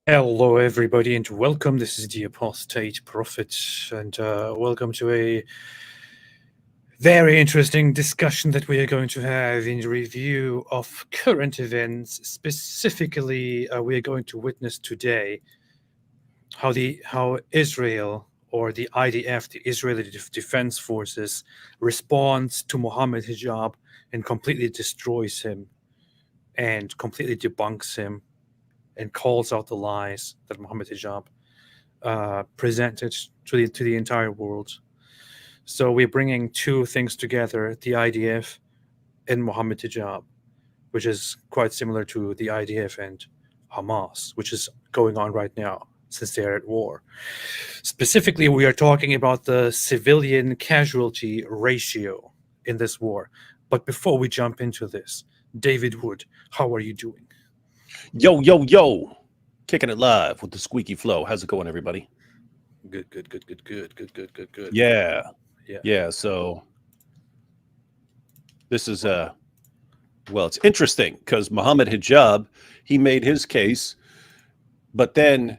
Hello, everybody, and welcome. This is the Apostate Prophet, and welcome to a very interesting discussion that we are going to have in review of current events. Specifically, we are going to witness today how Israel, or the IDF, the Israeli Defense Forces, responds to Mohammed Hijab and completely destroys him and completely debunks him and calls out the lies that Mohammed Hijab presented to the entire world. So we're bringing two things together: the IDF and Mohammed Hijab, which is quite similar to the IDF and Hamas, which is going on right now since they are at war. Specifically, we are talking about the civilian casualty ratio in this war. But before we jump into this, David Wood, how are you doing? Yo, yo, yo. Kicking it live with the squeaky flow. How's it going, everybody? Good. Yeah. So this is well, it's interesting because Mohammed Hijab, he made his case, but then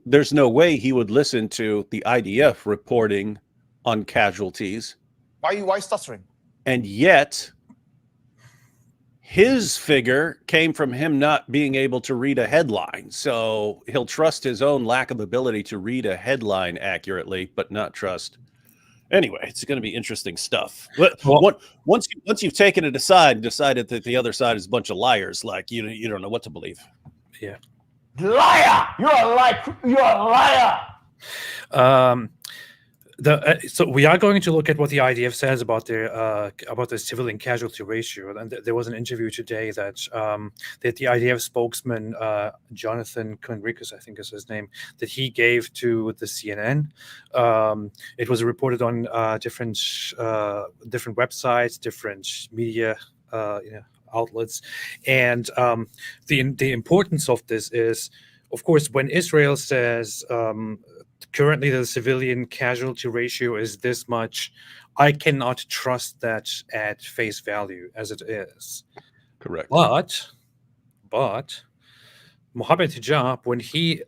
there's no way he would listen to the IDF reporting on casualties. Why stuttering? And yet his figure came from him not being able to read a headline. So he'll trust his own lack of ability to read a headline accurately, but not trust. Anyway, it's going to be interesting stuff. But once you've taken it aside and decided that the other side is a bunch of liars, like you don't know what to believe. Yeah. Liar! You're a liar! So we are going to look at what the IDF says about the civilian casualty ratio. And there was an interview today that the IDF spokesman Jonathan Conricus, I think is his name, that he gave to the CNN. It was reported on different websites, different media outlets, and the importance of this is, of course, when Israel says currently the civilian casualty ratio is this much, I cannot trust that at face value as it is. Correct. But Mohammed Hijab, when he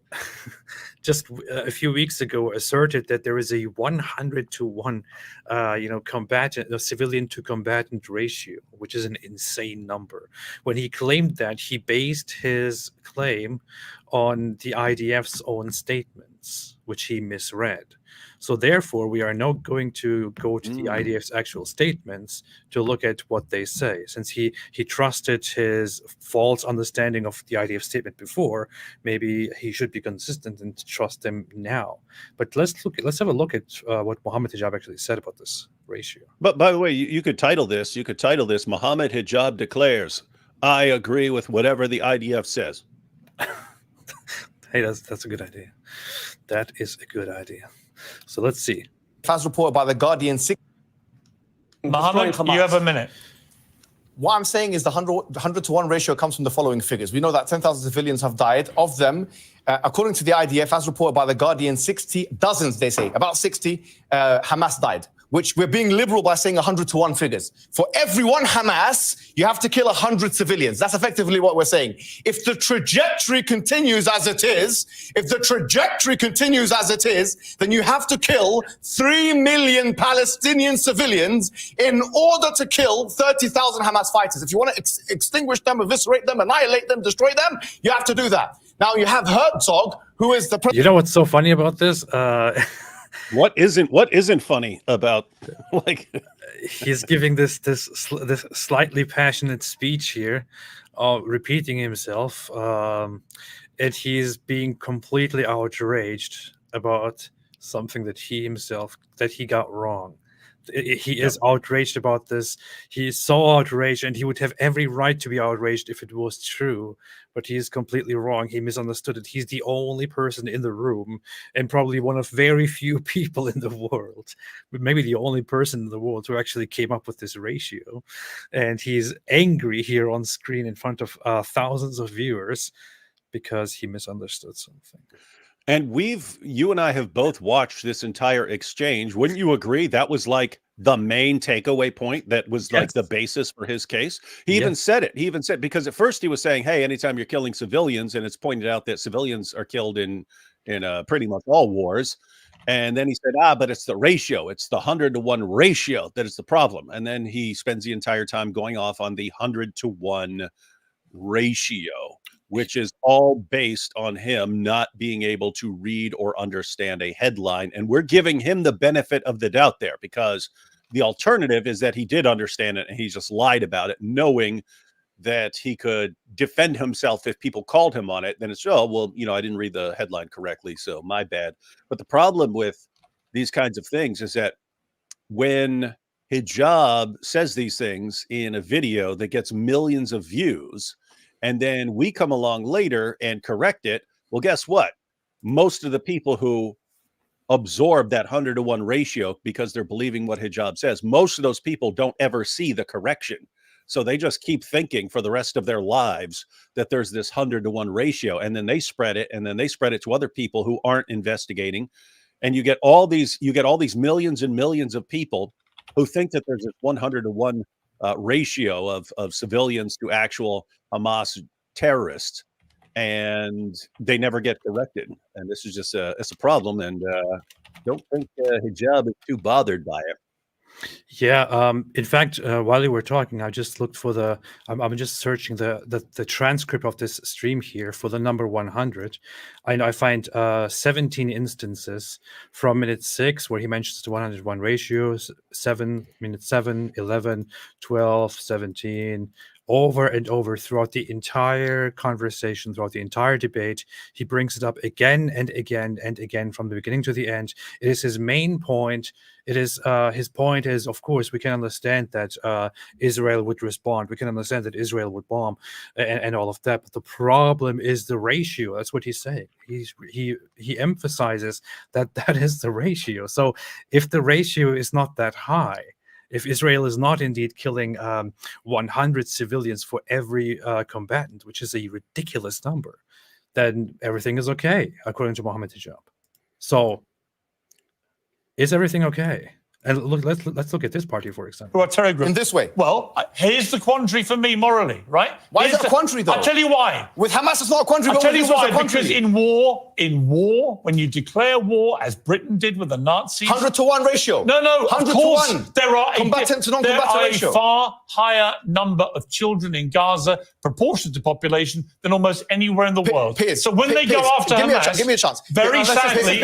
just a few weeks ago asserted that there is a 100-to-1 civilian to combatant ratio, which is an insane number. When he claimed that, he based his claim on the IDF's own statements, which he misread. So therefore, we are now going to go to the IDF's actual statements to look at what they say. Since he trusted his false understanding of the IDF statement before, maybe he should be consistent and trust them now. But let's have a look at what Mohammed Hijab actually said about this ratio. But by the way, you could title this. Mohammed Hijab declares, "I agree with whatever the IDF says." Hey, that's a good idea. That is a good idea. So let's see. As reported by The Guardian, Mohammed, you have a minute. What I'm saying is the 100-to-1 ratio comes from the following figures. We know that 10,000 civilians have died. Of them, according to the IDF, as reported by The Guardian, 60 dozens, they say, about 60 Hamas died. which we're being liberal by saying 100 to 1 figures. For every one Hamas, you have to kill 100 civilians. That's effectively what we're saying. If the trajectory continues as it is, then you have to kill 3 million Palestinian civilians in order to kill 30,000 Hamas fighters. If you want to extinguish them, eviscerate them, annihilate them, destroy them, you have to do that. Now you have Herzog, who is the president. You know what's so funny about this? What isn't funny about like he's giving this slightly passionate speech here, repeating himself, and he's being completely outraged about something that he got wrong. He is outraged about this. He is so outraged, and he would have every right to be outraged if it was true, but he is completely wrong. He misunderstood it. He's the only person in the room, and probably one of very few people in the world, but maybe the only person in the world who actually came up with this ratio. And he's angry here on screen in front of thousands of viewers because he misunderstood something. And you and I have both watched this entire exchange. Wouldn't you agree that was like the main takeaway point? That was like the basis for his case. He even said it. He even said, because at first he was saying, hey, anytime you're killing civilians, and it's pointed out that civilians are killed in pretty much all wars. And then he said, but it's the ratio. It's the 100 to 1 ratio that is the problem. And then he spends the entire time going off on the 100 to 1 ratio, which is all based on him not being able to read or understand a headline. And we're giving him the benefit of the doubt there, because the alternative is that he did understand it and he just lied about it, knowing that he could defend himself if people called him on it. Then it's, oh, well, I didn't read the headline correctly, so my bad. But the problem with these kinds of things is that when Hijab says these things in a video that gets millions of views, and then we come along later and correct it, well, guess what? Most of the people who absorb that 100 to 1 ratio because they're believing what Hijab says, most of those people don't ever see the correction. So they just keep thinking for the rest of their lives that there's this 100 to 1 ratio, and then they spread it, and then they spread it to other people who aren't investigating. And you get all these millions and millions of people who think that there's this 100 to 1 ratio of civilians to actual Hamas terrorists, and they never get corrected. And this is just it's a problem, and don't think Hijab is too bothered by it. Yeah, in fact, while you were talking, I just looked for I'm just searching the transcript of this stream here for the number 100. I find 17 instances from minute 6 where he mentions the 101 ratios, minute 7, 11, 12, 17, over and over throughout the entire conversation, throughout the entire debate. He brings it up again and again and again from the beginning to the end. It is his main point. It is his point is, of course, we can understand that Israel would respond. We can understand that Israel would bomb and all of that. But the problem is the ratio. That's what he's saying. He emphasizes that is the ratio. So if the ratio is not that high, if Israel is not indeed killing 100 civilians for every combatant, which is a ridiculous number, then everything is okay, according to Mohammed Hijab. So, is everything okay? And look, let's look at this party, for example. Well, Terry, in this way. Well, here's the quandary for me morally, right? Why is that a quandary, though? I'll tell you why. With Hamas, it's not a quandary. I'll tell you why. Because in war, when you declare war, as Britain did with the Nazis, 100 to 1 ratio. No, 100 of course, to 1. There are combatant to non-combatant ratio. A far higher number of children in Gaza, proportionate to population, than almost anywhere in the world. So when they go after Hamas, give me a chance. Very sadly,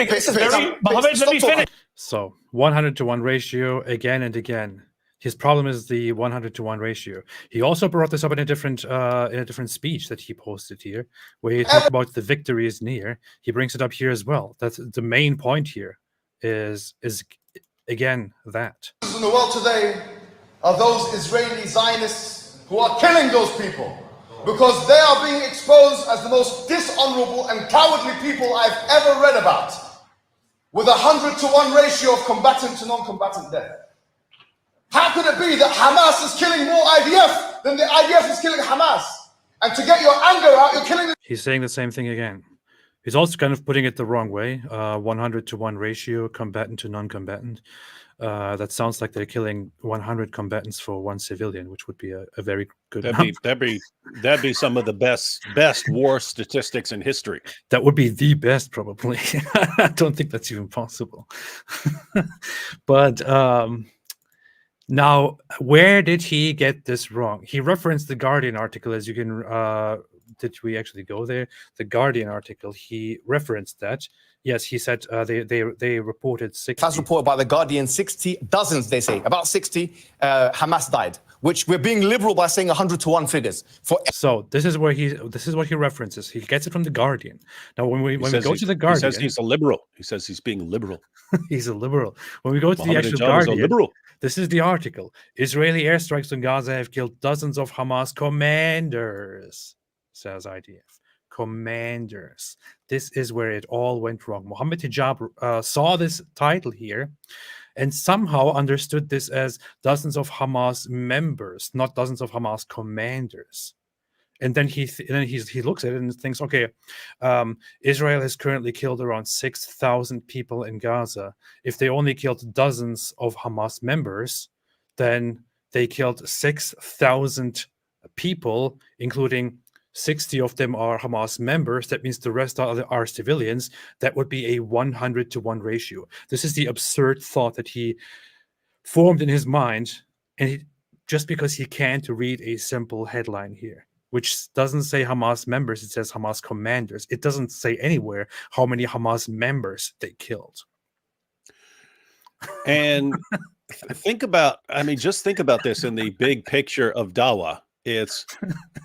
Mohammed, let me finish. So 100 to 1 ratio again and again. His problem is the 100 to 1 ratio. He also brought this up in a different speech that he posted here, where he talked about the victory is near. He brings it up here as well. That's the main point here. Is again that in the world today are those Israeli Zionists who are killing those people because they are being exposed as the most dishonorable and cowardly people I've ever read about, with a 100 to 1 ratio of combatant to non-combatant death. How could it be that Hamas is killing more IDF than the IDF is killing Hamas? And to get your anger out, you're killing... He's saying the same thing again. He's also kind of putting it the wrong way. 100 to 1 ratio, combatant to non-combatant. That sounds like they're killing 100 combatants for one civilian, which would be a very good. That'd be some of the best war statistics in history. That would be the best, probably. I don't think that's even possible. But now, where did he get this wrong? He referenced the Guardian article, as you can. Did we actually go there? The Guardian article. He referenced that. Yes, he said they reported 60. As reported by the Guardian, 60 dozens, they say, about 60 Hamas died. Which we're being liberal by saying 100 to 1 figures. So this is what he references. He gets it from the Guardian. Now, when we go to the Guardian, he says he's a liberal. He says he's being liberal. He's a liberal. When we go to Mohammed the actual Hijab is a Guardian, liberal. This is the article. Israeli airstrikes on Gaza have killed dozens of Hamas commanders, says IDF. Commanders. This is where it all went wrong. Mohammed Hijab saw this title here and somehow understood this as dozens of Hamas members, not dozens of Hamas commanders. And then he looks at it and thinks, okay, Israel has currently killed around 6,000 people in Gaza. If they only killed dozens of Hamas members, then they killed 6,000 people, including 60 of them are Hamas members. That means the rest are civilians. That would be a 100 to 1 ratio. This is the absurd thought that he formed in his mind, and just because he can't read a simple headline here, which doesn't say Hamas members, it says Hamas commanders. It doesn't say anywhere how many Hamas members they killed. And just think about this in the big picture of Dawah. It's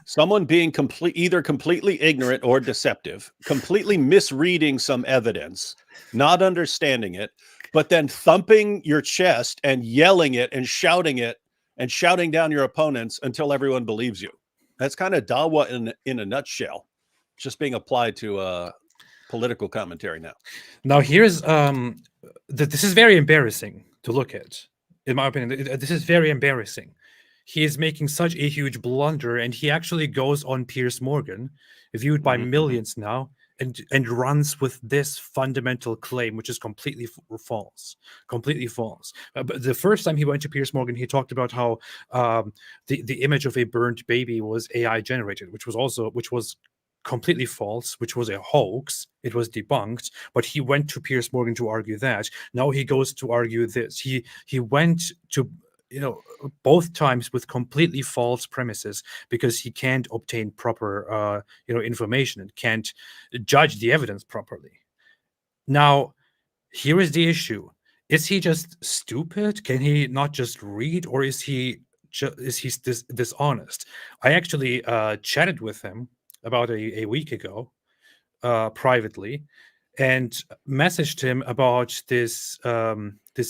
someone being either completely ignorant or deceptive, completely misreading some evidence, not understanding it, but then thumping your chest and yelling it and shouting down your opponents until everyone believes you. That's kind of Dawah in a nutshell, just being applied to political commentary now. Now, here's this is very embarrassing to look at, in my opinion. This is very embarrassing. He is making such a huge blunder, and he actually goes on Piers Morgan, viewed by millions now, and runs with this fundamental claim, which is completely false. Completely false. But the first time he went to Piers Morgan, he talked about how the image of a burnt baby was AI generated, which was completely false, which was a hoax. It was debunked, but he went to Piers Morgan to argue that. Now he goes to argue this. He went to both times with completely false premises, because he can't obtain proper information and can't judge the evidence properly. Now, here is the issue. Is he just stupid? Can he not just read, or is he dishonest? I actually chatted with him about a week ago privately, and messaged him about this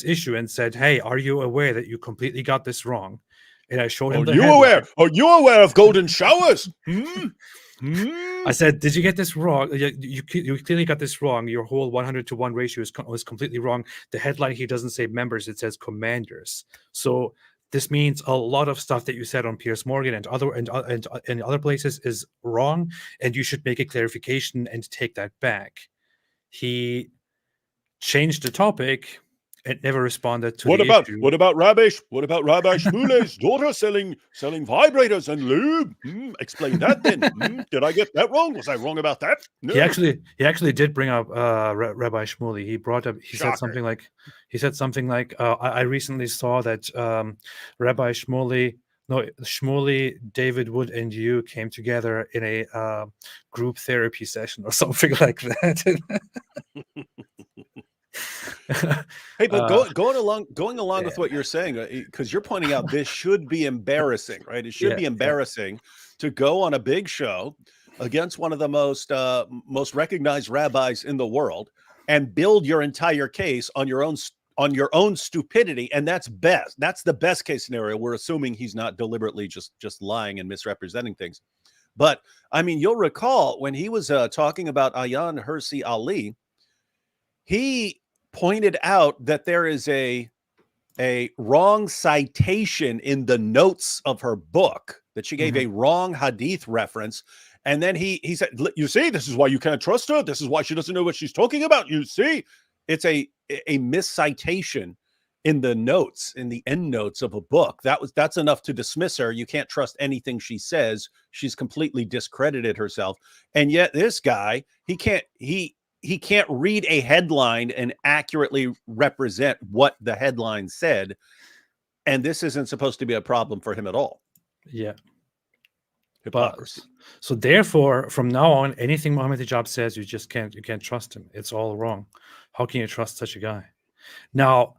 issue and said, "Hey, are you aware that you completely got this wrong?" And I showed him. Are you aware of golden showers? I said, "Did you get this wrong? You clearly got this wrong. Your whole 100 to 1 ratio was completely wrong. The headline here doesn't say members; it says commanders. So this means a lot of stuff that you said on Piers Morgan and other places is wrong, and you should make a clarification and take that back." He changed the topic and never responded to what the about issue. What about Rabbi Shmuley's daughter selling vibrators and lube? Explain that then. Did I get that wrong? Was I wrong about that? No. He actually did bring up Rabbi Shmuley. He said something like I recently saw that Rabbi Shmuley, David Wood, and you came together in a group therapy session or something like that. Hey, but going along with what you're saying, because you're pointing out this should be embarrassing, right? It should be embarrassing to go on a big show against one of the most recognized rabbis in the world and build your entire case on your own stupidity, and that's best. That's the best case scenario. We're assuming he's not deliberately just lying and misrepresenting things. But I mean, you'll recall when he was talking about Ayaan Hirsi Ali, he pointed out that there is a wrong citation in the notes of her book, that she gave a wrong hadith reference. And then he said, "You see, this is why you can't trust her. This is why she doesn't know what she's talking about. You see, it's a miscitation in the notes, in the end notes of a book. That's enough to dismiss her. You can't trust anything she says. She's completely discredited herself. And yet this guy, he can't read a headline and accurately represent what the headline said. And this isn't supposed to be a problem for him at all. Yeah. Hypocrisy. So therefore, from now on, anything Mohammed Hijab says, you can't trust him. It's all wrong. How can you trust such a guy? Now,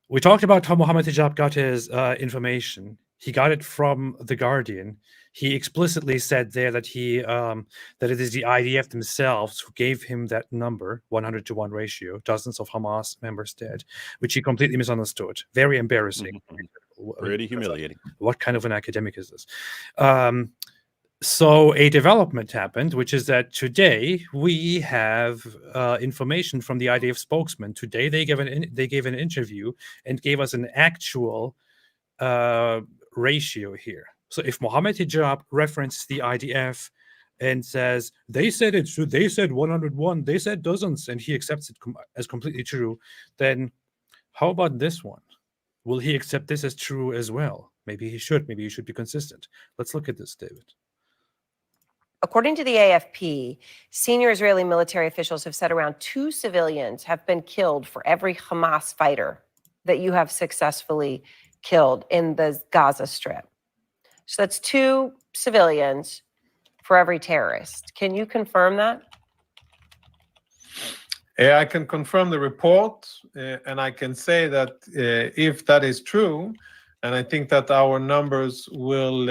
we talked about how Mohammed Hijab got his information. He got it from The Guardian. He explicitly said there that that it is the IDF themselves who gave him that number, 100-to-1 ratio, dozens of Hamas members dead, which he completely misunderstood. Very embarrassing. Pretty humiliating. What kind of an academic is this? So a development happened, which is that today we have information from the IDF spokesman. Today they gave an interview and gave us an actual ratio here. So if Mohammed Hijab references the IDF and says they said it's true, they said 101, they said dozens, and he accepts it as completely true, then how about this one? Will he accept this as true as well? Maybe he should. Maybe he should be consistent. Let's look at this, David. According to the AFP, senior Israeli military officials have said around 2 civilians have been killed for every Hamas fighter that you have successfully killed in the Gaza Strip. So that's 2 civilians for every terrorist. Can you confirm that? I can confirm the report, and I can say that if that is true, and I think that our numbers will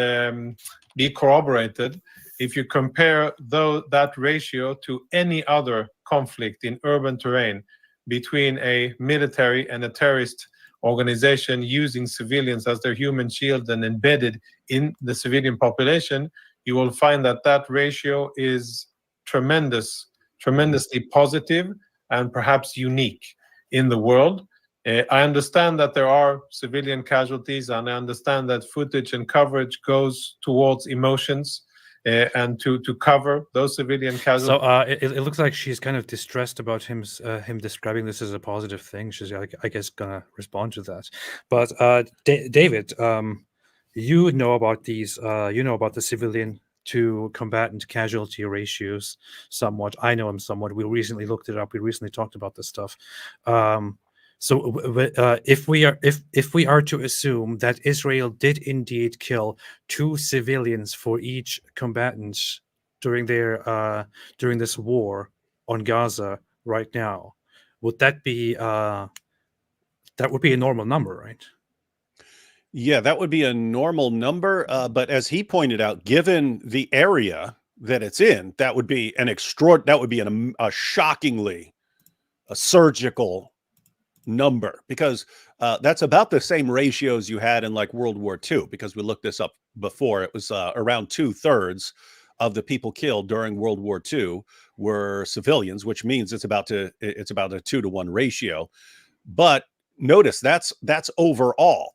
be corroborated, if you compare that ratio to any other conflict in urban terrain between a military and a terrorist organization using civilians as their human shield and embedded in the civilian population, you will find that that ratio is tremendously positive and perhaps unique in the world. I understand that there are civilian casualties, and I understand that footage and coverage goes towards emotions and to cover those civilian casualties. So it looks like she's kind of distressed about him describing this as a positive thing. She's, I guess, gonna respond to that. But David, you know about these. You know about the civilian to combatant casualty ratios somewhat. I know them somewhat. We recently looked it up. We recently talked about this stuff. So if we are to assume that Israel did indeed kill 2 civilians for each combatant during this war on Gaza right now, would that be that would be a normal number, right? Yeah, that would be a normal number. But as he pointed out, given the area that it's in, that would be a shockingly surgical number, because that's about the same ratios you had in like World War II, because we looked this up before. It was around 2/3 of the people killed during World War II were civilians, which means it's about a 2-to-1 ratio. But notice that's overall.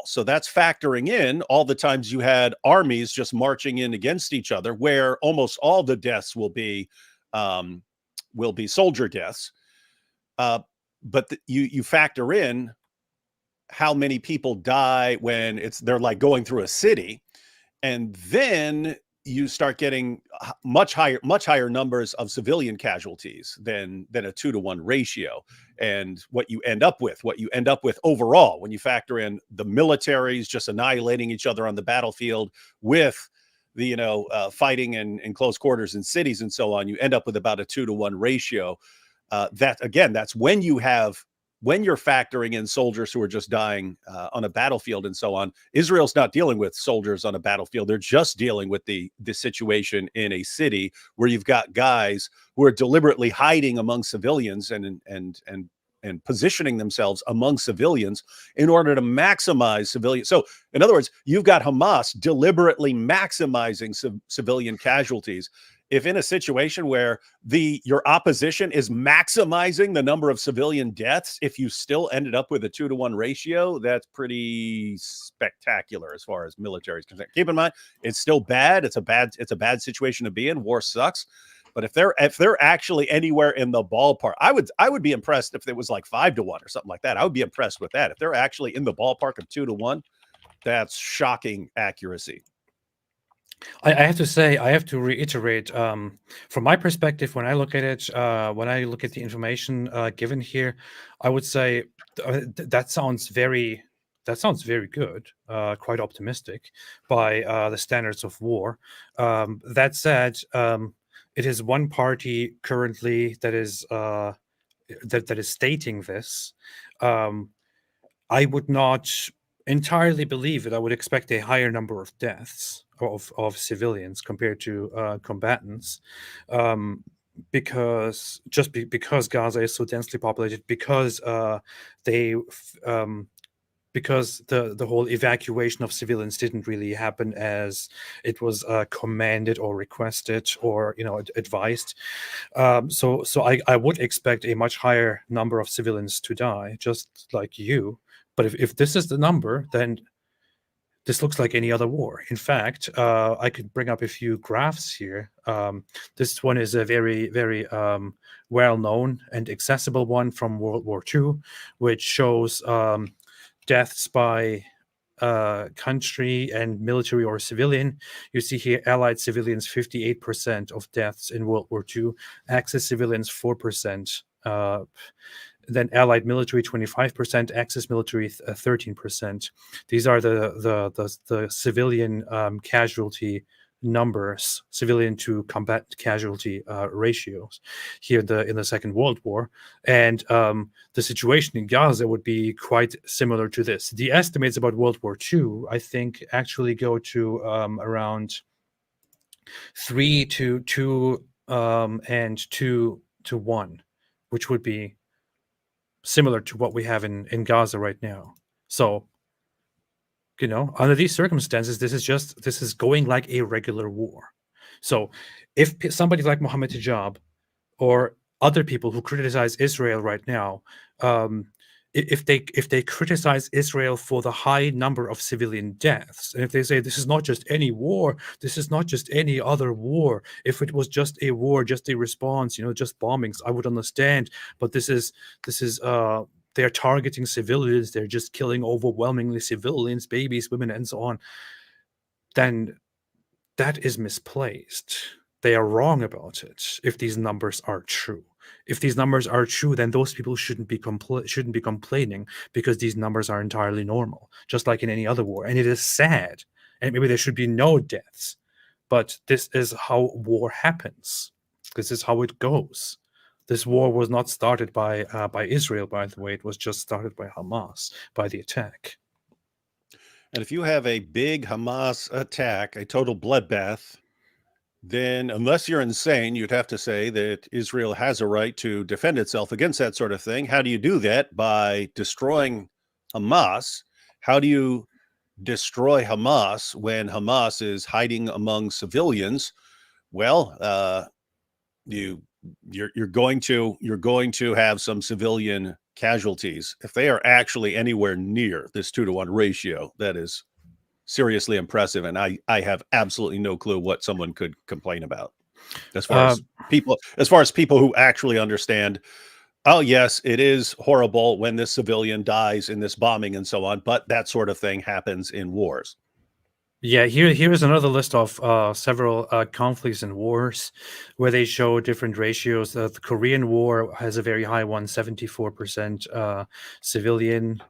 So that's factoring in all the times you had armies just marching in against each other, where almost all the deaths will be soldier deaths. But you factor in how many people die when they're like going through a city, and then you start getting much higher numbers of civilian casualties than a 2-to-1 ratio. And what you end up with overall, when you factor in the militaries just annihilating each other on the battlefield with the fighting in close quarters in cities and so on, you end up with about a 2-to-1 ratio. That's when you're factoring in soldiers who are just dying on a battlefield and so on. Israel's not dealing with soldiers on a battlefield. They're just dealing with the situation in a city where you've got guys who are deliberately hiding among civilians and positioning themselves among civilians in order to maximize civilian. So in other words, you've got Hamas deliberately maximizing civilian casualties. If in a situation where your opposition is maximizing the number of civilian deaths, if you still ended up with a 2-to-1 ratio, that's pretty spectacular as far as military is concerned. Keep in mind, it's still bad. It's a bad situation to be in. War sucks. But if they're actually anywhere in the ballpark, I would be impressed if it was like 5-1 or something like that. I would be impressed with that. If they're actually in the ballpark of 2-1, that's shocking accuracy. I have to say, I have to reiterate, from my perspective, when I look at it, when I look at the information given here, I would say that sounds very good, quite optimistic by the standards of war. That said, it is one party currently that is that is stating this. I would not entirely believe it. I would expect a higher number of deaths of civilians compared to combatants, because because Gaza is so densely populated, because because the whole evacuation of civilians didn't really happen as it was commanded or requested or advised. So I would expect a much higher number of civilians to die, just like you. But if this is the number, then this looks like any other war. In fact, I could bring up a few graphs here. This one is a very, very well-known and accessible one from World War II, which shows deaths by country and military or civilian. You see here Allied civilians, 58% of deaths in World War II, Axis civilians, 4%. Then Allied military 25%, Axis military 13%. These are the civilian casualty numbers, civilian to combat casualty ratios here in the Second World War, and the situation in Gaza would be quite similar to this. The estimates about World War II, I think, actually go to around 3 to 2 and 2 to 1, which would be similar to what we have in Gaza right now. So, under these circumstances, this is going like a regular war. So if somebody like Mohammed Hijab or other people who criticize Israel right now, if they criticize Israel for the high number of civilian deaths, and if they say this is not just any war, this is not just any other war, if it was just a war, just a response, just bombings, I would understand. But this is they're targeting civilians, they're just killing overwhelmingly civilians, babies, women, and so on, then that is misplaced. They are wrong about it if these numbers are true. If these numbers are true, then those people shouldn't be complaining, because these numbers are entirely normal, just like in any other war. And it is sad, and maybe there should be no deaths, but this is how war happens. This is how it goes. This war was not started by Israel, by the way. It was just started by Hamas, by the attack. And if you have a big Hamas attack, a total bloodbath, then unless you're insane, you'd have to say that Israel has a right to defend itself against that sort of thing. How do you do that? By destroying Hamas. How do you destroy Hamas when Hamas is hiding among civilians? Well, you're going to have some civilian casualties. If they are actually anywhere near this 2-to-1 ratio, that is seriously impressive, and I have absolutely no clue what someone could complain about as far as people who actually understand. Oh yes, it is horrible when this civilian dies in this bombing and so on, but that sort of thing happens in wars. Yeah, here is another list of several conflicts and wars where they show different ratios. The Korean War has a very high one, 74% civilian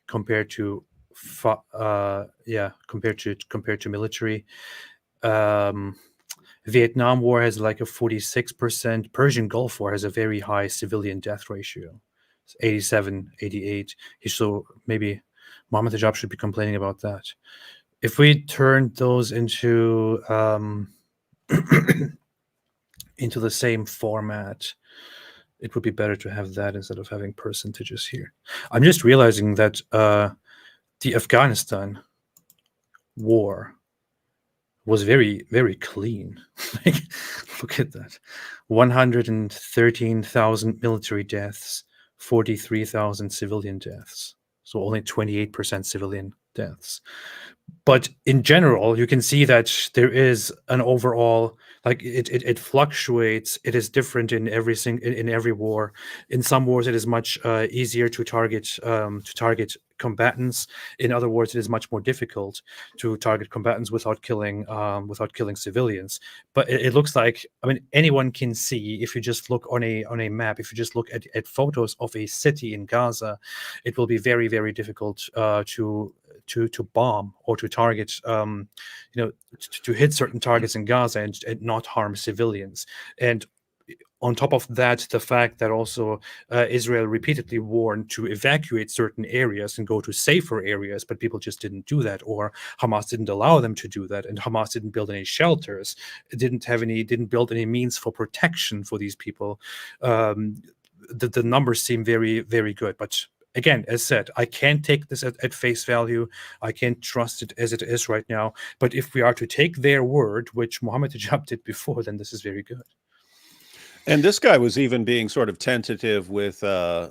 compared to compared to military. Vietnam War has like a 46%. Persian Gulf War has a very high civilian death ratio, 87, 88. So maybe Mohammed Hijab should be complaining about that. If we turn those into into the same format, it would be better to have that instead of having percentages here. I'm just realizing that the Afghanistan war was very, very clean. Look at that. 113,000 military deaths, 43,000 civilian deaths. So only 28% civilian deaths. But in general, you can see that there is an overall, like it fluctuates. It is different in every war. In some wars, it is much easier to target combatants. In other wars, it is much more difficult to target combatants without killing civilians. But it looks like, I mean, anyone can see, if you just look on a map, if you just look at photos of a city in Gaza, it will be very, very difficult to bomb or to target, to hit certain targets in Gaza and not harm civilians. And on top of that, the fact that also Israel repeatedly warned to evacuate certain areas and go to safer areas, but people just didn't do that, or Hamas didn't allow them to do that, and Hamas didn't build any shelters, didn't build any means for protection for these people. The numbers seem very, very good, but again, as said, I can't take this at face value. I can't trust it as it is right now. But if we are to take their word, which Mohammed Hijab did before, then this is very good. And this guy was even being sort of tentative with how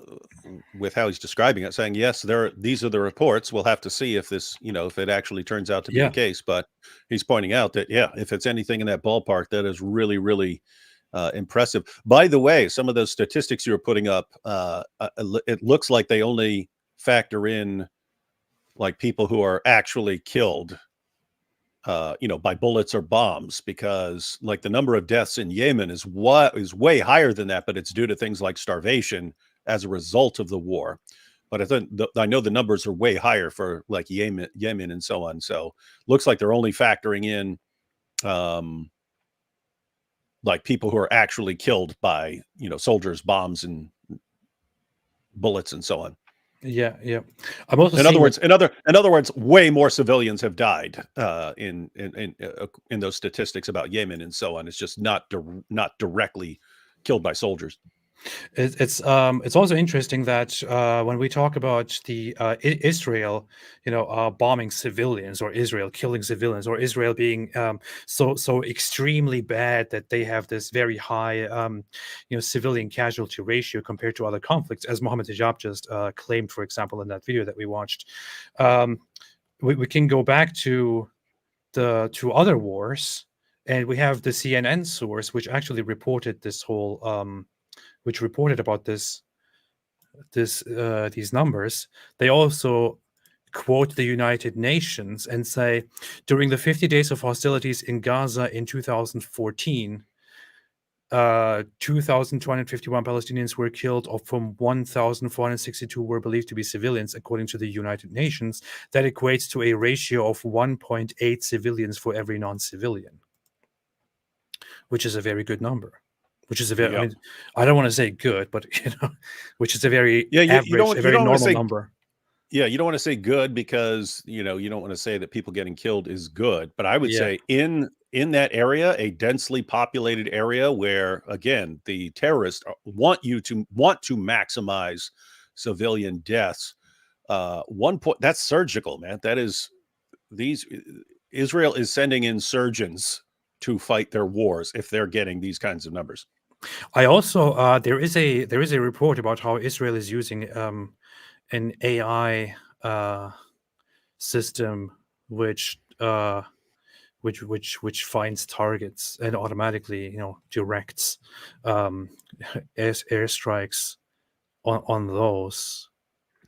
he's describing it, saying, yes, these are the reports. We'll have to see if this, if it actually turns out to be the case. But he's pointing out that, if it's anything in that ballpark, that is really, really impressive. By the way, some of those statistics you were putting up, it looks like they only factor in like people who are actually killed, by bullets or bombs, because like the number of deaths in Yemen is way higher than that, but it's due to things like starvation as a result of the war. But I know the numbers are way higher for like Yemen and so on. So looks like they're only factoring in like people who are actually killed by, soldiers, bombs, and bullets, and so on. Yeah. I'm also in other words, way more civilians have died in those statistics about Yemen and so on. It's just not directly killed by soldiers. It's also interesting that when we talk about the Israel, bombing civilians, or Israel killing civilians, or Israel being so extremely bad that they have this very high civilian casualty ratio compared to other conflicts, as Mohammed Hijab just claimed, for example, in that video that we watched. We can go back to the two other wars, and we have the CNN source, which actually reported this whole. Which reported about these numbers. They also quote the United Nations and say, during the 50 days of hostilities in Gaza in 2014, 2,251 Palestinians were killed, of whom 1,462 were believed to be civilians, according to the United Nations. That equates to a ratio of 1.8 civilians for every non-civilian, which is a very good number. Which is a very, I don't want to say good, but which is a very average, a very normal number. Yeah, you don't want to say good because you don't want to say that people getting killed is good. But I would say in that area, a densely populated area where, again, the terrorists want to maximize civilian deaths. That's surgical, man. That is Israel is sending in surgeons to fight their wars if they're getting these kinds of numbers. I also there is a report about how Israel is using an AI system which finds targets and automatically directs airstrikes on those,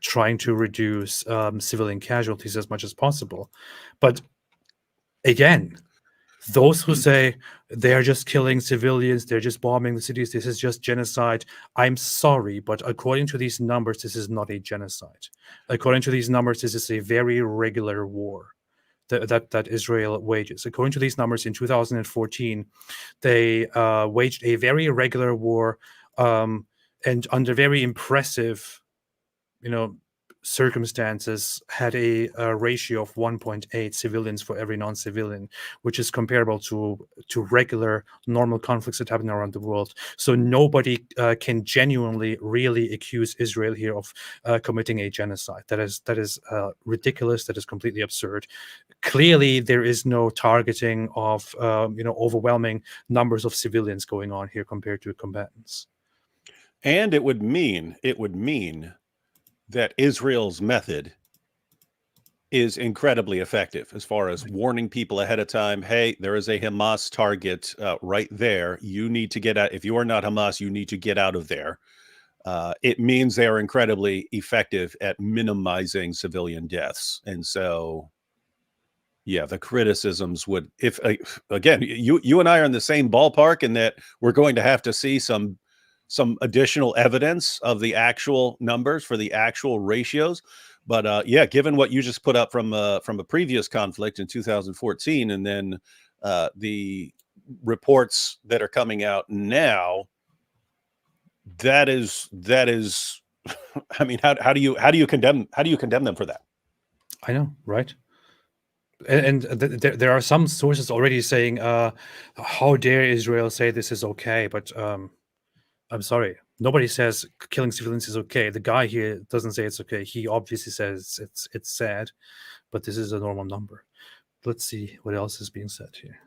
trying to reduce civilian casualties as much as possible. But again, those who say they're just killing civilians, they're just bombing the cities, this is just genocide, I'm sorry, but according to these numbers, this is not a genocide. According to these numbers, this is a very regular war that Israel wages. According to these numbers, in 2014, they waged a very irregular war, and under very impressive, circumstances, had a ratio of 1.8 civilians for every non-civilian, which is comparable to regular normal conflicts that happen around the world. So nobody can genuinely really accuse Israel here of committing a genocide. That is ridiculous. That is completely absurd. Clearly, there is no targeting of overwhelming numbers of civilians going on here compared to combatants. And it would mean that Israel's method is incredibly effective as far as warning people ahead of time. Hey, there is a Hamas target right there. You need to get out. If you are not Hamas, you need to get out of there. It means they are incredibly effective at minimizing civilian deaths. And so, yeah, the criticisms would, if again, you and I are in the same ballpark in that we're going to have to see some additional evidence of the actual numbers for the actual ratios. But yeah, given what you just put up from a previous conflict in 2014, and then the reports that are coming out now, that is I mean, how do you condemn them for that? I know, right? And there are some sources already saying, how dare Israel say this is okay? But I'm sorry, nobody says killing civilians is okay. The guy here doesn't say it's okay. He obviously says it's sad, but this is a normal number. Let's see what else is being said here.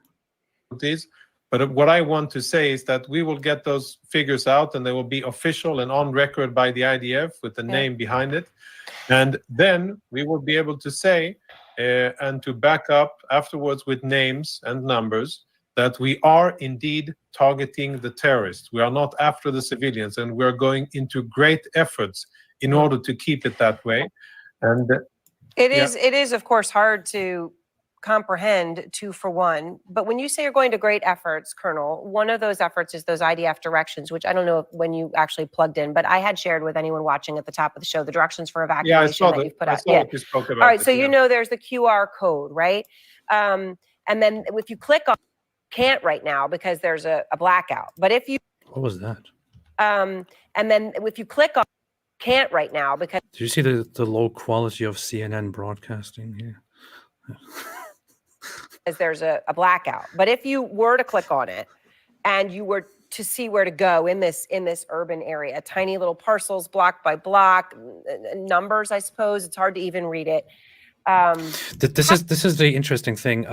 But what I want to say is that we will get those figures out, and they will be official and on record by the IDF with the name behind it. And then we will be able to say, and to back up afterwards with names and numbers, that we are indeed targeting the terrorists. We are not after the civilians, and we're going into great efforts in order to keep it that way. And it is, of course, hard to comprehend 2 for 1. But when you say you're going to great efforts, Colonel, one of those efforts is those IDF directions, which I don't know when you actually plugged in, but I had shared with anyone watching at the top of the show the directions for evacuation that you've put out. Yeah, you spoke about all right, so you know there's the QR code, right? And then if you click on, can't right now because there's a blackout. But if you, what was that? And then if you click on, can't right now because. Did you see the low quality of CNN broadcasting here? As there's a blackout. But if you were to click on it and you were to see where to go in this urban area, tiny little parcels, block by block, numbers, I suppose it's hard to even read it. This is the interesting thing.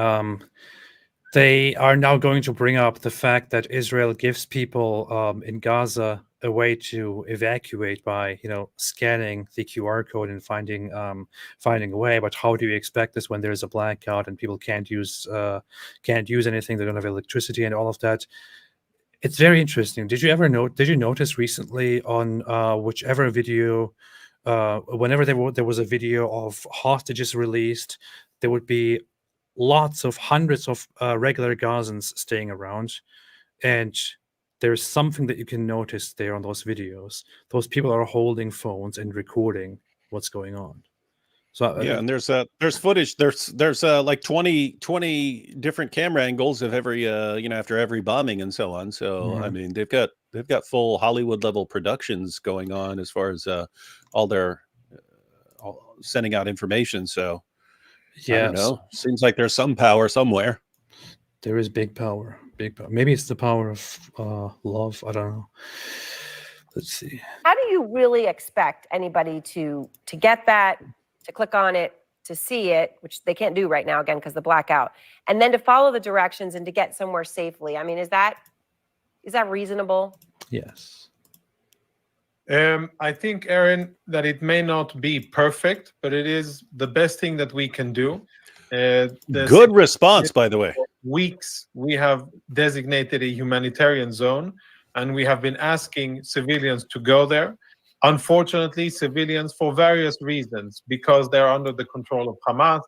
They are now going to bring up the fact that Israel gives people in Gaza a way to evacuate by, scanning the QR code and finding a way. But how do you expect this when there's a blackout and people can't use anything? They don't have electricity and all of that. It's very interesting. Did you notice recently on whichever video, whenever there was a video of hostages released, there would be hundreds of regular Gazans staying around, and there's something that you can notice there on those videos. Those people are holding phones and recording what's going on. So yeah, and there's footage. There's like 20 different camera angles of every after every bombing and so on. So I mean, they've got full Hollywood level productions going on as far as all their sending out information. So yeah, I don't know. Seems like there's some power somewhere. There is big power. Maybe it's the power of love. I don't know. Let's see. How do you really expect anybody to get that, to click on it, to see it, which they can't do right now, again, because the blackout, and then to follow the directions and to get somewhere safely? I mean, is that reasonable? Yes. I think, Aaron, that it may not be perfect, but it is the best thing that we can do. Good response, by the way. Weeks we have designated a humanitarian zone, and we have been asking civilians to go there. Unfortunately, civilians, for various reasons, because they're under the control of Hamas,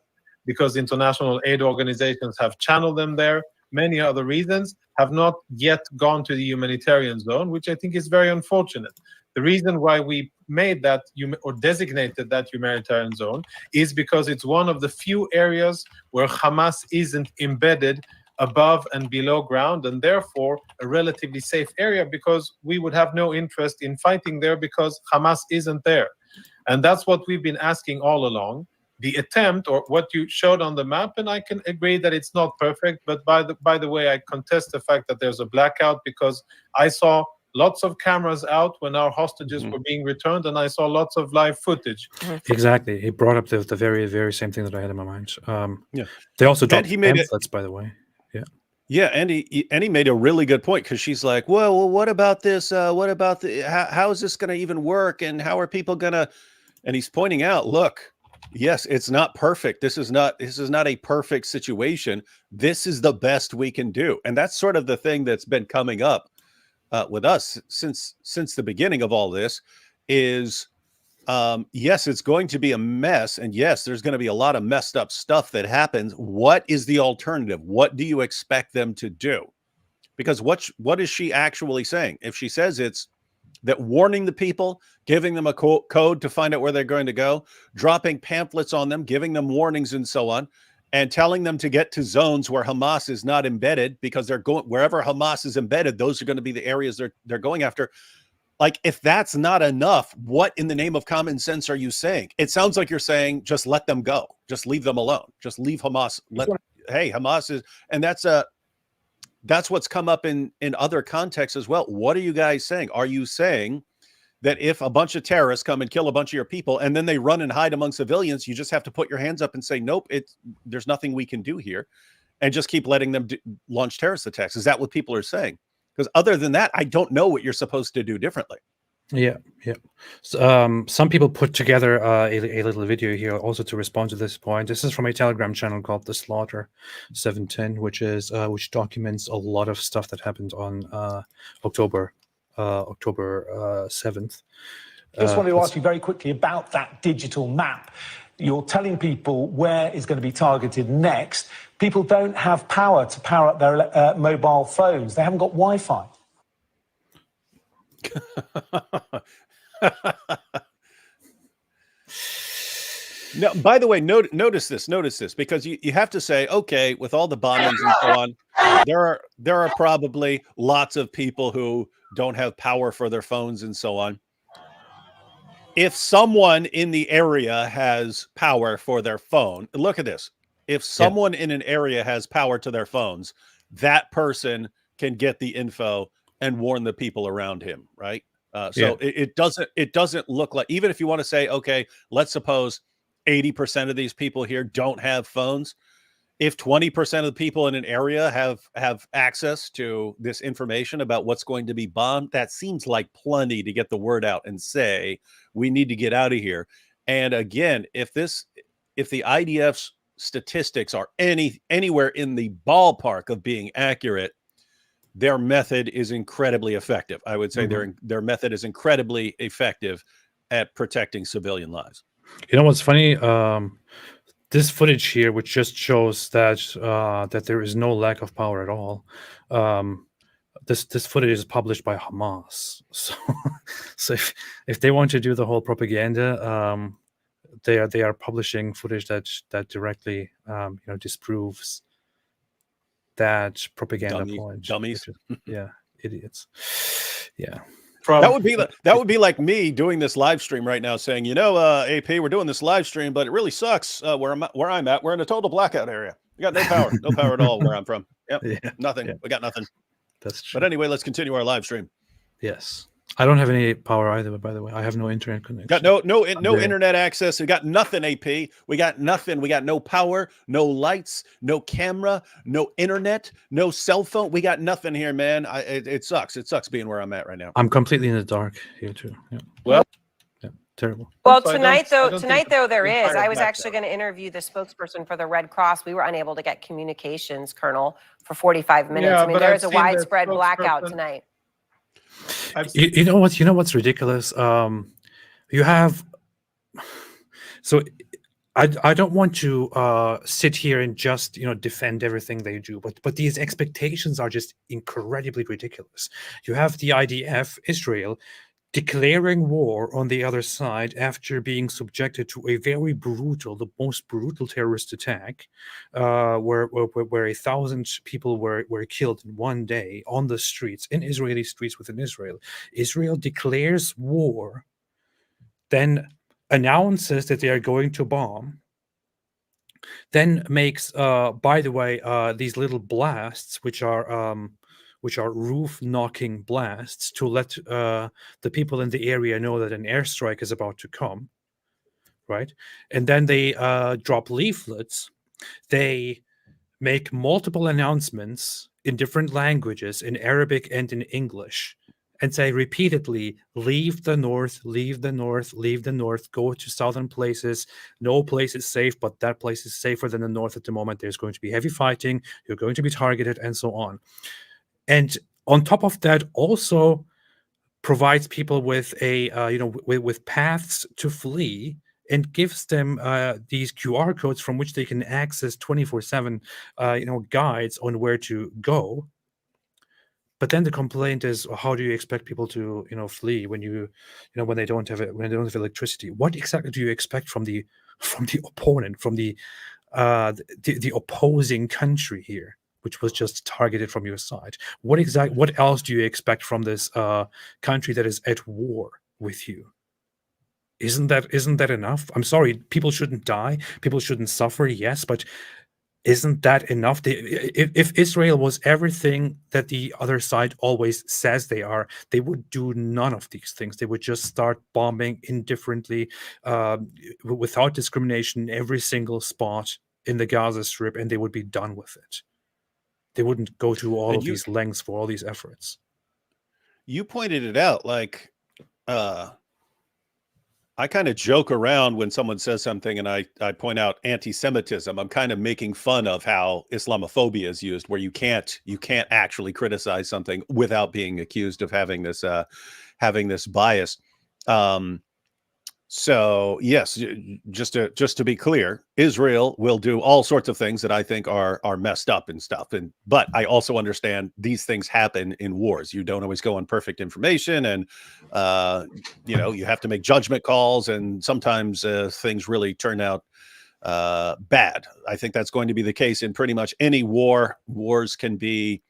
because international aid organizations have channeled them there, many other reasons, have not yet gone to the humanitarian zone, which I think is very unfortunate. The reason why we made that or designated that humanitarian zone is because it's one of the few areas where Hamas isn't embedded above and below ground, and therefore a relatively safe area, because we would have no interest in fighting there because Hamas isn't there. And that's what we've been asking all along. The attempt, or what you showed on the map, and I can agree that it's not perfect, but by the way, I contest the fact that there's a blackout, because I saw lots of cameras out when our hostages were being returned, and I saw lots of live footage. Exactly. He brought up the very, very same thing that I had in my mind. Yeah. They also dropped pamphlets, by the way. Yeah. Yeah, and he made a really good point, because she's like, well, what about this? What about how is this going to even work? And how are people going to, And he's pointing out, look, yes, it's not perfect. This is not a perfect situation. This is the best we can do. And that's sort of the thing that's been coming up with us since the beginning of all this is, yes, it's going to be a mess. And yes, there's going to be a lot of messed up stuff that happens. What is the alternative? What do you expect them to do? Because what is she actually saying? If she says it's that warning the people, giving them a code to find out where they're going to go, dropping pamphlets on them, giving them warnings and so on, and telling them to get to zones where Hamas is not embedded, because they're going wherever Hamas is embedded, those are going to be the areas they're going after. Like, if that's not enough, what in the name of common sense are you saying? It sounds like you're saying, just let them go. Just leave them alone. Just leave Hamas. Hey, Hamas is, and that's what's come up in other contexts as well. What are you guys saying? Are you saying that if a bunch of terrorists come and kill a bunch of your people and then they run and hide among civilians, you just have to put your hands up and say, nope, there's nothing we can do here, and just keep letting them launch terrorist attacks? Is that what people are saying? Because other than that, I don't know what you're supposed to do differently. Yeah. So, some people put together a little video here also to respond to this point. This is from a Telegram channel called The Slaughter 710, which documents a lot of stuff that happened on October 7th. Just wanted to ask you very quickly about that digital map. You're telling people where is going to be targeted next. People don't have power to power up their mobile phones. They haven't got Wi-Fi. No, by the way, notice this, because you have to say, okay, with all the bombings and so on, there are probably lots of people who don't have power for their phones and so on. If someone in the area has power for their phone, look at this. If someone in an area has power to their phones, that person can get the info and warn the people around him, right? It doesn't look like, even if you want to say, okay, let's suppose 80% of these people here don't have phones. If 20% of the people in an area have access to this information about what's going to be bombed, that seems like plenty to get the word out and say, we need to get out of here. And again, if the IDF's statistics are anywhere in the ballpark of being accurate, their method is incredibly effective. I would say their method is incredibly effective at protecting civilian lives. You know what's funny? This footage here, which just shows that there is no lack of power at all. This footage is published by Hamas. So if they want to do the whole propaganda, they are publishing footage that directly disproves that propaganda point. Dummies. Yeah, idiots. Yeah. That would be like me doing this live stream right now, saying, AP, we're doing this live stream, but it really sucks where I'm at. We're in a total blackout area. We got no power at all where I'm from. Yep, nothing. Yeah. We got nothing. That's true. But anyway, let's continue our live stream. Yes. I don't have any power either, by the way. I have no internet connection. Got no internet access. We got nothing, AP. We got nothing. We got no power, no lights, no camera, no internet, no cell phone. We got nothing here, man. It sucks. It sucks being where I'm at right now. I'm completely in the dark here too. Yeah. Well, terrible. Well, tonight though there is. I was actually going to interview the spokesperson for the Red Cross. We were unable to get communications, Colonel, for 45 minutes. Yeah, I mean, there is a widespread blackout tonight. You know what's ridiculous? You have, so I don't want to sit here and just defend everything they do, but these expectations are just incredibly ridiculous. You have the IDF, Israel, declaring war on the other side after being subjected to a very brutal, the most brutal terrorist attack, where 1,000 people were killed in one day on the streets, in Israeli streets within Israel. Israel declares war, then announces that they are going to bomb, then makes, by the way, these little blasts, which are roof knocking blasts to let the people in the area know that an airstrike is about to come, right? And then they drop leaflets. They make multiple announcements in different languages, in Arabic and in English, and say repeatedly, leave the north, leave the north, leave the north, go to southern places. No place is safe, but that place is safer than the north at the moment. There's going to be heavy fighting. You're going to be targeted, and so on. And on top of that, also provides people with a with paths to flee, and gives them these QR codes from which they can access 24/7 guides on where to go. But then the complaint is, how do you expect people to flee when when they don't have electricity? What exactly do you expect from the opponent, from the opposing country here, which was just targeted from your side? What else do you expect from this country that is at war with you? Isn't that enough? I'm sorry, people shouldn't die, people shouldn't suffer, yes, but isn't that enough? If Israel was everything that the other side always says they are, they would do none of these things. They would just start bombing indifferently, without discrimination, every single spot in the Gaza Strip, and they would be done with it. They wouldn't go to all of these lengths for all these efforts. You pointed it out, like, I kind of joke around when someone says something and I point out anti-Semitism. I'm kind of making fun of how Islamophobia is used, where you can't actually criticize something without being accused of having this bias. So yes, just to be clear, Israel will do all sorts of things that I think are messed up and stuff. But I also understand these things happen in wars. You don't always go on perfect information, and you have to make judgment calls, and sometimes things really turn out bad. I think that's going to be the case in pretty much any war. Wars can be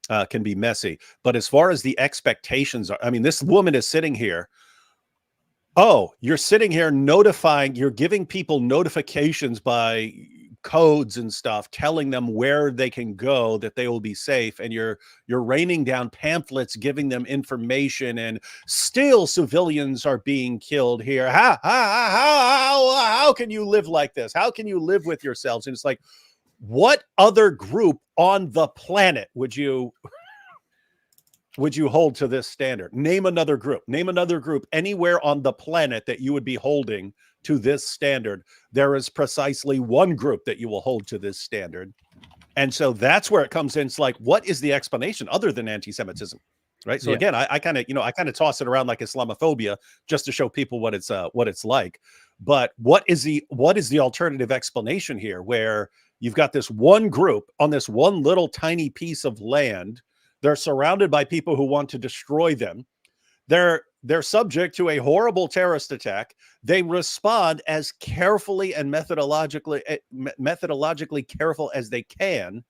messy. But as far as the expectations are, I mean, this woman is sitting here. Oh, you're sitting here you're giving people notifications by codes and stuff, telling them where they can go, that they will be safe. And you're raining down pamphlets, giving them information, and still civilians are being killed here. How can you live like this? How can you live with yourselves? And it's like, what other group on the planet would you hold to this standard? Name another group. Name another group anywhere on the planet that you would be holding to this standard. There is precisely one group that you will hold to this standard. And so that's where it comes in. It's like, what is the explanation other than anti-Semitism? Right. So again, I kind of toss it around like Islamophobia just to show people what it's like. But what is the alternative explanation here, where you've got this one group on this one little tiny piece of land? They're surrounded by people who want to destroy them. They're subject to a horrible terrorist attack. They respond as carefully and methodologically careful as they can.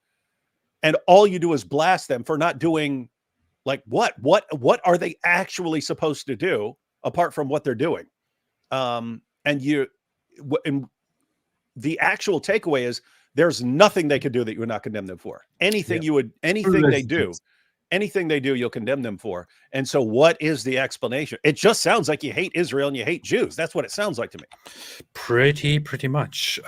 And all you do is blast them for not doing, like, what are they actually supposed to do apart from what they're doing? And the actual takeaway is, there's nothing they could do that you would not condemn them for. Anything they do, you'll condemn them for. And so what is the explanation? It just sounds like you hate Israel and you hate Jews. That's what it sounds like to me. Pretty much.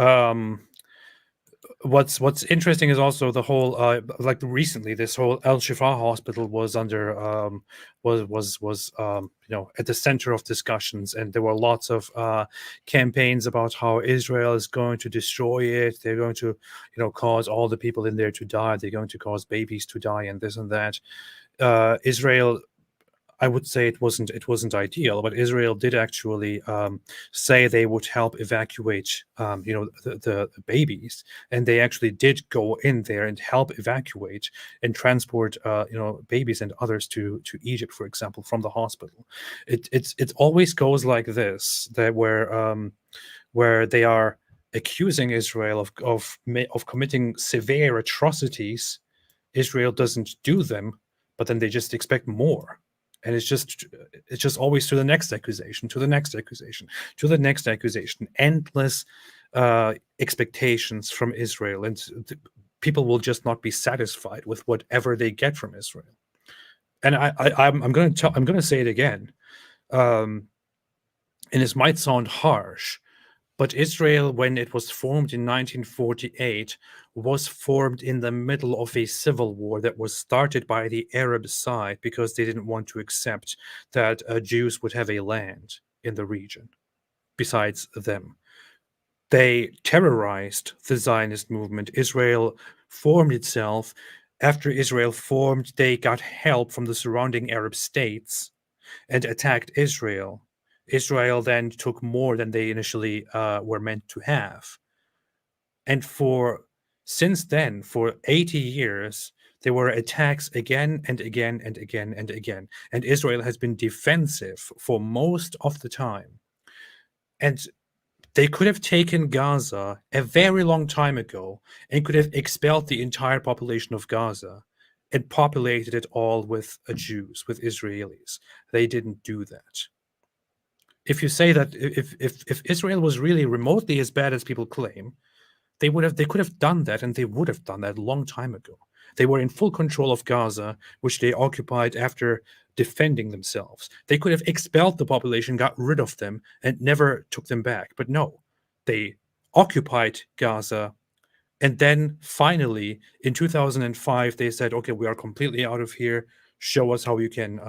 What's interesting is also the whole like recently this whole Al Shifa hospital was under was at the center of discussions, and there were lots of campaigns about how Israel is going to destroy it. They're going to cause all the people in there to die. They're going to cause babies to die, and this and that. Israel, I would say it wasn't ideal, but Israel did actually say they would help evacuate, the babies, and they actually did go in there and help evacuate and transport, babies and others to Egypt, for example, from the hospital. It always goes like this, that where they are accusing Israel of committing severe atrocities. Israel doesn't do them, but then they just expect more. And it's just always to the next accusation, to the next accusation, to the next accusation. Endless expectations from Israel, and people will just not be satisfied with whatever they get from Israel. And I'm going to say it again, and this might sound harsh, But Israel, when it was formed in 1948, was formed in the middle of a civil war that was started by the Arab side because they didn't want to accept that Jews would have a land in the region besides them. They terrorized the Zionist movement. Israel formed itself. After Israel formed, they got help from the surrounding Arab states and attacked Israel. Israel then took more than they initially were meant to have. And since then, for 80 years, there were attacks again and again and again and again. And Israel has been defensive for most of the time. And they could have taken Gaza a very long time ago and could have expelled the entire population of Gaza and populated it all with Jews, with Israelis. They didn't do that. If you say that if Israel was really remotely as bad as people claim, they could have done that, and they would have done that a long time ago. They were in full control of Gaza, which they occupied after defending themselves. They could have expelled the population, got rid of them, and never took them back. But no, they occupied Gaza. And then finally, in 2005, they said, okay, we are completely out of here. Show us how you can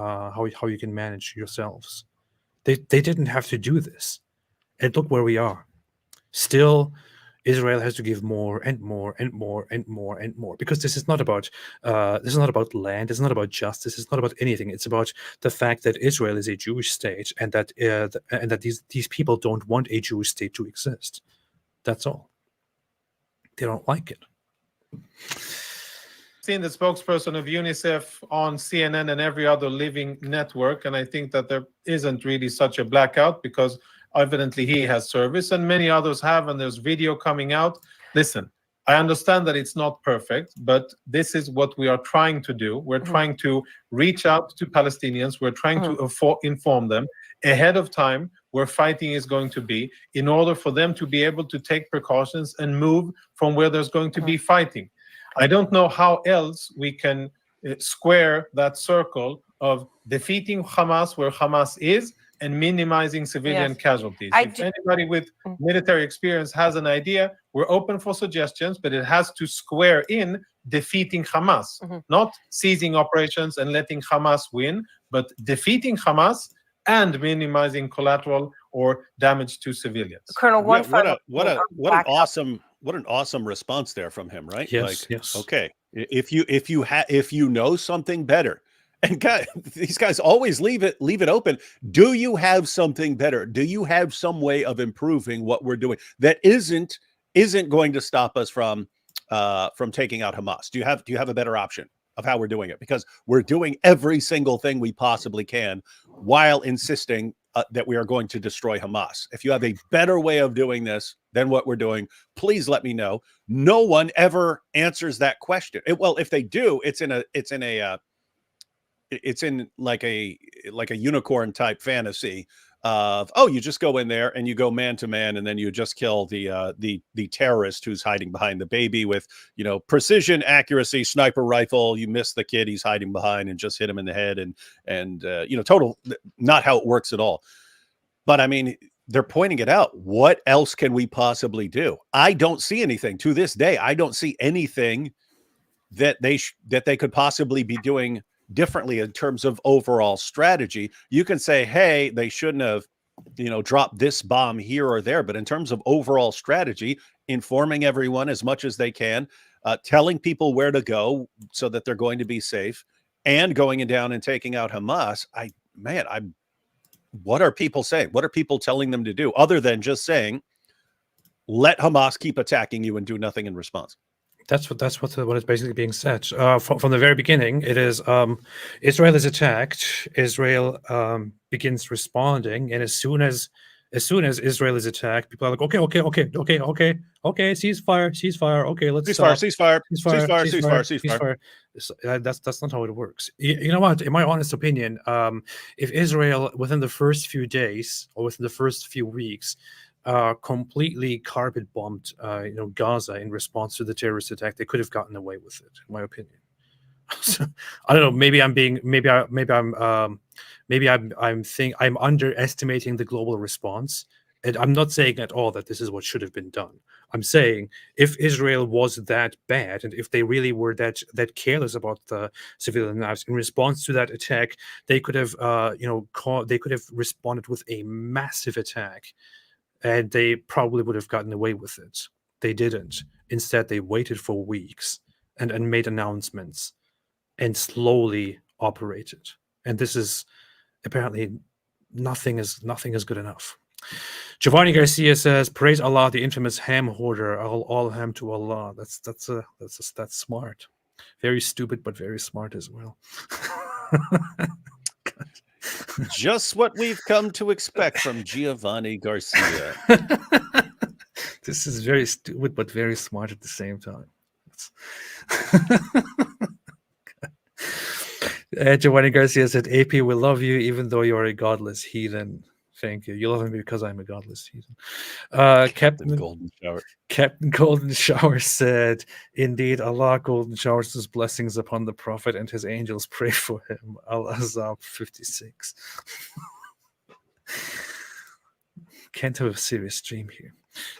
manage yourselves. They didn't have to do this. And look where we are. Still, Israel has to give more and more and more and more and more, because this is not about land. This is not about justice. It's not about anything. It's about the fact that Israel is a Jewish state, and that these people don't want a Jewish state to exist. That's all. They don't like it. Seen the spokesperson of UNICEF on CNN and every other living network, and I think that there isn't really such a blackout, because evidently he has service and many others have, and there's video coming out. Listen, I understand that it's not perfect, but this is what we are trying to do. We're trying to reach out to Palestinians. We're trying to inform them ahead of time where fighting is going to be, in order for them to be able to take precautions and move from where there's going to be fighting. I don't know how else we can square that circle of defeating Hamas where Hamas is and minimizing civilian casualties. If anybody with military experience has an idea, we're open for suggestions, but it has to square in defeating Hamas, not seizing operations and letting Hamas win, but defeating Hamas and minimizing collateral or damage to civilians. Colonel, what an awesome response there from him, right? Yes, yes. Okay, if you know something better, and these guys always leave it open. Do you have something better? Do you have some way of improving what we're doing that isn't going to stop us from taking out Hamas? Do you have a better option of how we're doing it? Because we're doing every single thing we possibly can while insisting that we are going to destroy Hamas. If you have a better way of doing this than what we're doing, please let me know. No one ever answers that question. Well, if they do, it's in like a unicorn type fantasy of, oh, you just go in there and you go man to man, and then you just kill the terrorist who's hiding behind the baby with, precision, accuracy, sniper rifle. You miss the kid he's hiding behind and just hit him in the head, and total, not how it works at all. But I mean, they're pointing it out. What else can we possibly do? I don't see anything to this day. I don't see anything that they could possibly be doing differently in terms of overall strategy. You can say, hey, they shouldn't have, dropped this bomb here or there. But in terms of overall strategy, informing everyone as much as they can, telling people where to go so that they're going to be safe, and going down and taking out Hamas. What are people saying? What are people telling them to do other than just saying, let Hamas keep attacking you and do nothing in response? That's what is basically being said from the very beginning. It is Israel is attacked. Israel begins responding, and as soon as Israel is attacked, people are like, okay, ceasefire. Okay, let's ceasefire. That's not how it works. You know what? In my honest opinion, if Israel within the first few days or within the first few weeks completely carpet bombed Gaza in response to the terrorist attack, they could have gotten away with it, in my opinion. So, I don't know, maybe I'm underestimating the global response, And I'm not saying at all that this is what should have been done. I'm saying if Israel was that bad, and if they really were that careless about the civilian lives, in response to that attack, they could have, they could have responded with a massive attack, and they probably would have gotten away with it. They didn't. Instead, they waited for weeks and made announcements and slowly operated. And this is apparently nothing is good enough. Giovanni Garcia says, "Praise Allah, the infamous ham hoarder. All ham to Allah." That's smart. Very stupid, but very smart as well. Just what we've come to expect from Giovanni Garcia. This is very stupid, but very smart at the same time. Giovanni Garcia said, "AP, we love you even though you're a godless heathen." Thank you. You love me because I'm a godless heathen. Captain Golden Shower said, "Indeed, Allah Golden showers his blessings upon the Prophet and his angels pray for him." Al-Azab 56. Can't have a serious stream here.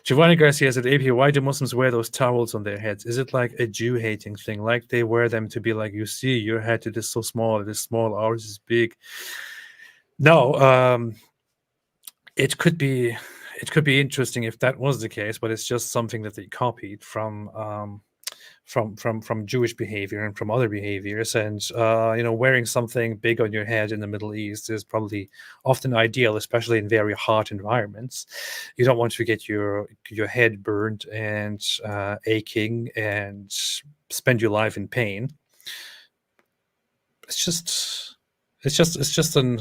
Giovanni Garcia said, "AP, why do Muslims wear those towels on their heads? Is it like a Jew-hating thing? Like they wear them to be like, you see, your head, it is so small, it is small, ours is big." No, it could be interesting if that was the case, but it's just something that they copied from Jewish behavior and from other behaviors. And wearing something big on your head in the Middle East is probably often ideal, especially in very hot environments. You don't want to get your head burned and aching and spend your life in pain. It's just an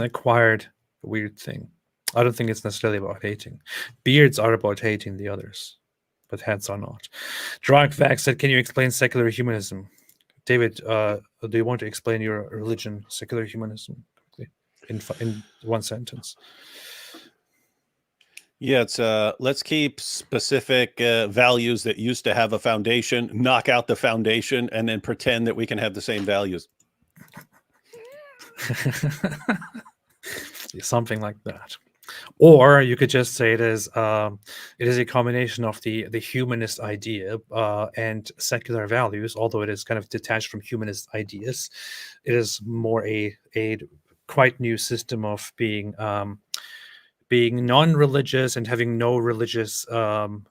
acquired weird thing. I don't think it's necessarily about hating. Beards are about hating the others, but heads are not. Drunk Vax said, "Can you explain secular humanism?" David, do you want to explain your religion, secular humanism, in one sentence? Yeah, it's let's keep specific values that used to have a foundation, knock out the foundation, and then pretend that we can have the same values. Something like that. Or you could just say it is a combination of the humanist idea and secular values, although it is kind of detached from humanist ideas. It is more a quite new system of being non-religious and having no religious rules,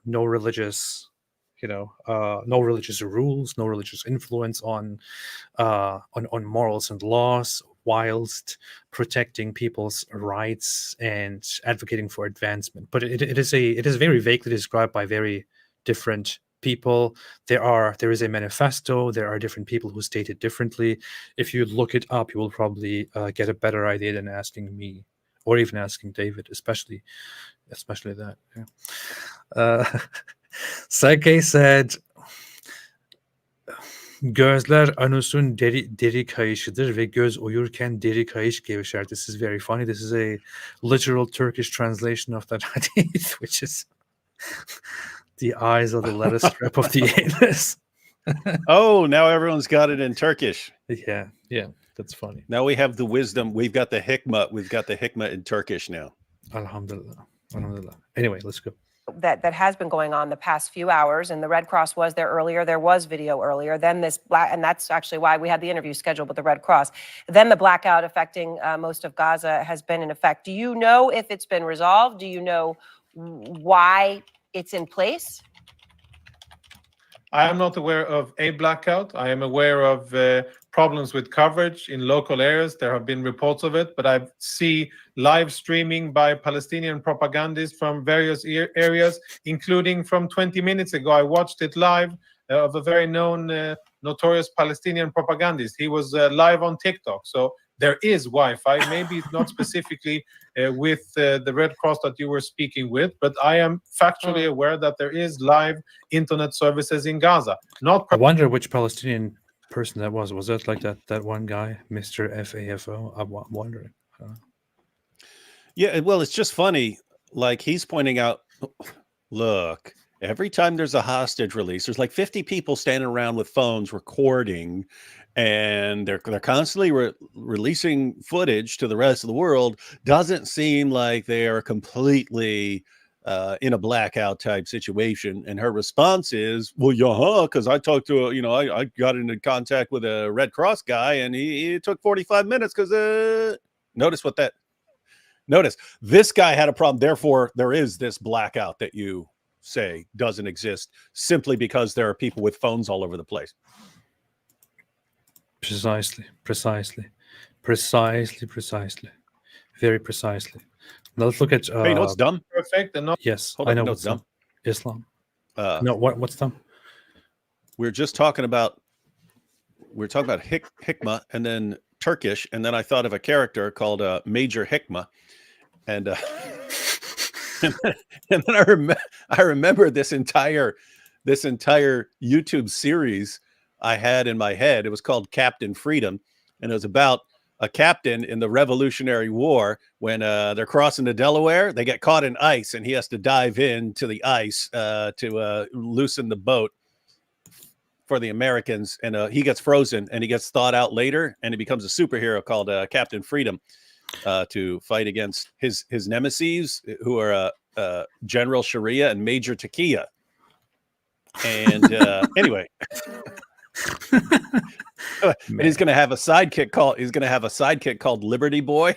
no religious influence on morals and laws, whilst protecting people's rights and advocating for advancement. But it is very vaguely described by very different people. There is a manifesto. There are different people who state it differently. If you look it up, you will probably get a better idea than asking me or even asking David, especially that. Yeah. Sergey said, "Gözler anusun deri kayışıdır ve göz uyurken deri kayış gevşer." This is very funny. This is a literal Turkish translation of that hadith, which is the eyes are the lettuce strap of the anus. Oh, now everyone's got it in Turkish. Yeah, that's funny. Now we have the wisdom. We've got the hikmah. We've got the hikmah in Turkish now. Alhamdulillah. Anyway, let's go. That has been going on the past few hours, and the Red Cross was there earlier. There was video earlier. Then this and that's actually why we had the interview scheduled with the Red Cross. Then the blackout affecting most of Gaza has been in effect. Do you know if it's been resolved? Do you know why it's in place? I am not aware of a blackout. I am aware of problems with coverage in local areas. There have been reports of it, but I see live streaming by Palestinian propagandists from various areas, including from 20 minutes ago. I watched it live of a very known, notorious Palestinian propagandist. He was live on TikTok. So there is Wi-Fi. Maybe it's not specifically with the Red Cross that you were speaking with, but I am factually aware that there is live internet services in Gaza. I wonder which Palestinian person that was. Was that like that one guy, Mr. FAFO? I'm wondering. Yeah, well, it's just funny. Like he's pointing out, look, every time there's a hostage release, there's like 50 people standing around with phones recording and they're constantly releasing footage to the rest of the world. Doesn't seem like they are completely in a blackout type situation. And her response is, well, yeah, because I talked to I got into contact with a Red Cross guy, and he took 45 minutes because notice this guy had a problem. Therefore, there is this blackout that you say doesn't exist simply because there are people with phones all over the place. Precisely. Very precisely. Now let's look at. Hey, you know what's dumb? Perfect. And not Yes, Hold I on, know no, what's dumb. dumb. Islam. No, what's dumb? We're just talking about. We're talking about Hikmah and then Turkish, and then I thought of a character called Major Hikmah, and and then I remember this entire YouTube series I had in my head. It was called Captain Freedom, and it was about a captain in the Revolutionary War. When they're crossing the Delaware, they get caught in ice, and he has to dive into the ice to loosen the boat for the Americans, and he gets frozen, and he gets thawed out later, and he becomes a superhero called Captain Freedom to fight against his nemesis, who are General Sharia and Major Taqiya. And anyway, and he's going to have a sidekick called Liberty Boy,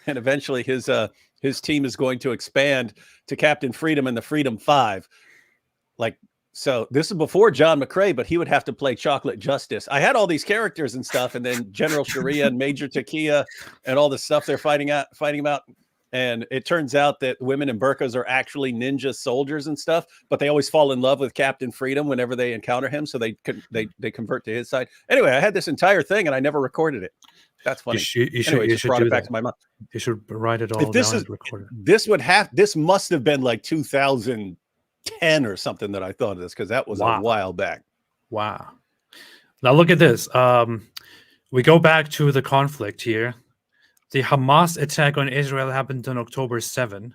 and eventually his team is going to expand to Captain Freedom and the Freedom Five. So this is before John McCrae, but he would have to play Chocolate Justice. I had all these characters and stuff, and then General Sharia and Major Taqiya and all the stuff they're fighting about. And it turns out that women in burqas are actually ninja soldiers and stuff, but they always fall in love with Captain Freedom whenever they encounter him. So they convert to his side. Anyway, I had this entire thing and I never recorded it. That's funny. You should brought it back that. to my mind. You should write it all down and record it. This must have been like 2010 or something that I thought of this, because that was a while back. Wow. Now look at this. We go back to the conflict here. The Hamas attack on Israel happened on October 7.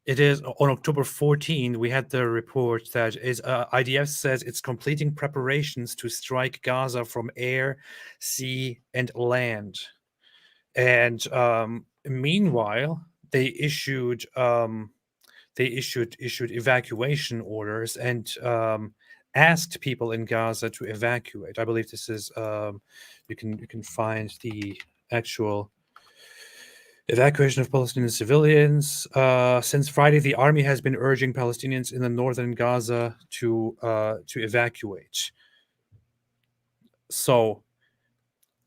It is on October 14. We had the report that IDF says it's completing preparations to strike Gaza from air, sea, and land. And meanwhile, they issued evacuation orders and asked people in Gaza to evacuate. I believe this is you can find the actual evacuation of Palestinian civilians. Since Friday, the army has been urging Palestinians in the northern Gaza to evacuate. So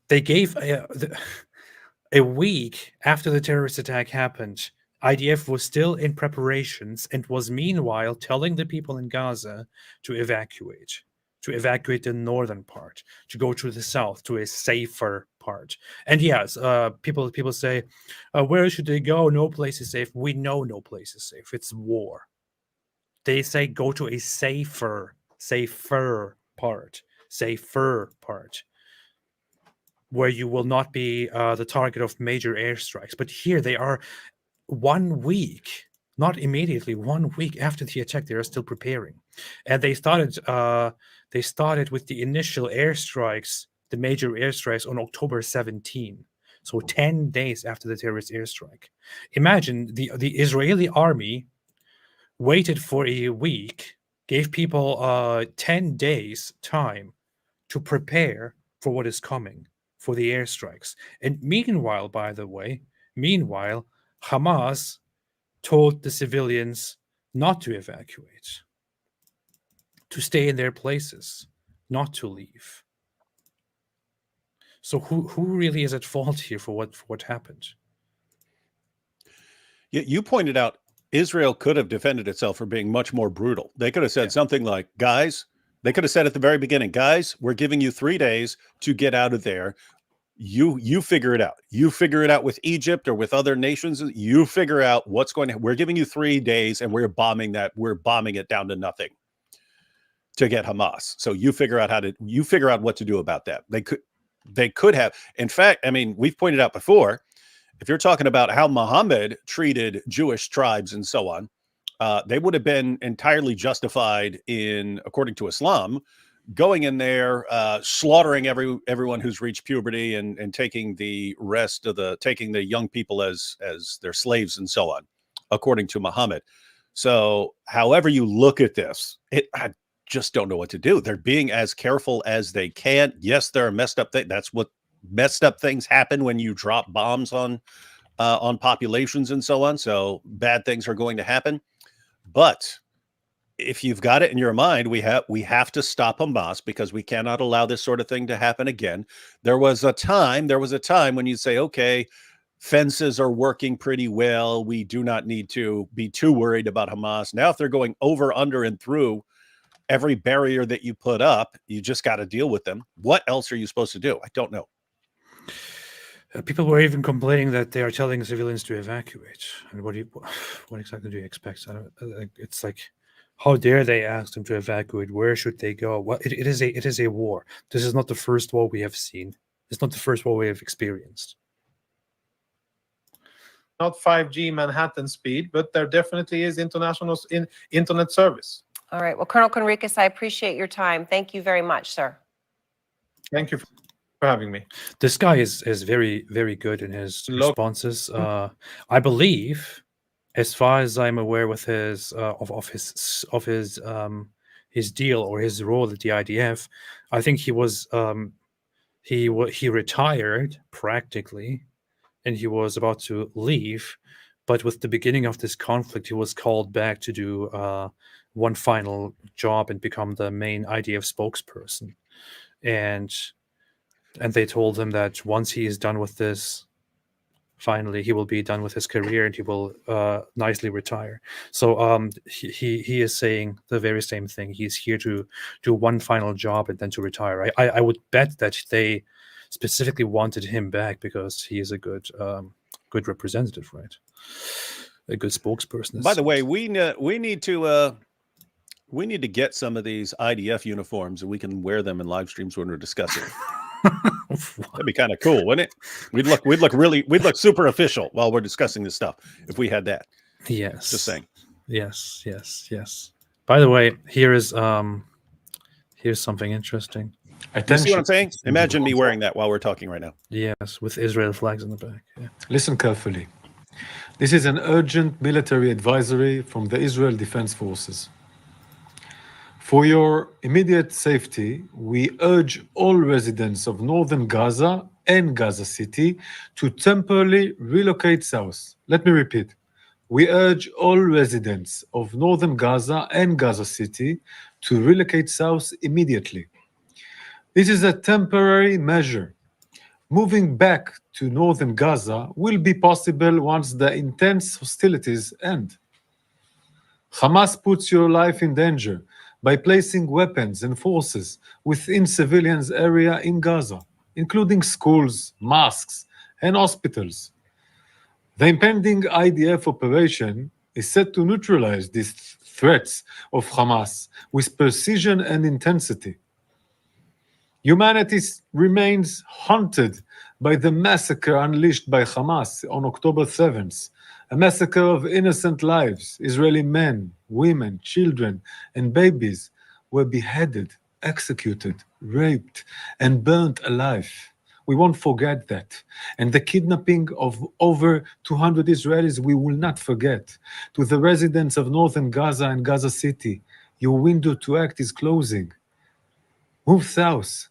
they gave a week after the terrorist attack happened. IDF was still in preparations and was meanwhile telling the people in Gaza to evacuate the northern part, to go to the south, to a safer part. And yes, people say, where should they go? No place is safe. We know no place is safe. It's war. They say go to a safer part, where you will not be the target of major airstrikes. But here they are 1 week, not immediately, 1 week after the attack, they are still preparing. And they started with the initial airstrikes, the major airstrikes on October 17. So 10 days after the terrorist airstrike. Imagine the Israeli army waited for a week, gave people 10 days time to prepare for what is coming, for the airstrikes. And meanwhile, by the way, Hamas told the civilians not to evacuate, to stay in their places, not to leave. So who really is at fault here for what happened? You pointed out Israel could have defended itself for being much more brutal. They could have said something like, guys, they could have said at the very beginning, guys, we're giving you 3 days to get out of there. You figure it out. You figure it out with Egypt or with other nations. You figure out what's going to. We're giving you 3 days, and we're bombing that. We're bombing it down to nothing to get Hamas. So you figure out what to do about that. They could have. In fact, I mean, we've pointed out before, if you're talking about how Mohammed treated Jewish tribes and so on, they would have been entirely justified in, according to Islam, going in there, slaughtering everyone who's reached puberty, and taking the young people as their slaves and so on, according to Muhammad. So, however you look at this, I just don't know what to do. They're being as careful as they can. Yes, there are messed up things. That's what messed up things happen when you drop bombs on populations and so on. So bad things are going to happen. But if you've got it in your mind, we have to stop Hamas, because we cannot allow this sort of thing to happen again. There was a time when you say, okay, fences are working pretty well, we do not need to be too worried about Hamas. Now, if they're going over, under, and through every barrier that you put up, you just got to deal with them. What else are you supposed to do? I don't know. People were even complaining that they are telling civilians to evacuate. And what exactly do you expect? It's like, how dare they ask them to evacuate? Where should they go? Well, it is a war. This is not the first war we have seen. It's not the first war we have experienced. Not 5G Manhattan speed, but there definitely is international internet service. All right. Well, Colonel Conricus, I appreciate your time. Thank you very much, sir. Thank you for having me. This guy is very, very good in his responses. I believe, as far as I'm aware, with his his deal or his role at the IDF, I think he was he retired practically, and he was about to leave. But with the beginning of this conflict, he was called back to do one final job and become the main IDF spokesperson. And they told him that once he is done with this, finally he will be done with his career and he will nicely retire. So he is saying the very same thing. He's here to do one final job and then to retire. I would bet that they specifically wanted him back because he is a good representative, right? A good spokesperson. By the way, we need to get some of these IDF uniforms and we can wear them in live streams when we're discussing. That'd be kind of cool, wouldn't it? We'd look super official while we're discussing this stuff if we had that. Yes. Just saying. Yes. By the way, here's something interesting. You see what I'm saying? Imagine me wearing that while we're talking right now. Yes, with Israel flags in the back. Yeah. Listen carefully. This is an urgent military advisory from the Israel Defense Forces. For your immediate safety, we urge all residents of northern Gaza and Gaza City to temporarily relocate south. Let me repeat. We urge all residents of northern Gaza and Gaza City to relocate south immediately. This is a temporary measure. Moving back to northern Gaza will be possible once the intense hostilities end. Hamas puts your life in danger by placing weapons and forces within civilians' area in Gaza, including schools, mosques, and hospitals. The impending IDF operation is set to neutralize these threats of Hamas with precision and intensity. Humanity remains haunted by the massacre unleashed by Hamas on October 7th, a massacre of innocent lives. Israeli men, women, children, and babies were beheaded, executed, raped, and burnt alive. We won't forget that. And the kidnapping of over 200 Israelis, we will not forget. To the residents of northern Gaza and Gaza City, your window to act is closing. Move south.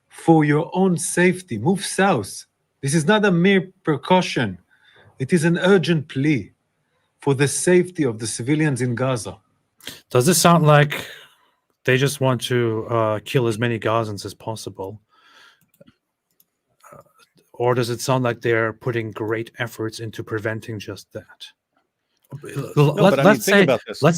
For your own safety, move south. This is not a mere precaution. It is an urgent plea for the safety of the civilians in Gaza. Does this sound like they just want to kill as many Gazans as possible? Or does it sound like they're putting great efforts into preventing just that? Let's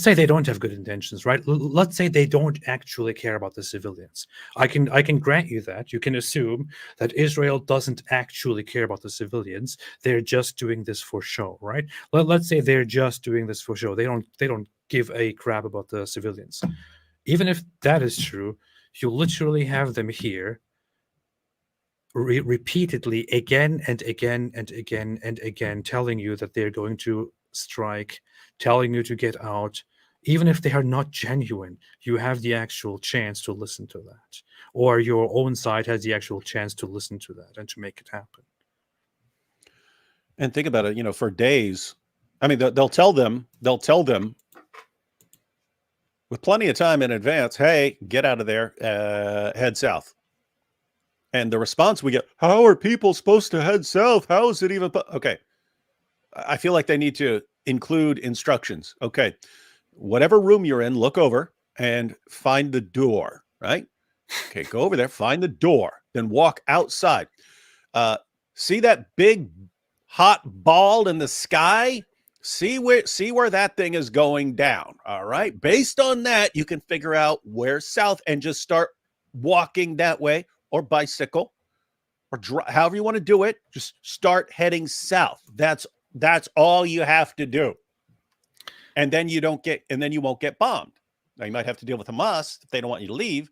say they don't have good intentions, right? Let's say they don't actually care about the civilians. I can grant you that. You can assume that Israel doesn't actually care about the civilians. They're just doing this for show, right? Let's say they're just doing this for show. They don't give a crap about the civilians. Even if that is true, you literally have them here repeatedly again and again and again and again telling you that they're going to strike, telling you to get out, even if they are not genuine, you have the actual chance to listen to that, or your own side has the actual chance to listen to that and to make it happen. And think about it, you know, for days, I mean, they'll tell them with plenty of time in advance, hey, get out of there, head south. And the response we get, how are people supposed to head south? How is it even? Okay. I feel like they need to include instructions. Okay. Whatever room you're in, look over and find the door, right? Okay. Go over there, find the door, then walk outside. See that big hot ball in the sky? See where that thing is going down. All right. Based on that, you can figure out where south and just start walking that way, or bicycle, or however you want to do it. Just start heading south. That's all you have to do. And then you won't get bombed. Now you might have to deal with Hamas if they don't want you to leave.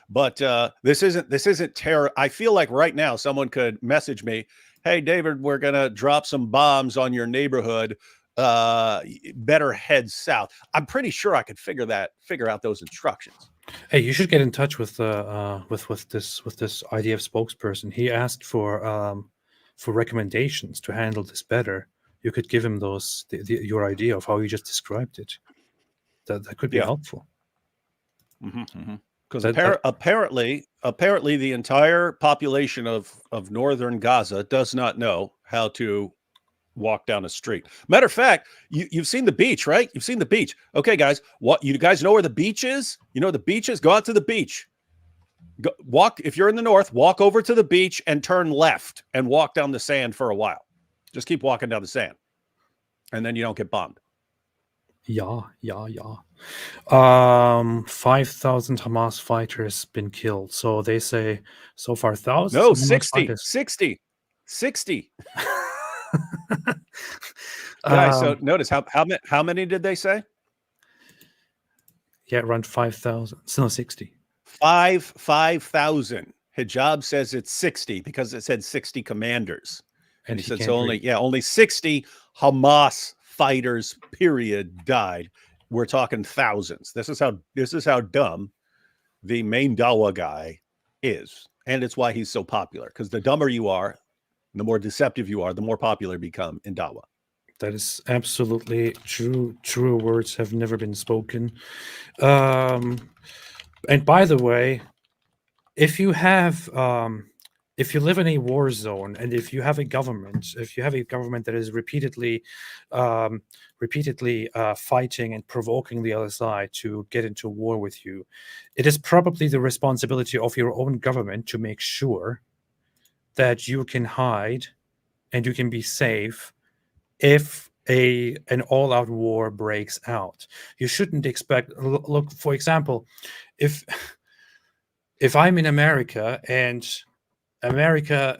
But this isn't terror. I feel like right now someone could message me, hey, David, we're going to drop some bombs on your neighborhood. Better head south. I'm pretty sure I could figure out those instructions. Hey, you should get in touch with this IDF spokesperson. He asked for recommendations to handle this better. You could give him your idea of how you just described it. That could be helpful. Because apparently the entire population of northern Gaza does not know how to walk down a street. Matter of fact, you've seen the beach, right? You've seen the beach. Okay, guys, what you guys know where the beach is? You know where the beach is? Go out to the beach. Walk, if you're in the north, walk over to the beach and turn left and walk down the sand for a while. Just keep walking down the sand. And then you don't get bombed. Yeah. 5,000 Hamas fighters been killed. So they say so far thousands. No, 60. Guys, so notice how many did they say? Yeah, around 5,000. It's not 60. 5,000. Hijab says it's 60 because it said 60 commanders. And he said so only 60 Hamas fighters, period, died. We're talking thousands. This is how dumb the main Dawa guy is. And it's why he's so popular. Because the dumber you are, the more deceptive you are, the more popular you become in Dawa. That is absolutely true. Truer words have never been spoken. And by the way, if you live in a war zone, and if you have a government that is repeatedly fighting and provoking the other side to get into war with you, it is probably the responsibility of your own government to make sure that you can hide and you can be safe if an all-out war breaks out. You shouldn't expect. Look, for example, if I'm in America and America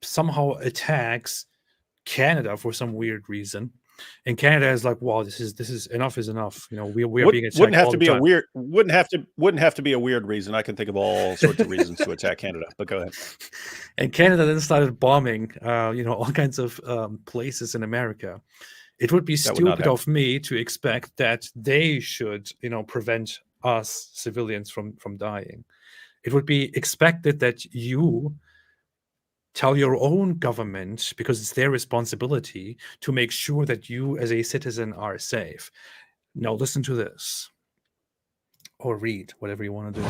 somehow attacks Canada for some weird reason, and Canada is like, "Wow, this is enough is enough." You know, we are being attacked. Wouldn't have all to the be time. wouldn't have to be a weird reason. I can think of all sorts of reasons to attack Canada. But go ahead. And Canada then started bombing, all kinds of places in America. It would be stupid of me to expect that they should, prevent us civilians from dying. It would be expected that you tell your own government, because it's their responsibility, to make sure that you as a citizen are safe. Now listen to this. Or read, whatever you want to do.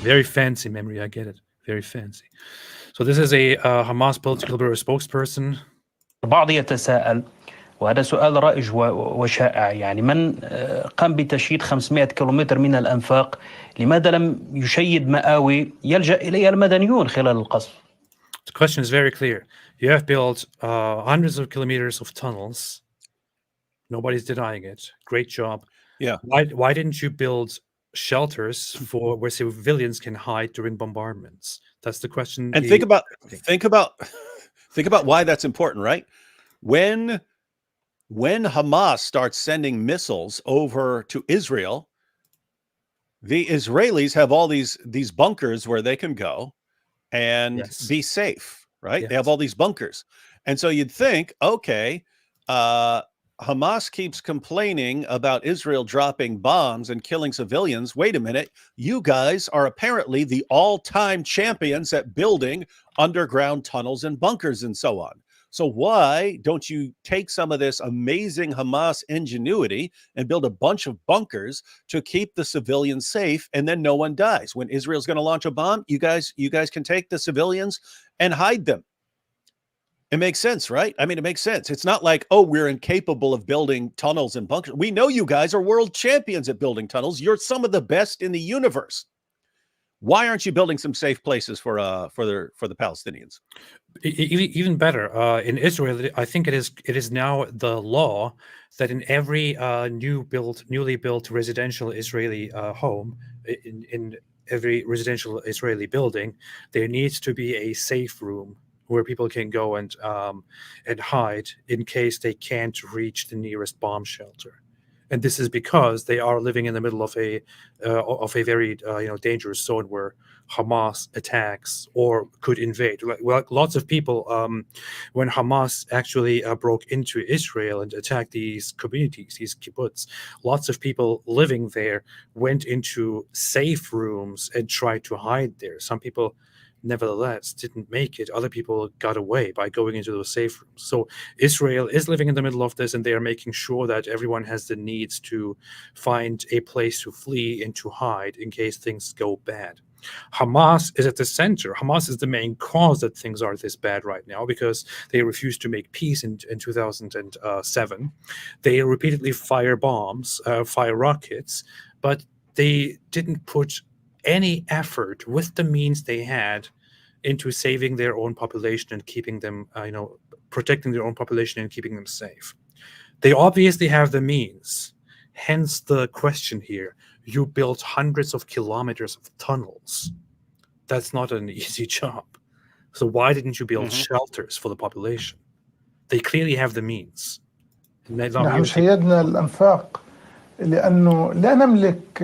Very fancy memory, I get it. Very fancy. So this is a Hamas political bureau spokesperson. البعض يتساءل، وهذا سؤال رائج وشائع، يعني من قام بتشييد 500 كيلومتر من الأنفاق؟ لماذا لم يشيد مآوي يلجأ إليها المدنيون خلال القصف؟ The question is very clear. You have built hundreds of kilometers of tunnels. Nobody's denying it. Great job. Yeah. Why didn't you build shelters for where civilians can hide during bombardments? That's the question. And think about why that's important, right? When Hamas starts sending missiles over to Israel, the Israelis have all these bunkers where they can go. and Yes. be safe, right? Yes. They have all these bunkers. And so you'd think, okay, Hamas keeps complaining about Israel dropping bombs and killing civilians. Wait a minute. You guys are apparently the all-time champions at building underground tunnels and bunkers and so on. So why don't you take some of this amazing Hamas ingenuity and build a bunch of bunkers to keep the civilians safe, and then no one dies? When Israel's going to launch a bomb, you guys can take the civilians and hide them. It makes sense, right? I mean, it makes sense. It's not like, oh, we're incapable of building tunnels and bunkers. We know you guys are world champions at building tunnels. You're some of the best in the universe. Why aren't you building some safe places for the Palestinians? Even better, in Israel, I think it is now the law that in every newly built residential Israeli home, in every residential Israeli building, there needs to be a safe room where people can go and hide in case they can't reach the nearest bomb shelter. And this is because they are living in the middle of a very dangerous zone where Hamas attacks or could invade. Well, lots of people, when Hamas actually broke into Israel and attacked these communities, these kibbutz, lots of people living there went into safe rooms and tried to hide there. Some people nevertheless didn't make it. Other people got away by going into those safe rooms. So Israel is living in the middle of this, and they are making sure that everyone has the needs to find a place to flee and to hide in case things go bad. Hamas is at the center. Hamas is the main cause that things are this bad right now, because they refused to make peace in 2007. They repeatedly fire bombs, fire rockets, but they didn't put any effort with the means they had into saving their own population and keeping them, protecting their own population and keeping them safe. They obviously have the means. Hence the question here. You built hundreds of kilometers of tunnels. That's not an easy job. So why didn't you build shelters for the population? They clearly have the means. نحن شيدنا الأنفاق لأنه لا نملك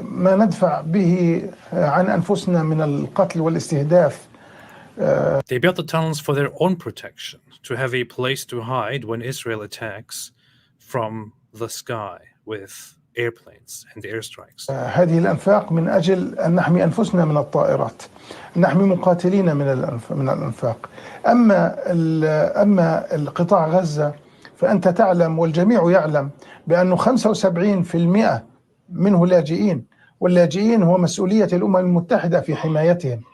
ما ندفع به عن أنفسنا من القتل والاستهداف. They built the tunnels for their own protection, to have a place to hide when Israel attacks from the sky with airplanes and airstrikes. هذه الأنفاق من أجل أن نحمي أنفسنا من الطائرات، نحمي مقاتلين من الأنفاق. أما القطاع غزة فأنت تعلم والجميع يعلم بأنه 75% منه لاجئين، واللاجئين هو مسؤولية الأمم المتحدة في حمايتهم.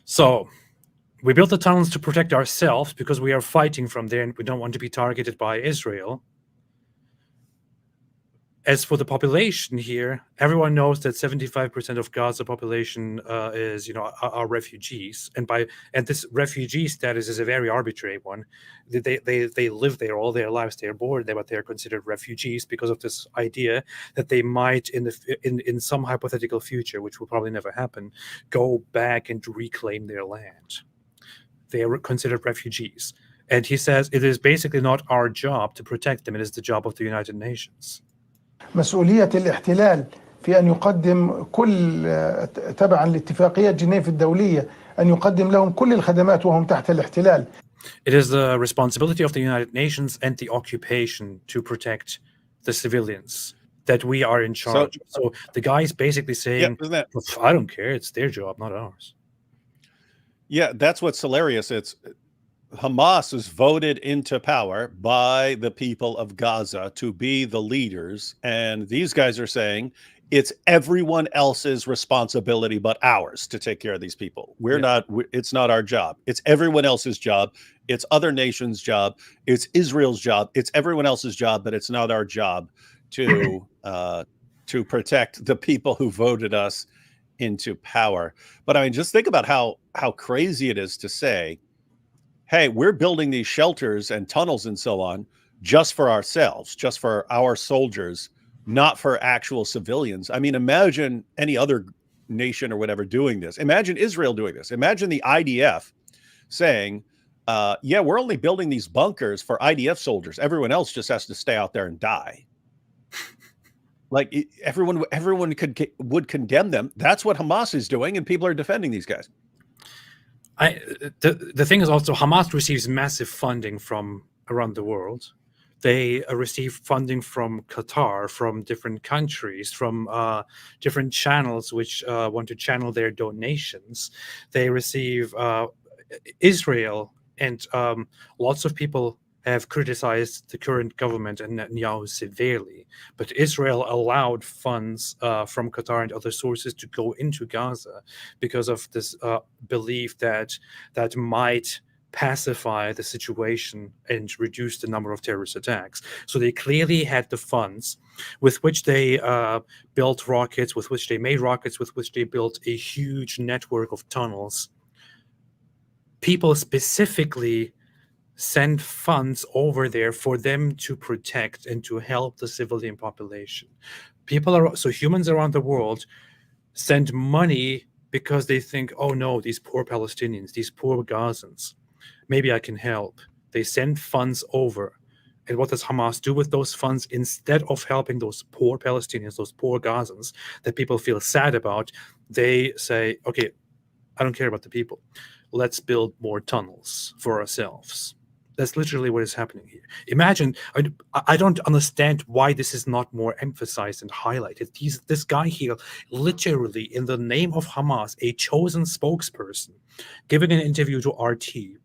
So we built the tunnels to protect ourselves because we are fighting from there and we don't want to be targeted by Israel. As for the population here, everyone knows that 75% of Gaza population are refugees, and this refugee status is a very arbitrary one. They live there all their lives. They are born there, but they are considered refugees because of this idea that they might, in some hypothetical future, which will probably never happen, go back and reclaim their land. They are considered refugees, and he says it is basically not our job to protect them. It is the job of the United Nations. مسؤولية الاحتلال في أن يقدم كل تبعا لاتفاقية جنيف الدولية أن يقدم لهم كل الخدمات وهم تحت الاحتلال. It is the responsibility of the United Nations and the occupation to protect the civilians that we are in charge. So the guy is basically saying, I don't care, it's their job, not ours. Yeah, that's what's hilarious. It's Hamas is voted into power by the people of Gaza to be the leaders. And these guys are saying it's everyone else's responsibility but ours to take care of these people. It's not our job. It's everyone else's job. It's other nations' job. It's Israel's job. It's everyone else's job, but it's not our job to protect the people who voted us into power. But I mean, just think about how crazy it is to say, hey, we're building these shelters and tunnels and so on just for ourselves, just for our soldiers, not for actual civilians. I mean, imagine any other nation or whatever doing this. Imagine Israel doing this. Imagine the IDF saying, yeah, we're only building these bunkers for IDF soldiers. Everyone else just has to stay out there and die. Like everyone would condemn them. That's what Hamas is doing, and people are defending these guys. The thing is also Hamas receives massive funding from around the world. They receive funding from Qatar, from different countries, from different channels which want to channel their donations. They receive Israel, and lots of people have criticized the current government and Netanyahu severely. But Israel allowed funds from Qatar and other sources to go into Gaza because of this belief that that might pacify the situation and reduce the number of terrorist attacks. So they clearly had the funds with which they built rockets, with which they made rockets, with which they built a huge network of tunnels. People specifically send funds over there for them to protect and to help the civilian population. Humans around the world send money because they think, oh no, these poor Palestinians, these poor Gazans, maybe I can help. They send funds over. And what does Hamas do with those funds? Instead of helping those poor Palestinians, those poor Gazans that people feel sad about, they say, okay, I don't care about the people. Let's build more tunnels for ourselves. That's literally what is happening here. Imagine, I don't understand why this is not more emphasized and highlighted. This guy here, literally in the name of Hamas, a chosen spokesperson, giving an interview to RT,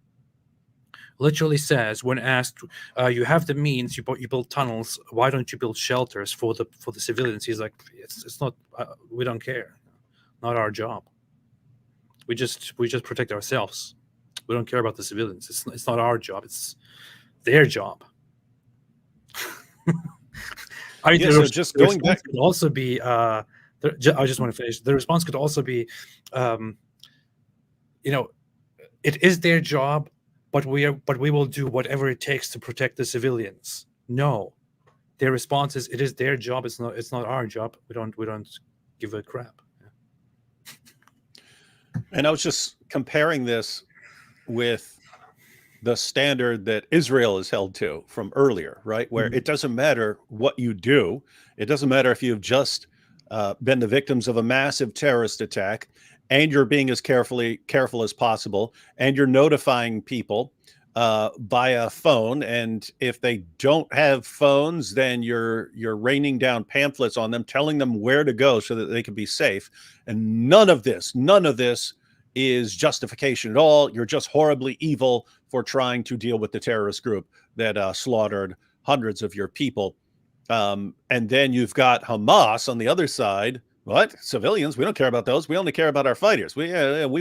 literally says, when asked, you have the means, you build tunnels, why don't you build shelters for the civilians? He's like, it's not, we don't care, not our job. We just protect ourselves. We don't care about the civilians. It's not our job. It's their job. So just going back, could also be. I just want to finish. The response could also be, it is their job, but we will do whatever it takes to protect the civilians. No, their response is, it is their job. It's not our job. We don't give a crap. And I was just comparing this with the standard that Israel is held to from earlier, right? Where it doesn't matter what you do. It doesn't matter if you've just been the victims of a massive terrorist attack and you're being as careful as possible, and you're notifying people via phone. And if they don't have phones, then you're raining down pamphlets on them, telling them where to go so that they can be safe. And none of this is justification at all. You're just horribly evil for trying to deal with the terrorist group that slaughtered hundreds of your people. And then you've got Hamas on the other side. What? Civilians? We don't care about those. We only care about our fighters. We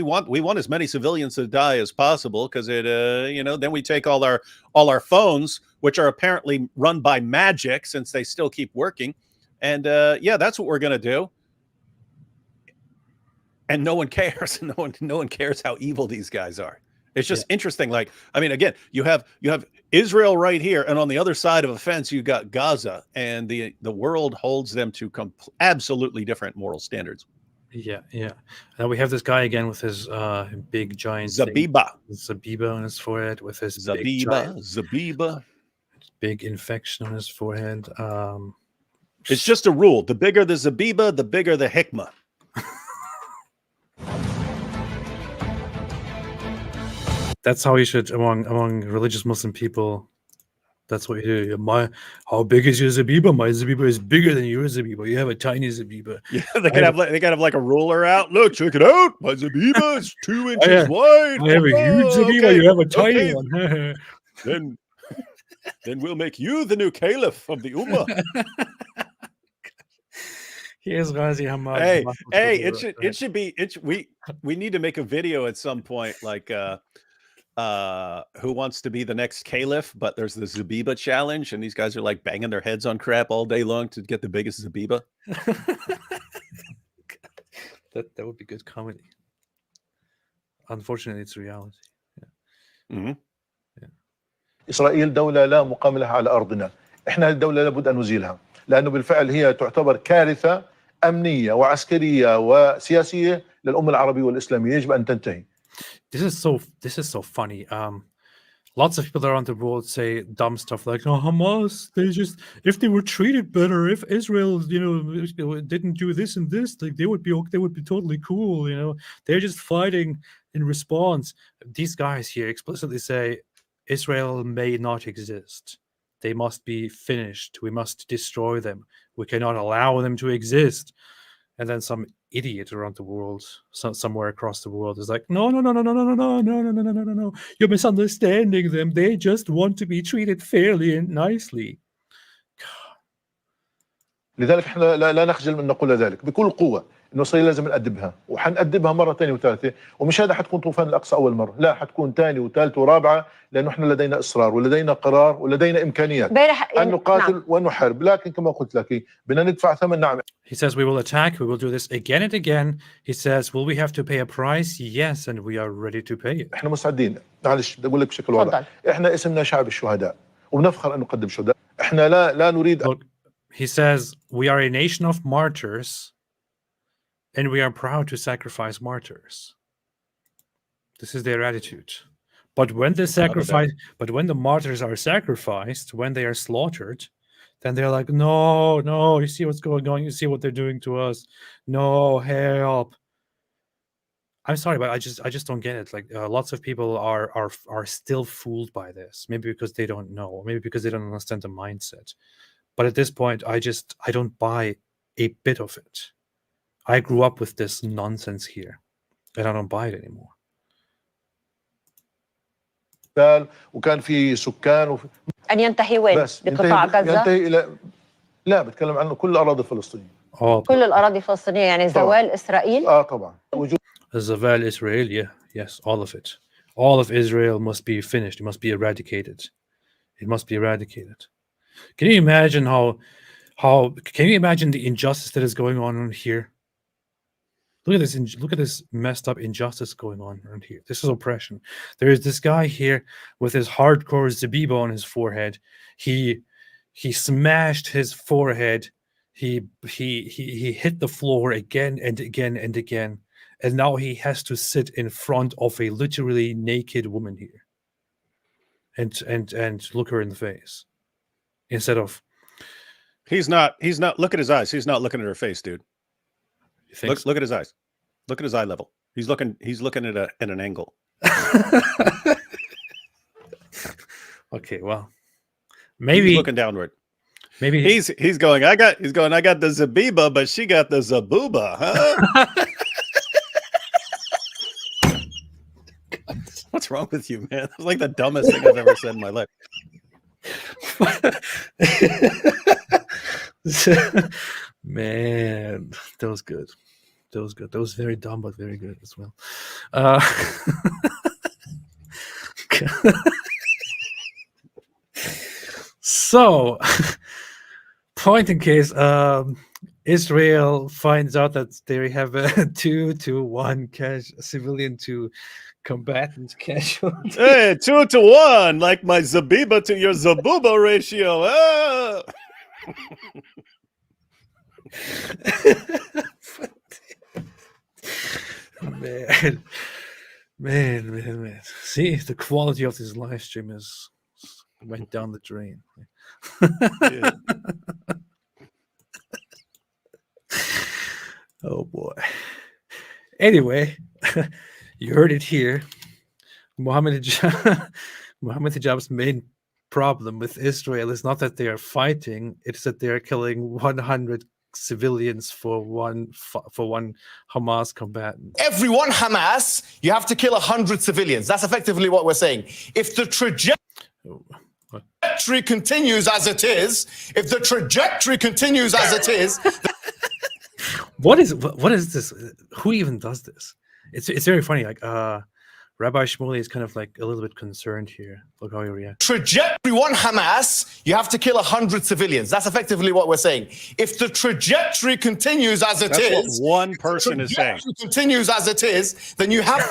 want as many civilians to die as possible, because then we take all our phones, which are apparently run by magic since they still keep working. And that's what we're going to do. And no one cares. No one cares how evil these guys are. It's just interesting. Like, I mean, again, you have Israel right here, and on the other side of a fence, you got Gaza, and the world holds them to absolutely different moral standards. Yeah. Now we have this guy again with his big giant Zabiba on his forehead, with his big infection on his forehead. It's just a rule. The bigger the Zabiba, the bigger the hikmah. That's how you should, among religious Muslim people. That's what you do. How big is your Zabiba? My Zabiba is bigger than your Zabiba. You have a tiny Zabiba. Yeah, they gotta have like a ruler out. Look, check it out. My Zabiba is 2 inches wide. I have a huge Zabiba. Okay. You have a tiny one. Then we'll make you the new caliph of the Ummah. Here's Ghazi Hamad. It should be. We need to make a video at some point, like who wants to be the next caliph, but there's the Zabiba challenge, and these guys are like banging their heads on crap all day long to get the biggest Zabiba. that would be good comedy. Unfortunately, it's reality. إسرائيل دولة لا مقام لها على أرضنا. إحنا الدولة لابد أن نزيلها، لأنه بالفعل هي تعتبر كارثة أمنية وعسكرية وسياسية للأمة العربية والإسلامية. يجب أن تنتهي. This is so funny. Lots of people around the world say dumb stuff like, "Oh, Hamas, if they were treated better, if Israel, didn't do this and this, like they would be totally cool. They're just fighting in response, these guys here explicitly say Israel may not exist. They must be finished. We must destroy them. We cannot allow them to exist. And then some idiot around the world, somewhere across the world, is like, no, you're misunderstanding them. They just want to be treated fairly and nicely. لذلك احنا لا نخجل من نقول ذلك بكل قوه انه اسرائيل لازم نأدبها وحنأدبها مره ثانيه وثالثه ومش هذا حتكون طوفان الاقصى اول مره لا حتكون ثانيه وثالثه ورابعه لانه احنا لدينا اصرار ولدينا قرار ولدينا امكانيات ان نقاتل ونحارب لكن كما قلت لك بدنا ندفع ثمن نعم. He says we will attack, we will do this again and again. He says will we have to pay a price? Yes, and we are ready to pay it. احنا مستعدين. معلش بدي اقول لك بشكل واضح احنا اسمنا شعب الشهداء وبنفخر ان نقدم شهداء. احنا لا نريد. Look, he says we are a nation of martyrs and we are proud to sacrifice martyrs. This is their attitude. But when the martyrs are sacrificed, when they are slaughtered, then they're like, no, you see what's going on, you see what they're doing to us. No, help. I'm sorry, but I just don't get it. Like lots of people are still fooled by this. Maybe because they don't know, maybe because they don't understand the mindset. But at this point, I don't buy a bit of it. I grew up with this nonsense here, and I don't buy it anymore. وكان في سكان أن ينتهي وين؟ بقطاع غزة؟ ينتهي إلى لا بتكلم عنه كل الأراضي الفلسطينية. كل الأراضي الفلسطينية يعني زوال إسرائيل؟ طبعا. زوال إسرائيل, yes, all of it. All of Israel must be finished. It must be eradicated. It must be eradicated. Can you imagine can you imagine the injustice that is going on here? Look at this messed up injustice going on around here. This is oppression. There is this guy here with his hardcore zabiba on his forehead. He smashed his forehead. He hit the floor again and again and again. And now he has to sit in front of a literally naked woman here. And look her in the face. Instead of He's not look at his eyes. He's not looking at her face, dude. Look at his eyes. Look at his eye level. He's looking at an angle. Okay, well, maybe he's looking downward. Maybe he's going. I got the zabiba, but she got the zabuba, huh? What's wrong with you, man? It's like the dumbest thing I've ever said in my life. Man, that was good. That was very dumb, but very good as well. So, point in case Israel finds out that they have a 2-to-1 civilian to combatant casualty. Hey, 2-to-1, like my zabiba to your zabuba ratio. Ah! Man. See, the quality of this live stream went down the drain. Oh boy. Anyway, you heard it here. Mohammed Hijab's main problem with Israel is not that they are fighting; it's that they are killing 100 civilians for one Hamas combatant. Every one Hamas, you have to kill 100 civilians. That's effectively what we're saying. If the trajectory continues as it is, What is this? Who even does this? It's very funny. Like Rabbi Shmuley is kind of like a little bit concerned here. Look how he reacts. Trajectory one Hamas, you have to kill 100 civilians. That's effectively what we're saying. If the trajectory continues as it is, what one person is saying. Continues as it is, then you have.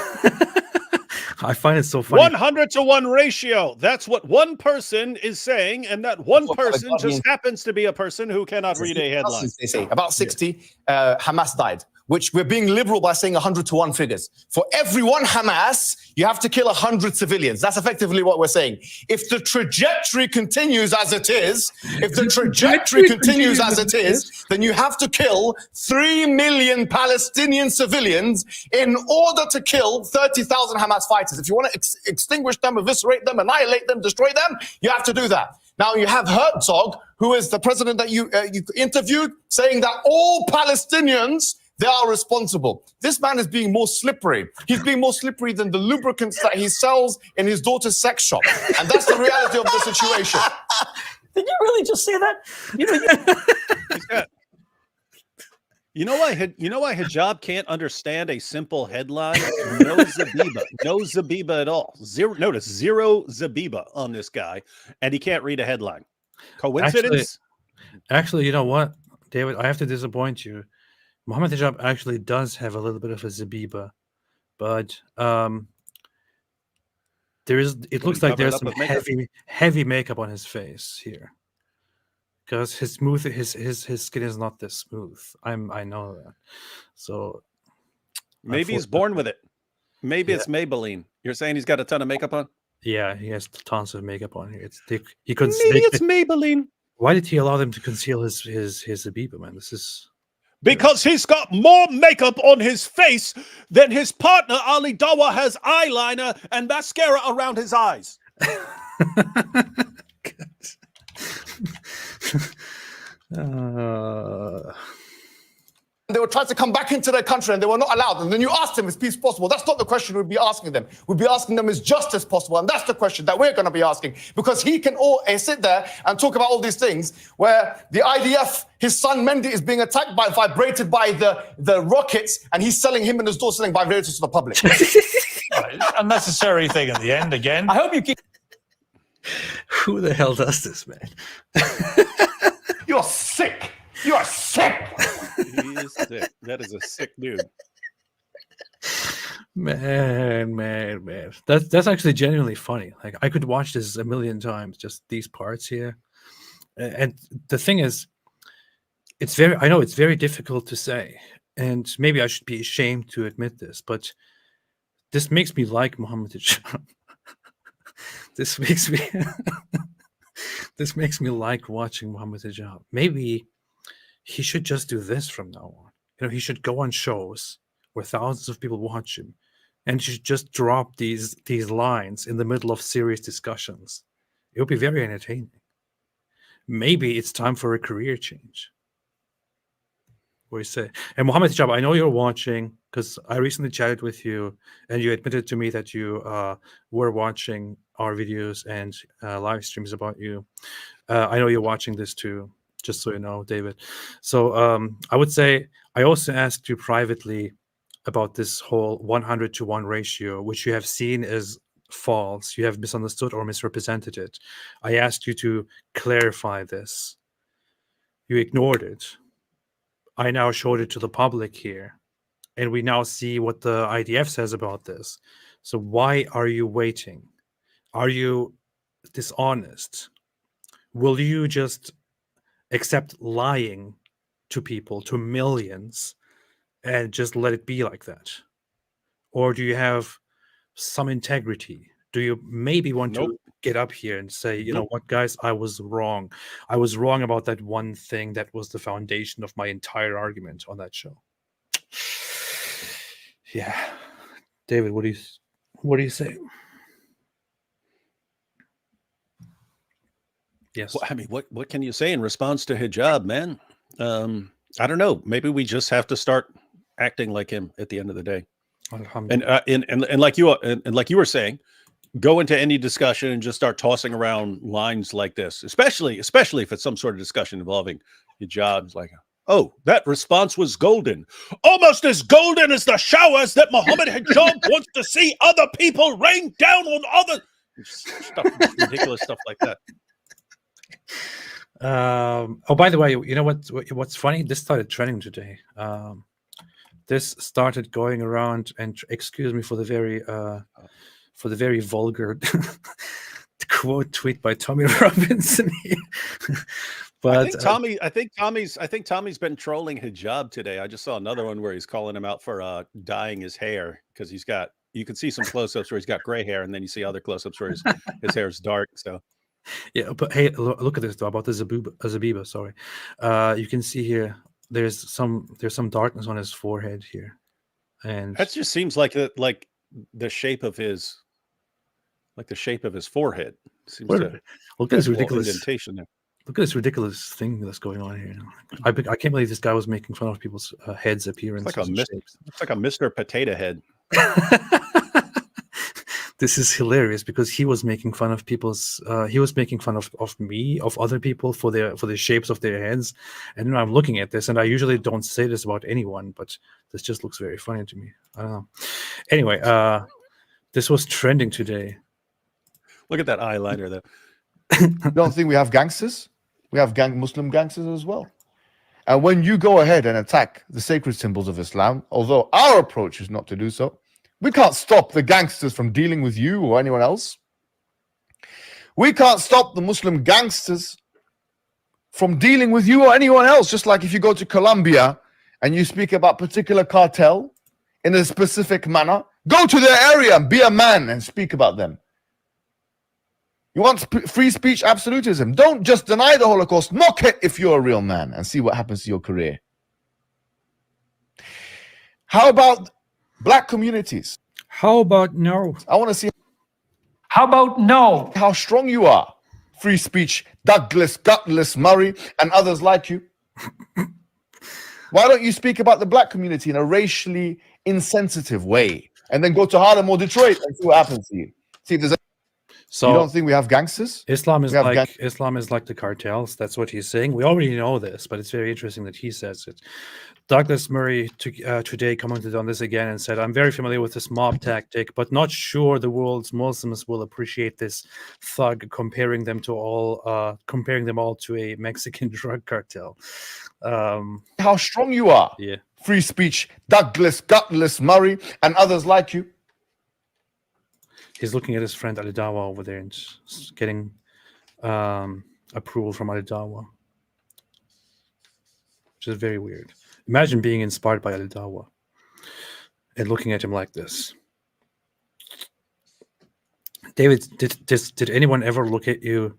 I find it so funny. 100-to-1 ratio. That's what one person is saying, and that one person just happens to be a person who cannot read a headline. They say about 60 Hamas died. which we're being liberal by saying 100-to-1 figures. For every one Hamas, you have to kill 100 civilians. That's effectively what we're saying. If the trajectory continues as it is, then you have to kill 3 million Palestinian civilians in order to kill 30,000 Hamas fighters. If you want to extinguish them, eviscerate them, annihilate them, destroy them, you have to do that. Now you have Herzog, who is the president that you interviewed, saying that all Palestinians, they are responsible. This man is being more slippery. He's being more slippery than the lubricants that he sells in his daughter's sex shop. And that's the reality of the situation. Did you really just say that? You know why Hijab can't understand a simple headline? No Zabiba at all. Zero Zabiba on this guy, and he can't read a headline. Coincidence? Actually, you know what, David? I have to disappoint you. Mohammed Hijab actually does have a little bit of a Zabiba, but it looks like there's some heavy makeup on his face here. Because his skin is not this smooth. I know that. So maybe he's born with it. Maybe it's Maybelline. You're saying he's got a ton of makeup on? Yeah, he has tons of makeup on here. Maybe it's Maybelline. Why did he allow them to conceal his Zabiba, man? This is because he's got more makeup on his face than his partner Ali Dawa has eyeliner and mascara around his eyes. They were trying to come back into their country and they were not allowed. And then you asked them, is peace possible? That's not the question we'd be asking them. We'd be asking them, is justice possible? And that's the question that we're going to be asking. Because he can sit there and talk about all these things where the IDF, his son Mendy is being attacked vibrated by the rockets, and he's selling him and his daughter selling vibrators to the public. Unnecessary thing at the end again. I hope you keep... Who the hell does this, man? You're sick. You are sick. He is sick. That is a sick dude. Man. That's actually genuinely funny. Like, I could watch this a million times, just these parts here. And the thing is, I know it's very difficult to say, and maybe I should be ashamed to admit this, but this makes me like Mohammed Hijab. This makes me like watching Mohammed Hijab. Maybe he should just do this from now on. You know, he should go on shows where thousands of people watch him, and he should just drop these lines in the middle of serious discussions. It would be very entertaining. Maybe it's time for a career change. What do you say? And Mohammed Hijab, I know you're watching, because I recently chatted with you, and you admitted to me that you were watching our videos and live streams about you. I know you're watching this too, just so you know, David. So I would say I also asked you privately about this whole 100-to-1 ratio, which you have seen as false. You have misunderstood or misrepresented it. I asked you to clarify this. You ignored it. I now showed it to the public here, and we now see what the IDF says about this. So why are you waiting? Are you dishonest? Will you just accept lying to people, to millions, and just let it be like that? Or do you have some integrity? Do you maybe want to get up here and say, you know what, guys, I was wrong. I was wrong about that one thing that was the foundation of my entire argument on that show. Yeah. David, what do you say? Yes. Well, I mean, what can you say in response to Hijab, man? I don't know. Maybe we just have to start acting like him at the end of the day. And like you were saying, go into any discussion and just start tossing around lines like this, especially if it's some sort of discussion involving Hijab. It's like, oh, that response was golden, almost as golden as the showers that Mohammed Hijab wants to see other people rain down on other stuff, ridiculous stuff like that. Oh, by the way, you know what's funny? This started trending today. This started going around, and excuse me for the very vulgar quote tweet by Tommy Robinson here. But I think Tommy's been trolling Hijab today. I just saw another one where he's calling him out for dyeing his hair because you can see some close-ups where he's got gray hair, and then you see other close-ups where his hair is dark. So yeah, but hey, look at this though about the Zabiba. Sorry, you can see here there's some darkness on his forehead here, and that just seems like the shape of his forehead. Seems to look at this ridiculous indentation there. Look at this ridiculous thing that's going on here. I can't believe this guy was making fun of people's heads' appearance. It's like a Mr. Potato Head. This is hilarious because he was making fun of people's. He was making fun of me, of other people for the shapes of their heads. And I'm looking at this, and I usually don't say this about anyone, but this just looks very funny to me. I don't know. Anyway, this was trending today. Look at that eyeliner, though. You don't think we have gangsters? We have Muslim gangsters as well. And when you go ahead and attack the sacred symbols of Islam, although our approach is not to do so, we can't stop the gangsters from dealing with you or anyone else. We can't stop the Muslim gangsters from dealing with you or anyone else. Just like if you go to Colombia and you speak about particular cartel in a specific manner, go to their area and be a man and speak about them. You want free speech absolutism. Don't just deny the Holocaust. Mock it if you're a real man and see what happens to your career. How about black communities? How about no? I want to see. How about no? How strong you are. Free speech, Douglas, Gutless, Murray, and others like you. Why don't you speak about the black community in a racially insensitive way and then go to Harlem or Detroit and see what happens to you? See if there's So you don't think we have gangsters? Islam is like the cartels. That's what he's saying. We already know this, but it's very interesting that he says it. Douglas Murray today commented on this again and said, "I'm very familiar with this mob tactic, but not sure the world's Muslims will appreciate this thug comparing them all to a Mexican drug cartel." How strong you are. Yeah. Free speech, Douglas, Gutless, Murray, and others like you. He's looking at his friend Ali Dawa over there and getting approval from Ali Dawa, which is very weird. Imagine being inspired by Ali Dawa and looking at him like this. David, did anyone ever look at you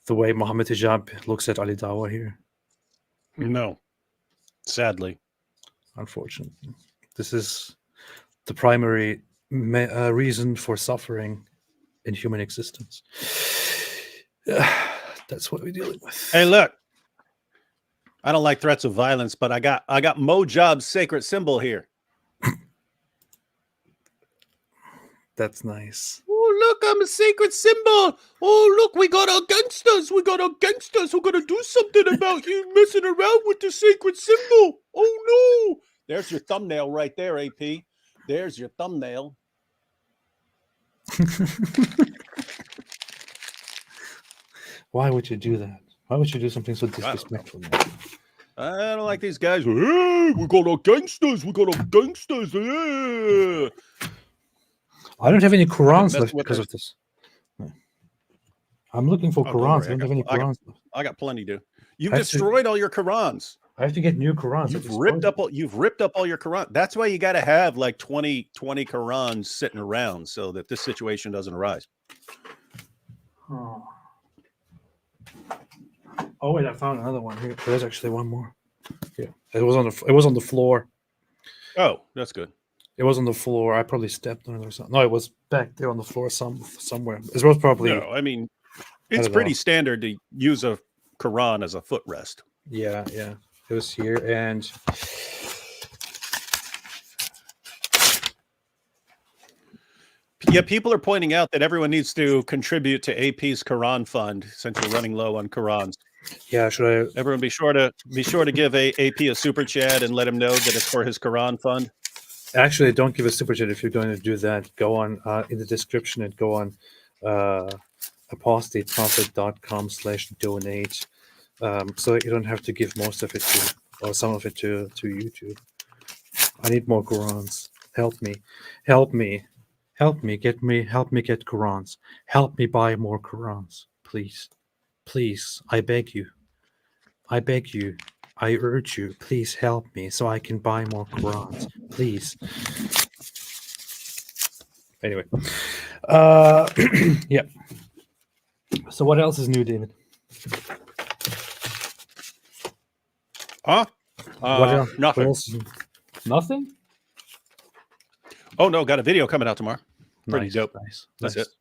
the way Mohammed Hijab looks at Ali Dawa here? No, sadly. Unfortunately. This is the primary reason for suffering in human existence. That's what we're dealing with. Hey, look. I don't like threats of violence, but I got Mojab's sacred symbol here. That's nice. Oh, look, I'm a sacred symbol. Oh, look, we got our gangsters. We got our gangsters who are going to do something about you messing around with the sacred symbol. Oh, no. There's your thumbnail right there, AP. There's your thumbnail. Why would you do that? Why would you do something so disrespectful? I don't like these guys. Hey, we got our gangsters. We got our gangsters. Yeah. I don't have any Qurans left because of this. I'm looking for Qurans. I don't have any Qurans left. I got plenty, dude. You've destroyed all your Qurans. I have to get new Qurans. You've ripped up all your Quran. That's why you got to have like 20 Qurans sitting around so that this situation doesn't arise. Oh wait, I found another one here. There's actually one more. Yeah, it was on the floor. Oh, that's good. It was on the floor. I probably stepped on it or something. No, it was back there on the floor somewhere. It was probably. No, I mean, it's pretty standard to use a Quran as a footrest. Yeah. It was here, and yeah, people are pointing out that everyone needs to contribute to AP's Quran fund since we're running low on Qurans. Yeah, should I? Everyone be sure to give AP a super chat and let him know that it's for his Quran fund. Actually, don't give a super chat if you're going to do that. Go on in the description and go on apostateprophet.com/donate. So you don't have to give most of it or some of it to YouTube. I need more Qurans. Help me get Qurans. Help me buy more Qurans, please. I beg you. I beg you, I urge you, please help me so I can buy more Qurans. Please. Anyway. Yeah. So what else is new, David? Huh? Nothing. Nothing. What else? Nothing? Oh, no. Got a video coming out tomorrow. Pretty Nice, dope. nice, That's nice, it.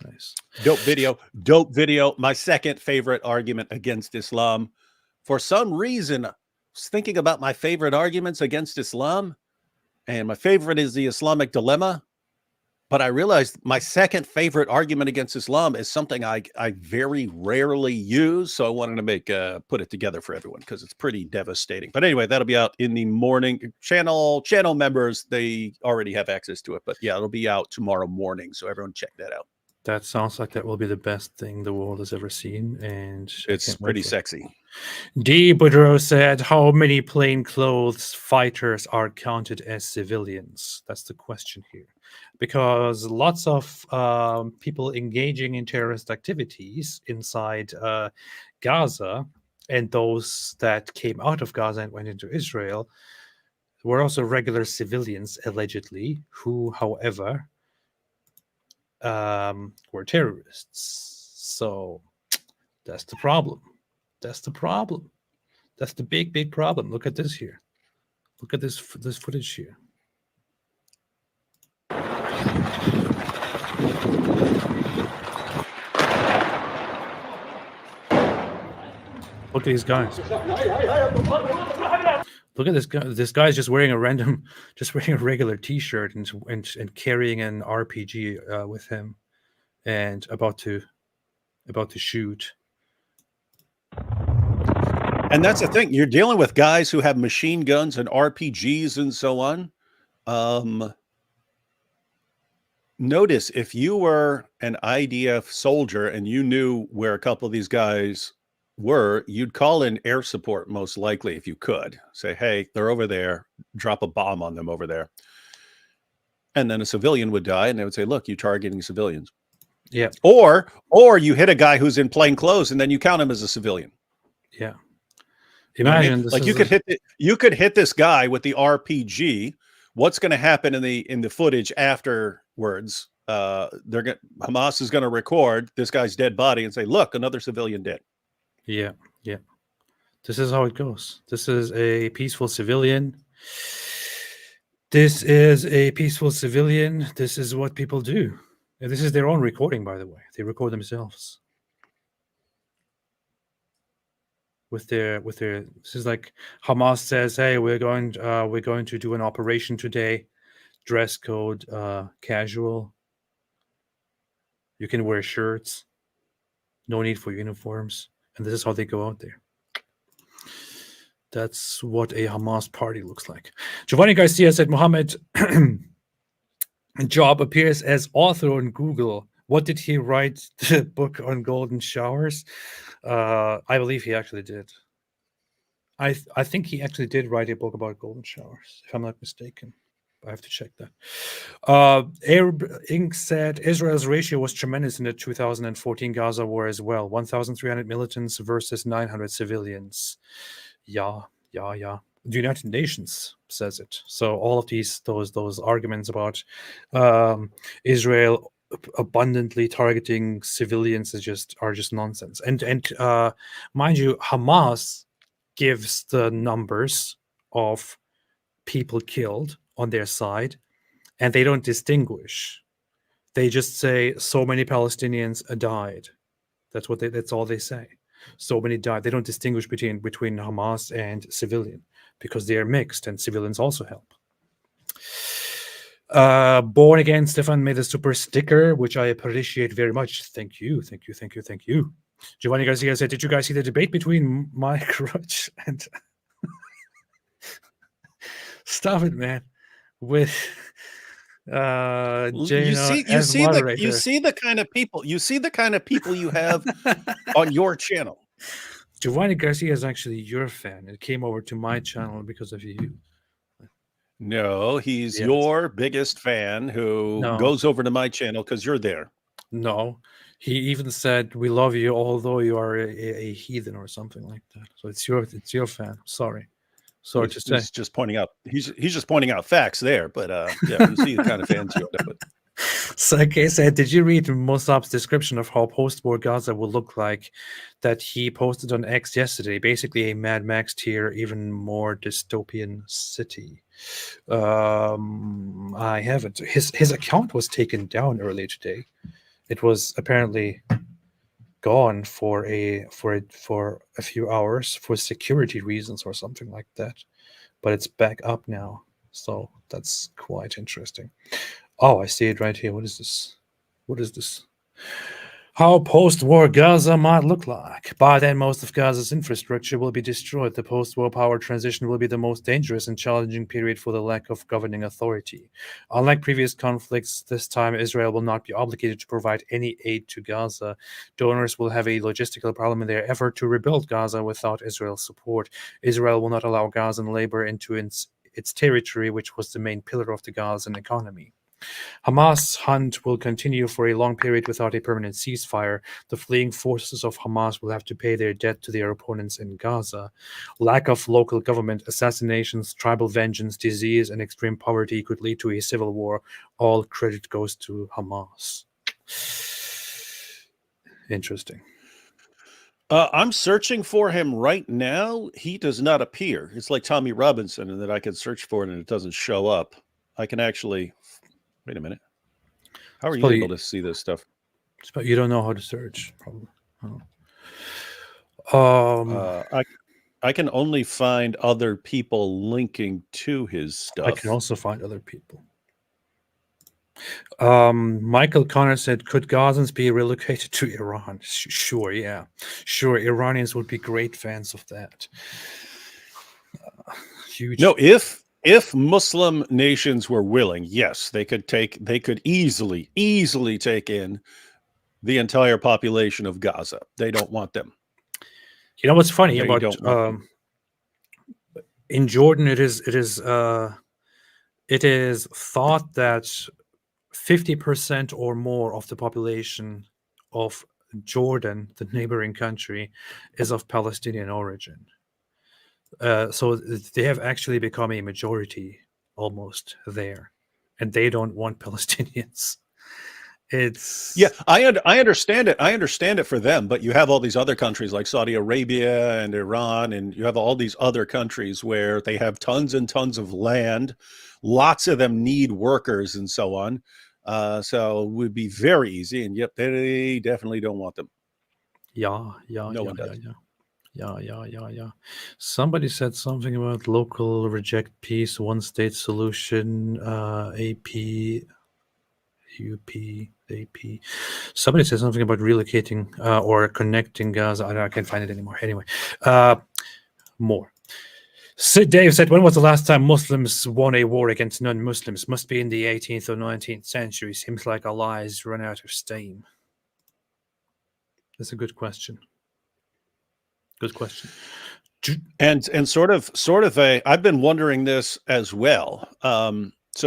Nice. Dope video. Dope video. My second favorite argument against Islam. For some reason, I was thinking about my favorite arguments against Islam, and my favorite is the Islamic dilemma. But I realized my second favorite argument against Islam is something I very rarely use. So I wanted to put it together for everyone because it's pretty devastating. But anyway, that'll be out in the morning. Channel members, they already have access to it. But yeah, it'll be out tomorrow morning. So everyone check that out. That sounds like that will be the best thing the world has ever seen. And it's pretty sexy. D. Boudreau said, how many plainclothes fighters are counted as civilians? That's the question here. Because lots of people engaging in terrorist activities inside Gaza and those that came out of Gaza and went into Israel were also regular civilians, allegedly, who, however, were terrorists. So that's the problem. That's the problem. That's the big, big problem. Look at this here. Look at this footage here. Look at these guys. Look at this guy. This guy's just wearing a regular T-shirt and carrying an RPG with him, and about to shoot. And that's the thing. You're dealing with guys who have machine guns and RPGs and so on. Notice if you were an IDF soldier and you knew where a couple of these guys were, you'd call in air support most likely if you could. Say, hey, they're over there. Drop a bomb on them over there. And then a civilian would die, and they would say, look, you're targeting civilians. Yeah. Or you hit a guy who's in plain clothes, and then you count him as a civilian. Yeah. Imagine like you could hit this guy with the RPG. What's going to happen in the footage afterwards? Hamas is going to record this guy's dead body and say, "Look, another civilian dead." Yeah, yeah. This is how it goes. This is a peaceful civilian. This is a peaceful civilian. This is what people do. And this is their own recording, by the way. They record themselves. With their this is like Hamas says, hey, we're going to do an operation today, dress code casual, you can wear shirts, no need for uniforms, and this is how they go out there. That's what a Hamas party looks like. Giovanni Garcia said Mohammed Job appears as author on Google. What did he write? The book on golden showers? I believe he actually did. I think he actually did write a book about golden showers, if I'm not mistaken. I have to check that. Arab Inc. said Israel's ratio was tremendous in the 2014 Gaza war as well. 1,300 militants versus 900 civilians. Yeah. The United Nations says it. So all of those arguments about Israel abundantly targeting civilians are just nonsense. And mind you, Hamas gives the numbers of people killed on their side, and they don't distinguish. They just say so many Palestinians died. That's all they say. So many died. They don't distinguish between Hamas and civilian because they are mixed, and civilians also help. Born Again Stefan made a super sticker, which I appreciate very much. Thank you. Giovanni Garcia said, did you guys see the debate between Mike Roach and stop it, man, with Jana you see the kind of people you have on your channel. Giovanni Garcia is actually your fan. It came over to my channel because of you. No, he's your biggest fan who goes over to my channel because you're there. No, He even said, "We love you, although you are a heathen," or something like that. So it's your fan. Sorry to say. He's just pointing out. He's just pointing out facts there. But yeah, we see the kind of fans you end up with. Sake said, "Did you read Musab's description of how post-war Gaza will look like that he posted on X yesterday? Basically, a Mad Max tier, even more dystopian city." I haven't. His account was taken down earlier today. It was apparently gone for a few hours for security reasons or something like that, but it's back up now. So that's quite interesting. Oh, I see it right here. What is this? What is this? How post-war Gaza might look like. By then, most of Gaza's infrastructure will be destroyed. The post-war power transition will be the most dangerous and challenging period for the lack of governing authority. Unlike previous conflicts, this time Israel will not be obligated to provide any aid to Gaza. Donors will have a logistical problem in their effort to rebuild Gaza without Israel's support. Israel will not allow Gazan labor into its territory, which was the main pillar of the Gazan economy. Hamas hunt will continue for a long period without a permanent ceasefire. The fleeing forces of Hamas will have to pay their debt to their opponents in Gaza. Lack of local government, assassinations, tribal vengeance, disease, and extreme poverty could lead to a civil war. All credit goes to Hamas. Interesting. I'm searching for him right now. He does not appear. It's like Tommy Robinson, and that I can search for it and it doesn't show up. I can actually... Wait a minute. How are you able to see this stuff? But you don't know how to search, probably. I can only find other people linking to his stuff. I can also find other people. Michael Connor said, "Could Gazans be relocated to Iran?" Sure, yeah, sure. Iranians would be great fans of that. Huge. No, if Muslim nations were willing, yes, they could easily take in the entire population of Gaza. They don't want them. You know what's funny about in Jordan? It is thought that 50% or more of the population of Jordan, the neighboring country, is of Palestinian origin. So they have actually become a majority almost there, and they don't want Palestinians. I understand it. I understand it for them, but you have all these other countries like Saudi Arabia and Iran, and you have all these other countries where they have tons and tons of land. Lots of them need workers and so on. So it would be very easy, and yep, they definitely don't want them. No one does. Yeah. Somebody said something about local reject peace, one state solution, AP. Somebody said something about relocating or connecting Gaza. I can't find it anymore. Anyway, more. Sid Dave said, "When was the last time Muslims won a war against non-Muslims? Must be in the 18th or 19th century. Seems like our lives run out of steam." That's a good question. Good question. And sort of I've been wondering this as well. So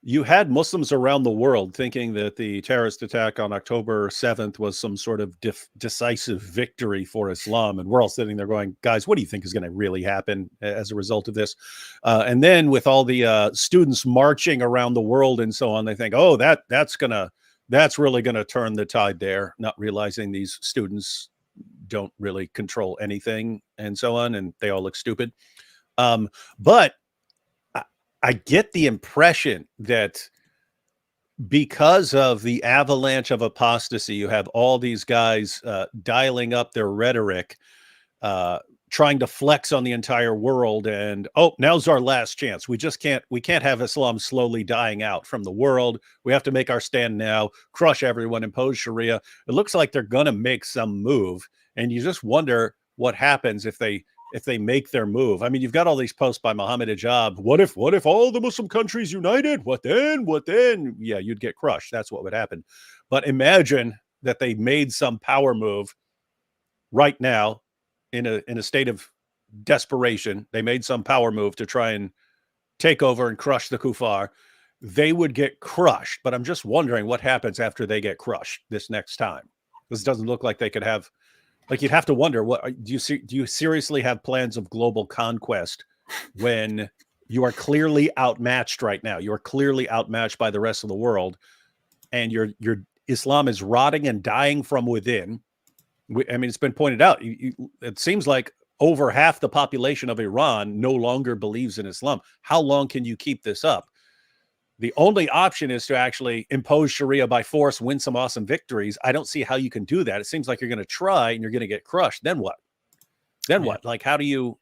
you had Muslims around the world thinking that the terrorist attack on October 7th was some sort of decisive victory for Islam. And we're all sitting there going, guys, what do you think is going to really happen as a result of this? And then with all the students marching around the world and so on, they think, oh, that's really going to turn the tide there, not realizing these students don't really control anything and so on, and they all look stupid. But I get the impression that because of the avalanche of apostasy, you have all these guys dialing up their rhetoric, trying to flex on the entire world, and now's our last chance. We can't have Islam slowly dying out from the world. We have to make our stand now, crush everyone, impose Sharia. It looks like they're gonna make some move, and you just wonder what happens if they make their move. I mean, you've got all these posts by Mohammed Hijab. What if all the Muslim countries united? What then? Yeah, you'd get crushed. That's what would happen. But imagine that they made some power move right now in a state of desperation. They made some power move to try and take over and crush the kuffar. they would get crushed. But I'm just wondering what happens after they get crushed this next time. This doesn't look like they could have, like, you'd have to wonder, what do you seriously have plans of global conquest when you are clearly outmatched right now? You are clearly outmatched by the rest of the world, and your Islam is rotting and dying from within. I mean, it's been pointed out. It seems like over half the population of Iran no longer believes in Islam. How long can you keep this up? The only option is to actually impose Sharia by force, win some awesome victories. I don't see how you can do that. It seems like you're going to try and you're going to get crushed. Then what? Then what? Like, how do you,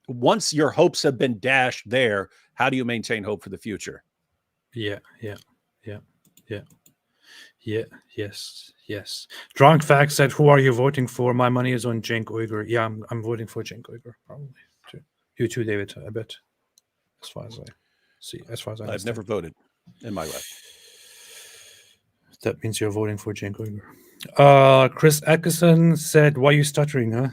once your hopes have been dashed there, how do you maintain hope for the future? Yes. Drunk Fact said, "Who are you voting for? My money is on Cenk Uygur." Yeah, I'm voting for Cenk Uygur, probably. Too. You too, David, I bet. As far as I see, as far as I understand. I've never voted in my life. That means you're voting for Cenk Uygur. Chris Atkinson said, "Why are you stuttering, huh?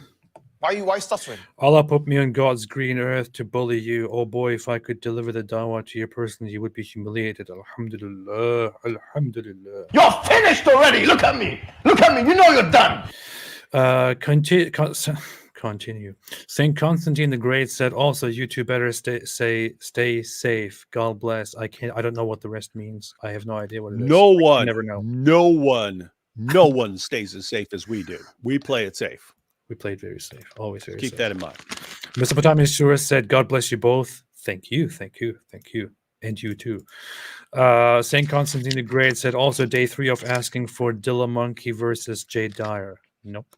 Why stuttering? Allah put me on God's green earth to bully you. Oh boy, if I could deliver the dawah to your person, you would be humiliated. Alhamdulillah, alhamdulillah." You're finished already. Look at me. Look at me. You know you're done. Continue. Saint Constantine the Great said, "Also, you two better stay safe. God bless." I don't know what the rest means. I have no idea what it is. Never know. No one stays as safe as we do. We play it safe. We played very safe. Always very safe. Keep that in mind. Mesopotamian Tourist said, "God bless you both." Thank you. And you too. St. Constantine the Great said, "Also day 3 of asking for Dilla Monkey versus Jay Dyer." Nope.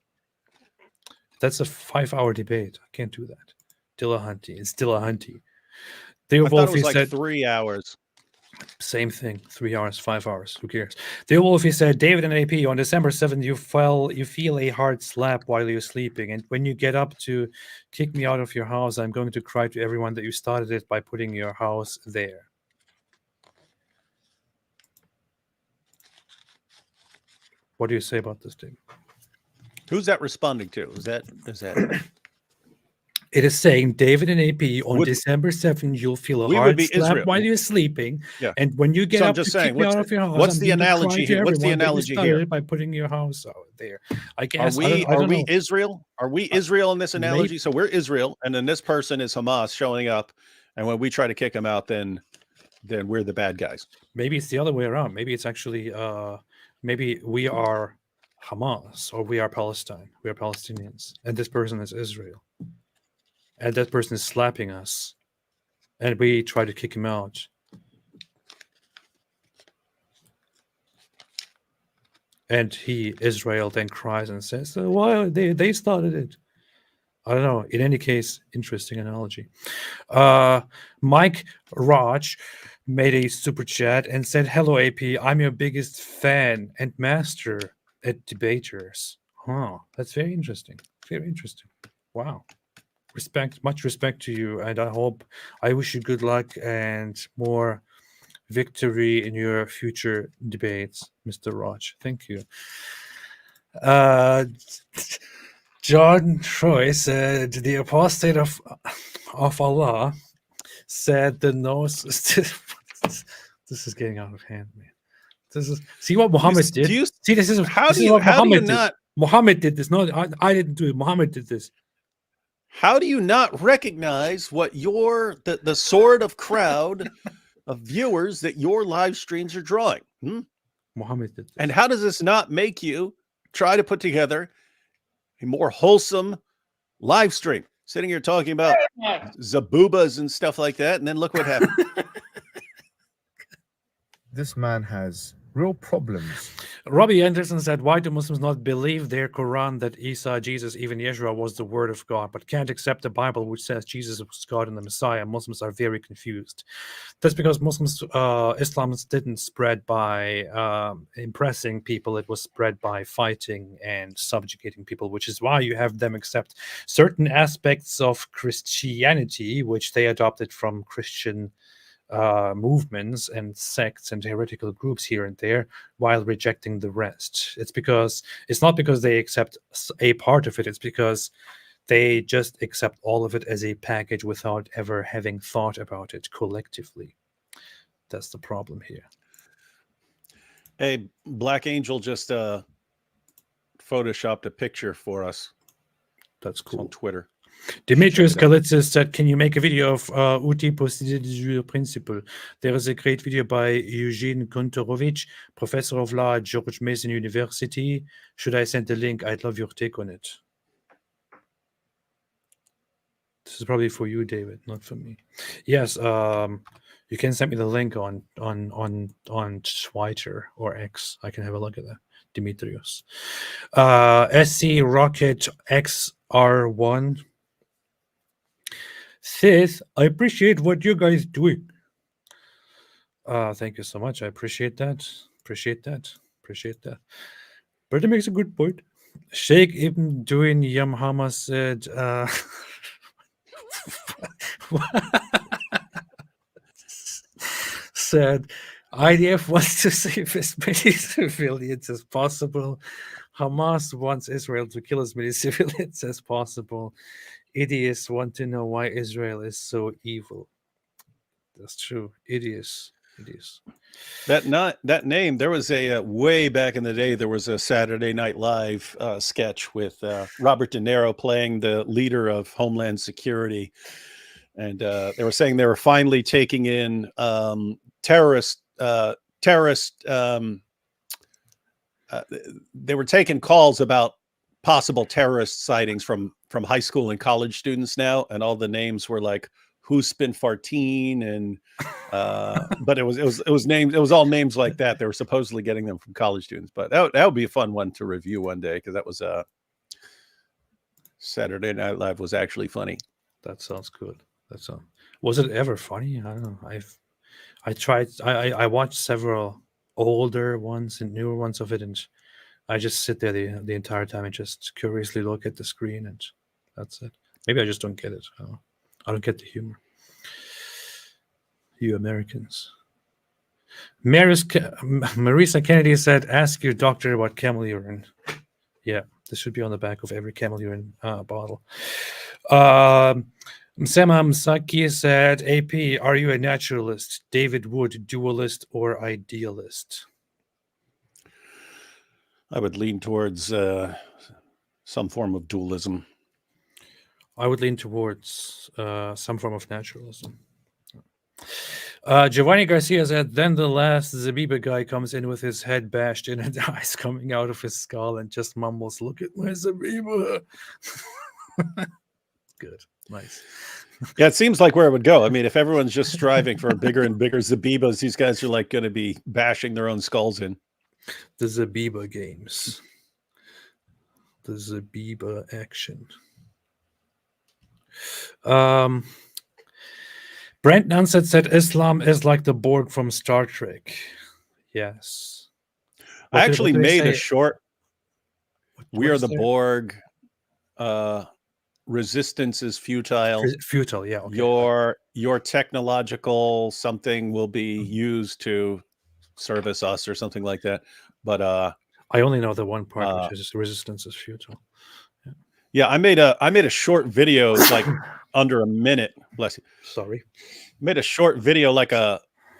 That's a 5-hour debate. I can't do that. Dillahunty. It's Dillahunty. I thought it was like 3 hours. Same thing. 3 hours, 5 hours. Who cares? Theo Wolfie said, "David and AP, on December 7th, you feel a hard slap while you're sleeping. And when you get up to kick me out of your house, I'm going to cry to everyone that you started it by putting your house there." What do you say about this, David? Who's that responding to? Is that It is saying, David and AP, on December 7th, you'll feel a hard slap while you're sleeping. Yeah. And when you get So I'm up just to saying, kick me out of your house, what's I'm the going to analogy cry to here? What's the everyone that you analogy started here? it by putting your house out there. I guess. Are we Israel? Are we Israel in this analogy? So we're Israel, and then this person is Hamas showing up, and when we try to kick them out, then we're the bad guys. Maybe it's the other way around. Maybe it's actually maybe we are Hamas or we are Palestine. We are Palestinians, and this person is Israel. And that person is slapping us, and we try to kick him out. And he, Israel, then cries and says, "So why they started it?" I don't know. In any case, interesting analogy. Mike Raj made a super chat and said, "Hello, AP. I'm your biggest fan and master at debaters." Huh. That's very interesting. Very interesting. Wow. Much respect to you, and I wish you good luck and more victory in your future debates, Mr. Raj. Thank you. John Troy said, "The apostate of Allah said the nose." This is getting out of hand, man. This is see what Muhammad did. Muhammad did this. No, I didn't do it. Muhammad did this. How do you not recognize what the sort of crowd of viewers that your live streams are drawing? Muhammad did this. And how does this not make you try to put together a more wholesome live stream? Sitting here talking about zabubas and stuff like that, and then look what happened. This man has real problems. Robbie Anderson said, "Why do Muslims not believe their Quran that Isa, Jesus, even Yeshua was the word of God, but can't accept the Bible which says Jesus was God and the Messiah?" Muslims are very confused. That's because Islam didn't spread by impressing people. It was spread by fighting and subjugating people, which is why you have them accept certain aspects of Christianity, which they adopted from Christian movements and sects and heretical groups here and there, while rejecting the rest. It's not because they accept a part of it, it's because they just accept all of it as a package without ever having thought about it collectively. That's the problem here. Hey, Black Angel just photoshopped a picture for us. That's cool. On Twitter. Demetrius Galitsis said, can you make a video of Uti Procedure Principle? There is a great video by Eugene Gunterovich, professor of law at George Mason University. Should I send the link? I'd love your take on it. This is probably for you, David, not for me. Yes, you can send me the link on Twitter or X. I can have a look at that. Demetrius. SC Rocket XR1 says, I appreciate what you guys doing. Thank you so much. I appreciate that. Appreciate that. Brother makes a good point. Sheikh Ibn Duin Yamhama said, said IDF wants to save as many civilians as possible. Hamas wants Israel to kill as many civilians as possible. Idiots want to know why Israel is so evil. That's true. Idiots. That name, there was a way back in the day, there was a Saturday Night Live sketch with Robert De Niro playing the leader of Homeland Security. And they were saying they were finally taking in terrorist. They were taking calls about possible terrorist sightings from high school and college students now, and all the names were like Huspin Fartine and but it was all names like that. They were supposedly getting them from college students, but that would be a fun one to review one day, because that was Saturday Night Live was actually funny. That sounds good. Was it ever funny? I don't know. I watched several older ones and newer ones of it, and I just sit there the entire time and just curiously look at the screen, and that's it. Maybe I just don't get it. I don't get the humor. You Americans. Marisa Kennedy said, ask your doctor about camel urine. Yeah, this should be on the back of every camel urine bottle. Msema Msaki said, AP, are you a naturalist, David Wood, dualist, or idealist? I would lean towards some form of dualism. I would lean towards some form of naturalism. Giovanni Garcia said, then the last Zabiba guy comes in with his head bashed in and eyes coming out of his skull and just mumbles, look at my Zabiba. Good. Nice. Yeah, it seems like where it would go. I mean, if everyone's just striving for bigger and bigger Zabibas, these guys are like going to be bashing their own skulls in. The Zabiba games. The Zabiba action. Brent Nunsett said Islam is like the Borg from Star Trek. Yes. I actually made a short. We are the Borg. Resistance is futile. Futile, yeah. Okay. Your technological something will be used to service us or something like that. But I only know the one part, which is resistance is futile. Yeah, I made a short video like under a minute. Bless you. Sorry. Made a short video like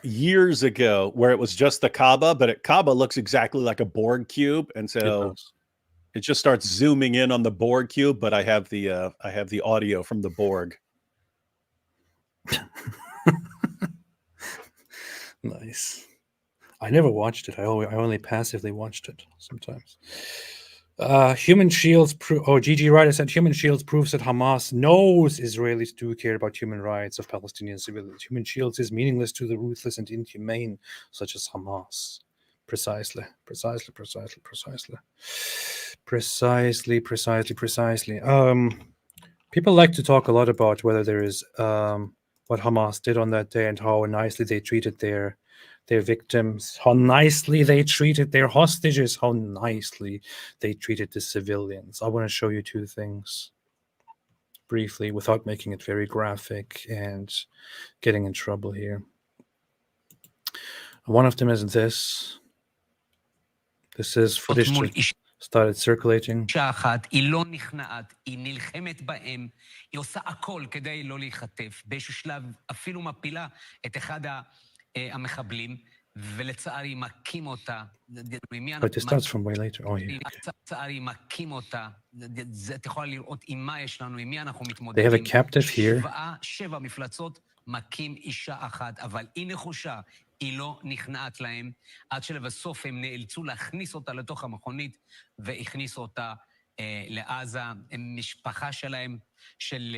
years ago where it was just the Kaaba, but Kaaba looks exactly like a Borg cube, and so it just starts zooming in on the Borg cube. But I have the audio from the Borg. Nice. I never watched it. I only passively watched it sometimes. Human Shields Gigi Ryder said Human Shields proves that Hamas knows Israelis do care about human rights of Palestinian civilians. Human Shields is meaningless to the ruthless and inhumane such as Hamas. Precisely. People like to talk a lot about whether there is what Hamas did on that day and how nicely they treated their victims, how nicely they treated their hostages, how nicely they treated the civilians. I want to show you two things briefly without making it very graphic and getting in trouble here. One of them is this. This is footage that started circulating. היא לא נכנעת, היא נלחמת בהם, היא עושה הכל כדי לא להיחטף. באיזשהו שלב אפילו מפילה את אחד המחבלים, ולצערי מכים אותה. But this starts from way later. Oh, yeah. לצערי מכים אותה. את יכולה לראות עם מה יש לנו, עם מי אנחנו They מתמודדים. have a captive here. 7 מפלצות מכים אישה אחת, אבל היא נחושה, היא לא נכנעת להם, עד שלבסוף הם נאלצו להכניס אותה לתוך המכונית, והכניסו אותה לעזה. משפחה שלהם, של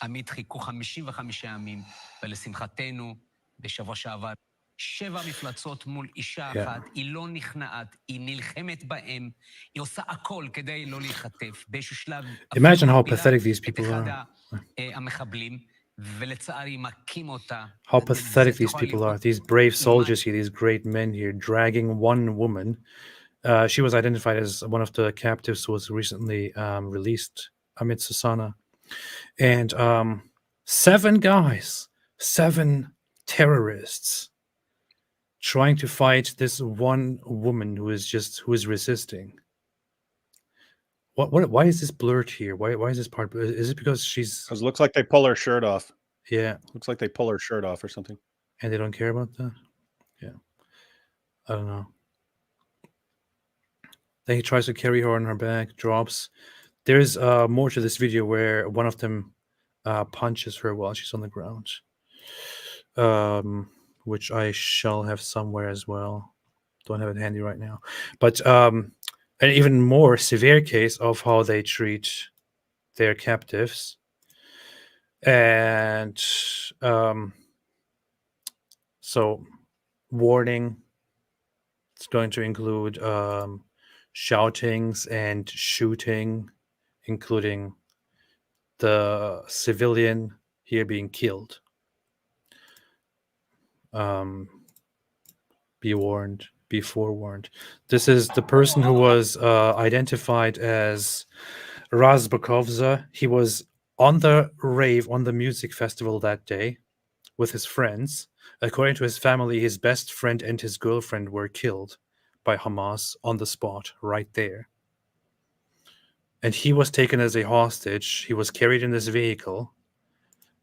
עמית, חיכו 55 ימים, ולשמחתנו, בשבוע שעבר, 7 מפלצות מול אישה אחת, היא לא נכנעת, היא נלחמת בהם, היא עושה הכל כדי לא להיחטף. באיזשהו שלב... Imagine how pathetic these people are. המחבלים, ולצערי מכים אותה. How pathetic these people are. These brave soldiers here, these great men here, dragging one woman. She was identified as one of the captives who was recently released, Amit Susana. And 7 guys, 7 terrorists trying to fight this one woman who is resisting. Why is this blurred here? Why is this part blurred? Is it because she's... Because it looks like they pull her shirt off. Yeah. Looks like they pull her shirt off or something. And they don't care about that? Yeah. I don't know. Then he tries to carry her on her back, drops. There's more to this video where one of them punches her while she's on the ground. Which I shall have somewhere as well. Don't have it handy right now. But an even more severe case of how they treat their captives. And so, warning, it's going to include shoutings and shooting, including the civilian here being killed. Be warned, be forewarned. This is the person who was identified as Razbakovza. He was on the rave, on the music festival that day with his friends. According to his family, his best friend and his girlfriend were killed by Hamas on the spot, right there. And he was taken as a hostage. He was carried in this vehicle.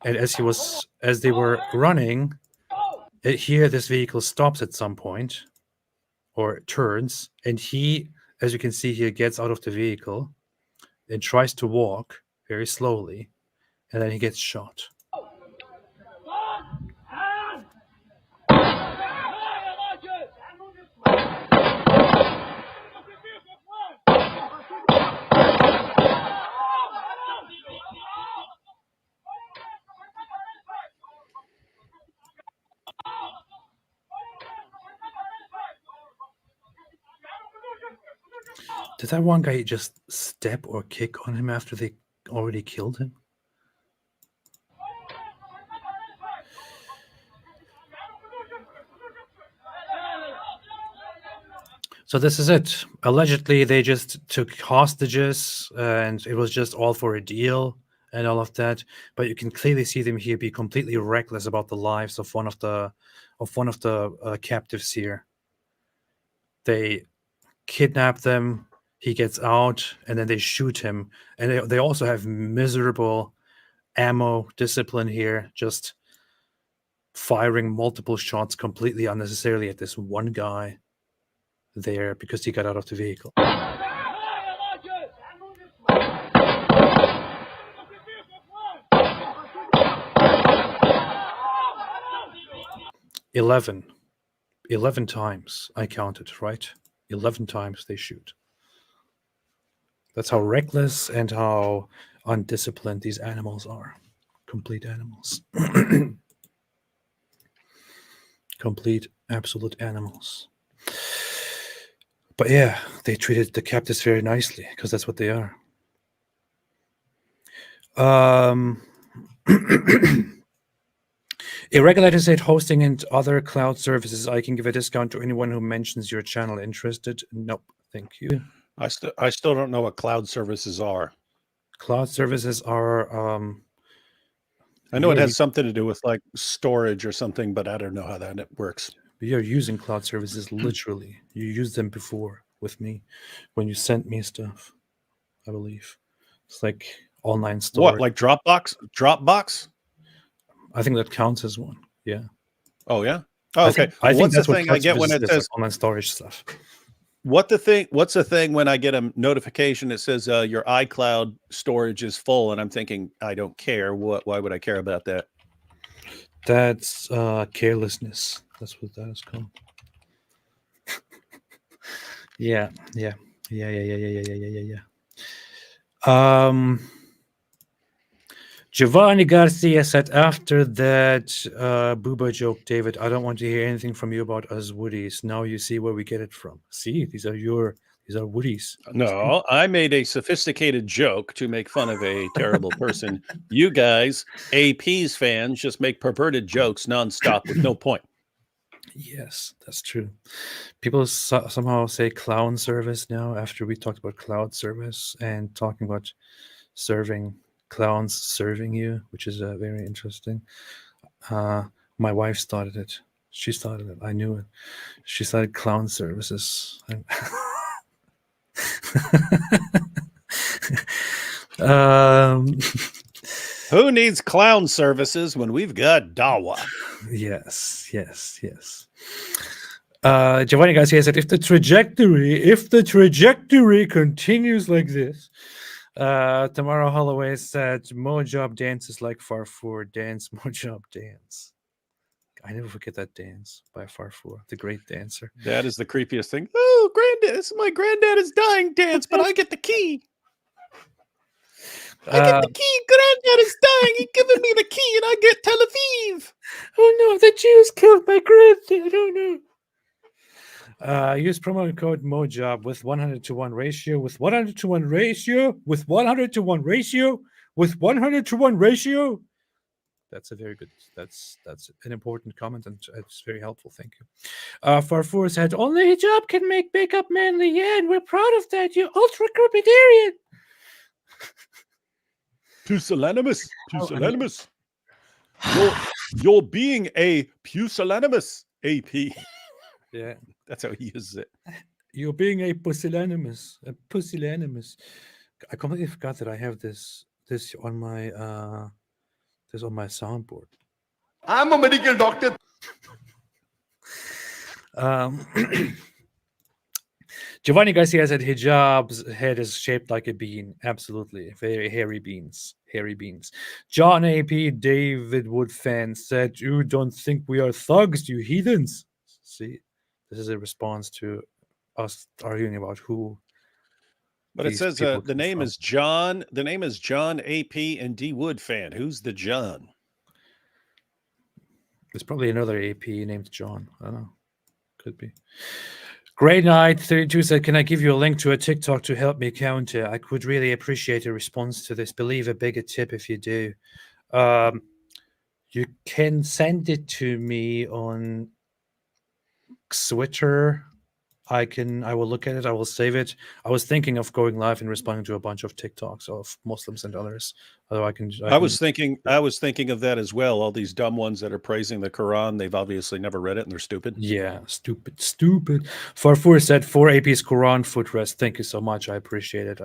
And as they were running, here this vehicle stops at some point, or turns, and he, as you can see here, gets out of the vehicle and tries to walk very slowly, and then he gets shot. Did that one guy just step or kick on him after they already killed him? So this is it. Allegedly, they just took hostages, and it was just all for a deal and all of that. But you can clearly see them here be completely reckless about the lives of one of the captives here. They kidnap them. He gets out, and then they shoot him. And they also have miserable ammo discipline here, just firing multiple shots completely unnecessarily at this one guy there because he got out of the vehicle. 11 times I counted, right? 11 times they shoot. That's how reckless and how undisciplined these animals are. Complete animals. Complete, absolute animals. But yeah, they treated the captives very nicely because that's what they are. A regulator said hosting and other cloud services, I can give a discount to anyone who mentions your channel. Interested? Nope. Thank you. I still don't know what cloud services are. Cloud services are I know it has something to do with like storage or something, but I don't know how that works. You're using cloud services literally. You used them before with me when you sent me stuff, I believe. It's like online storage. What, like Dropbox? Dropbox? I think that counts as one. Yeah. Oh, yeah? Oh, okay. I think What's the that's what thing I get when it says online storage stuff. What's the thing when I get a notification that says your iCloud storage is full, and I'm thinking, I don't care. Why would I care about that? That's carelessness. That's what that is called. Yeah. Giovanni Garcia said after that Booba joke, David, I don't want to hear anything from you about us Woodies. Now you see where we get it from. See, these are Woodies. No, I made a sophisticated joke to make fun of a terrible person. You guys, AP's fans, just make perverted jokes nonstop with no point. Yes, that's true. People somehow say clown service now after we talked about cloud service and talking about serving clowns serving you, which is very interesting. My wife started it. She started it. I knew it. She started clown services. Who needs clown services when we've got Dawa? Yes. Giovanni Garcia said, if the trajectory continues like this, Tamara Holloway said, Mojab dances like Farfour. Dance, Mojab dance. I never forget that dance by Farfour, the great dancer. That is the creepiest thing. Oh, granddad, this is my granddad is dying dance, but I get the key. I get the key. Granddad is dying. He's giving me the key, and I get Tel Aviv. Oh no, the Jews killed my granddad. Oh no. Use promo code Mojab with 100-to-1 ratio, with 100-to-1 ratio, with 100-to-1 ratio, with 100-to-1 ratio. That's a very good. That's an important comment, and it's very helpful. Thank you. Farfour said, only Hijab can make makeup manly. Yeah, and we're proud of that. You ultra corpidarian. Pusillanimous. You're being a pusillanimous, AP. Yeah. That's how he uses it. You're being a pusillanimous. I completely forgot that I have this on my soundboard. I'm a medical doctor. Giovanni Garcia said Hijab's head is shaped like a bean. Absolutely. Very hairy beans. John AP David Wood fan said, you don't think we are thugs, you heathens. See, this is a response to us arguing about who. But it says the name is John. The name is John AP and D Wood fan. Who's the John? There's probably another AP named John. I don't know. Could be. Great Night 32 said, can I give you a link to a TikTok to help me counter? I could really appreciate a response to this. Believe a bigger tip if you do. You can send it to me on Twitter. I will look at it. I will save it. I was thinking of going live and responding to a bunch of TikToks of Muslims and others. Although I was thinking of that as well. All these dumb ones that are praising the Quran, they've obviously never read it and they're stupid. Yeah, stupid. Farfour said 4 AP's Quran footrest. Thank you so much. I appreciate it.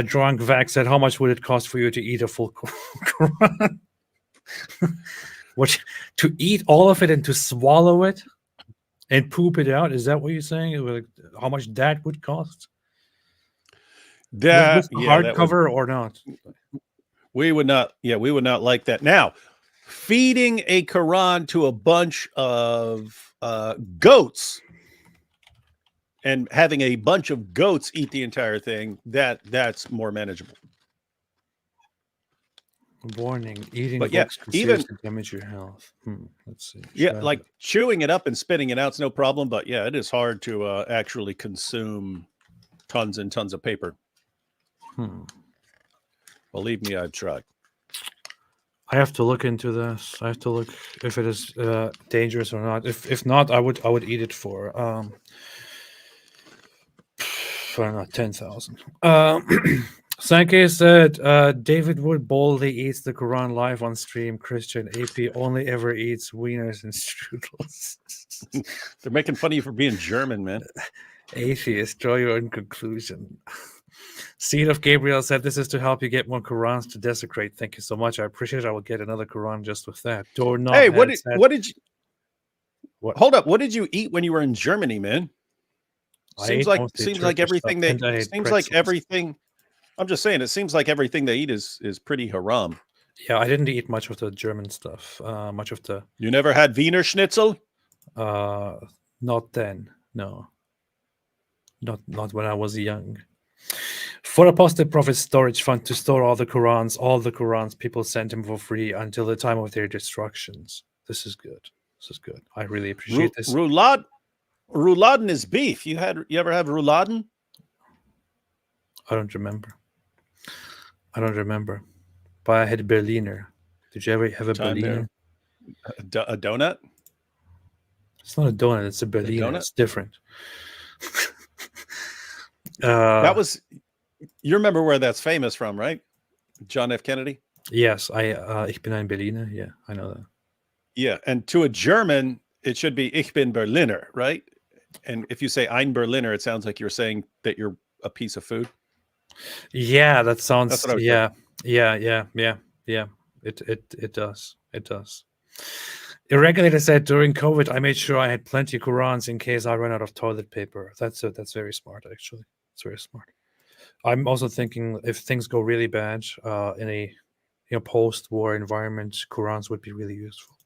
Drunk Vac said, how much would it cost for you to eat a full Quran? What, to eat all of it and to swallow it? And poop it out? Is that what you're saying? How much that would cost? That hardcover or not? We would not. Yeah, we would not like that. Now, feeding a Quran to a bunch of goats and having a bunch of goats eat the entire thing, that's more manageable. Warning: eating but books yeah, can even seriously damage your health. Let's see. Yeah, like chewing it up and spitting it out's no problem, but yeah, it is hard to actually consume tons and tons of paper. Believe me, I've tried. I have to look into this. I have to look if it is dangerous or not. If not, I would eat it for I don't know, 10,000. Sankey said, David Wood boldly eats the Quran live on stream. Christian AP only ever eats wieners and strudels. They're making fun of you for being German, man. Atheist, draw your own conclusion. Seed of Gabriel said, this is to help you get more Qurans to desecrate. Thank you so much. I appreciate it. I will get another Quran just with that. Hey, what did you... Hold up. What did you eat when you were in Germany, man? Seems like everything I'm just saying, it seems like everything they eat is pretty haram. Yeah, I didn't eat much of the German stuff. You never had Wiener Schnitzel? Not then. No. Not when I was young. For Apostate Prophet storage fund to store all the Qurans people sent him for free until the time of their destructions. This is good. I really appreciate this. Rouladen is beef. You ever have rouladen? I don't remember. But I had Berliner. Did you ever have a Berliner? A donut? It's not a donut. It's a Berliner. It's different. You remember where that's famous from, right? John F. Kennedy? Yes, ich bin ein Berliner. Yeah, I know that. Yeah, and to a German, it should be Ich bin Berliner, right? And if you say Ein Berliner, it sounds like you're saying that you're a piece of food. Yeah, that sounds. That's what I was Yeah. It does. A regulator said during COVID, I made sure I had plenty of Qurans in case I ran out of toilet paper. That's very smart, actually. It's very smart. I'm also thinking if things go really bad in a post-war environment, Qurans would be really useful.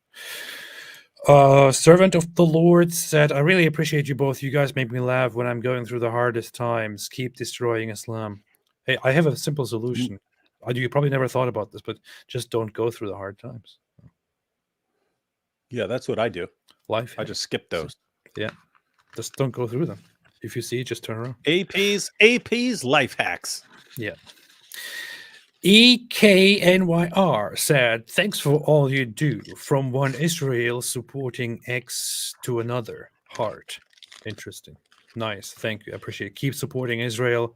Servant of the Lord said, I really appreciate you both. You guys make me laugh when I'm going through the hardest times. Keep destroying Islam. Hey, I have a simple solution. You probably never thought about this, but just don't go through the hard times. Yeah, that's what I do. Life. I just skip those. Yeah. Just don't go through them. If you see it, just turn around. AP's life hacks. Yeah. EKNYR said, thanks for all you do. From one Israel supporting X to another. Heart. Interesting. Nice. Thank you. I appreciate it. Keep supporting Israel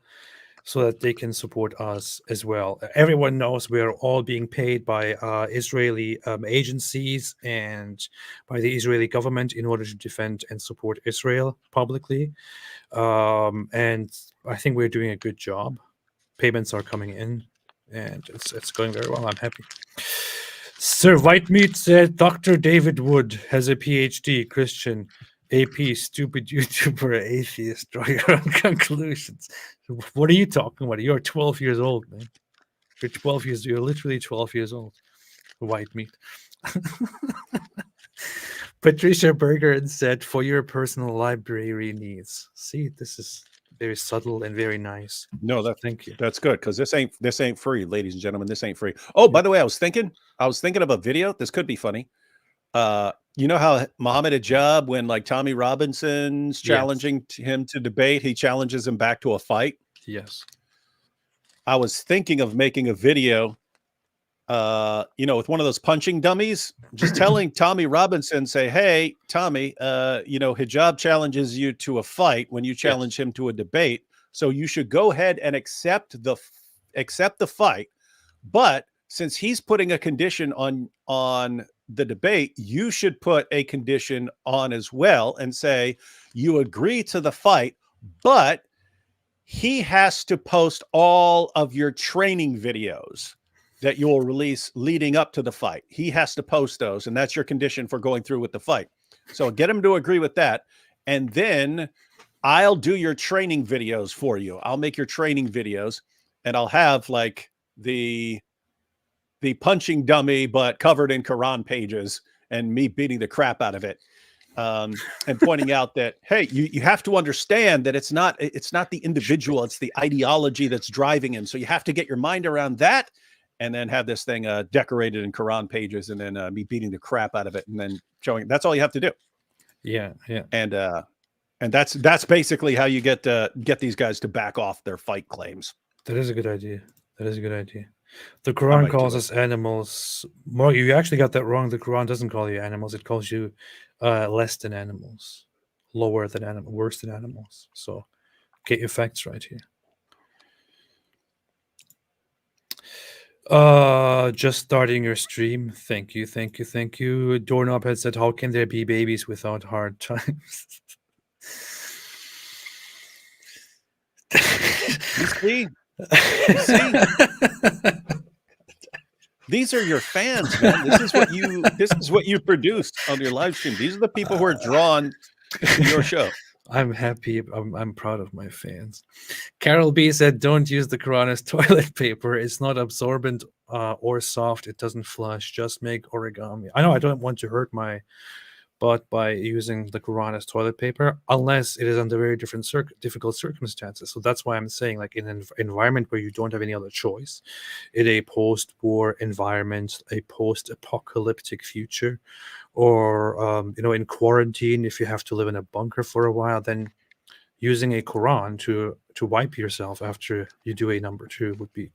so that they can support us as well. Everyone knows we're all being paid by Israeli agencies and by the Israeli government in order to defend and support Israel publicly. And I think we're doing a good job. Payments are coming in. And it's going very well. I'm happy. Sir Whitemeat said Dr. David Wood has a PhD, Christian, AP, stupid YouTuber, atheist. Draw your own conclusions. What are you talking about? You're 12 years old, man. You're literally 12 years old. Whitemeat. Patricia Berger said, for your personal library needs. See, this is very subtle and very nice. No, thank you. That's good because this ain't free, ladies and gentlemen. This ain't free. Oh, by the way, I was thinking of a video. This could be funny. You know how Mohammed Hijab, when like Tommy Robinson's challenging him to debate, he challenges him back to a fight. Yes. I was thinking of making a video, with one of those punching dummies, just telling Tommy Robinson, say, hey, Tommy, Hijab challenges you to a fight when you challenge him to a debate. So you should go ahead and accept the fight. But since he's putting a condition on the debate, you should put a condition on as well and say, you agree to the fight, but he has to post all of your training videos that you will release leading up to the fight. He has to post those, and that's your condition for going through with the fight. So get him to agree with that, and then I'll do your training videos for you. I'll make your training videos, and I'll have like the punching dummy, but covered in Quran pages, and me beating the crap out of it, and pointing out that, hey, you have to understand that it's not the individual, it's the ideology that's driving him. So you have to get your mind around that. And then have this thing decorated in Quran pages, and then me beating the crap out of it, and then showing. That's all you have to do. Yeah. And that's basically how you get these guys to back off their fight claims. That is a good idea. The Quran calls us animals. More, you actually got that wrong. The Quran doesn't call you animals. It calls you less than animals, lower than animals, worse than animals. So get your facts right here. Just starting your stream. Thank you. Doorknob had said, how can there be babies without hard times? You see? These are your fans, man. This is what you produced on your live stream. These are the people who are drawn to your show. I'm happy. I'm proud of my fans. Carol B said, "Don't use the Quran as toilet paper. It's not absorbent or soft. It doesn't flush. Just make origami." I know I don't want to hurt my butt by using the Quran as toilet paper, unless it is under very difficult circumstances. So that's why I'm saying, like, in an environment where you don't have any other choice, in a post-war environment, a post-apocalyptic future, or in quarantine, if you have to live in a bunker for a while, then using a Quran to wipe yourself after you do a number 2 would be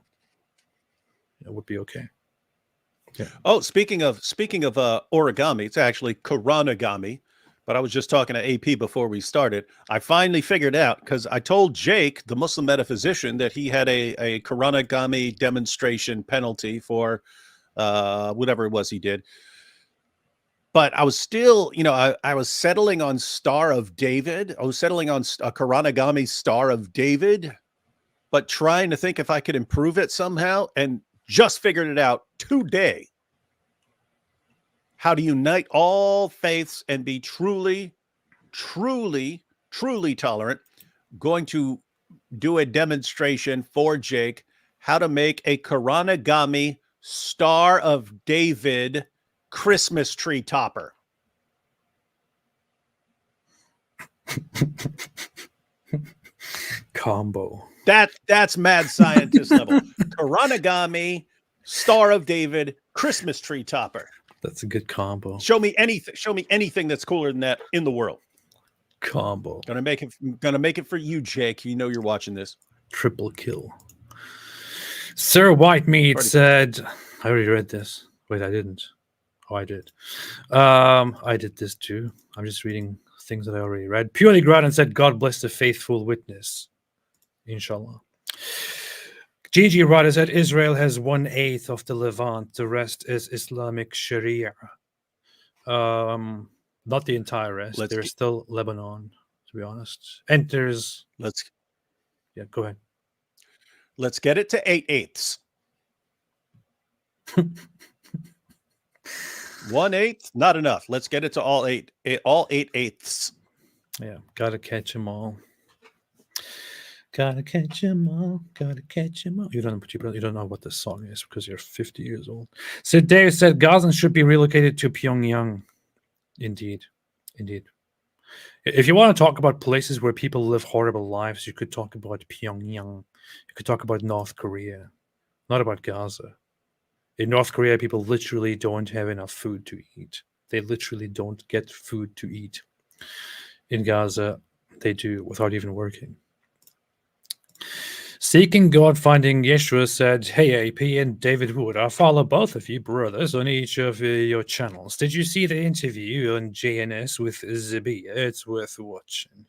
okay. Yeah. Oh, speaking of origami, it's actually Quranagami, but I was just talking to AP before we started. I finally figured out, because I told Jake, the Muslim metaphysician, that he had a Quranagami demonstration penalty for whatever it was he did. But I was still, I was settling on Star of David. I was settling on a Quranagami Star of David, but trying to think if I could improve it somehow, and just figured it out today. How to unite all faiths and be truly, truly, truly tolerant. Going to do a demonstration for Jake, how to make a Quranagami Star of David Christmas tree topper. Combo. That's mad scientist level. Quranagami Star of David Christmas tree topper. That's a good combo. Show me anything that's cooler than that in the world. Combo. Gonna make it for you, Jake. You know you're watching this. Triple kill. Sir Whitemeat said, I already read this. Wait, I didn't. Oh, I did. I did this too. I'm just reading things that I already read. Purely Ground and said, God bless the faithful witness. Inshallah. Gigi Rada said, Israel has 1/8 of the Levant. The rest is Islamic Sharia. Not the entire rest. There's still Lebanon, to be honest. And there's... Yeah, go ahead. Let's get it to 8/8. 1/8, not enough. Let's get it to all 8/8. Yeah, gotta catch them all. Gotta catch them all. Gotta catch them all. You don't know what this song is because you're 50 years old. So Dave said Gazans should be relocated to Pyongyang. Indeed. If you want to talk about places where people live horrible lives, you could talk about Pyongyang. You could talk about North Korea, not about Gaza. In North Korea, people literally don't have enough food to eat. They literally don't get food to eat. In Gaza, they do without even working. Seeking God Finding Yeshua said, hey, AP and David Wood, I follow both of you brothers on each of your channels. Did you see the interview on JNS with Zabia? It's worth watching.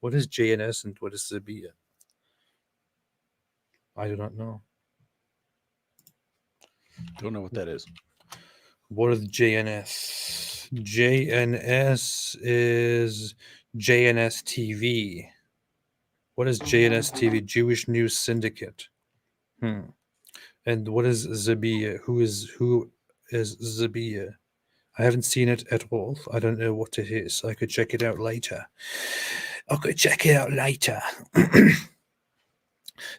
What is JNS and what is Zabia? I do not know. Don't know what that is. What is JNS? JNS is JNS TV. What is JNS TV? Jewish News Syndicate. And what is Zabia? Who is Zabia? I haven't seen it at all. I don't know what it is. I could check it out later.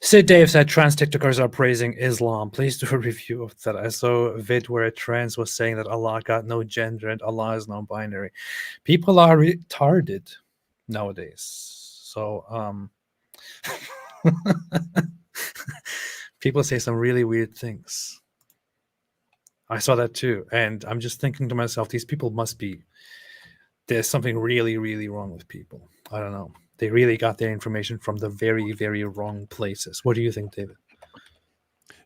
Sid Dave said trans TikTokers are praising Islam. Please do a review of that. I saw a vid where a trans was saying that Allah got no gender and Allah is non-binary. People are retarded nowadays. So people say some really weird things. I saw that too. And I'm just thinking to myself, these people there's something really, really wrong with people. I don't know. They really got their information from the very, very wrong places. What do you think, David?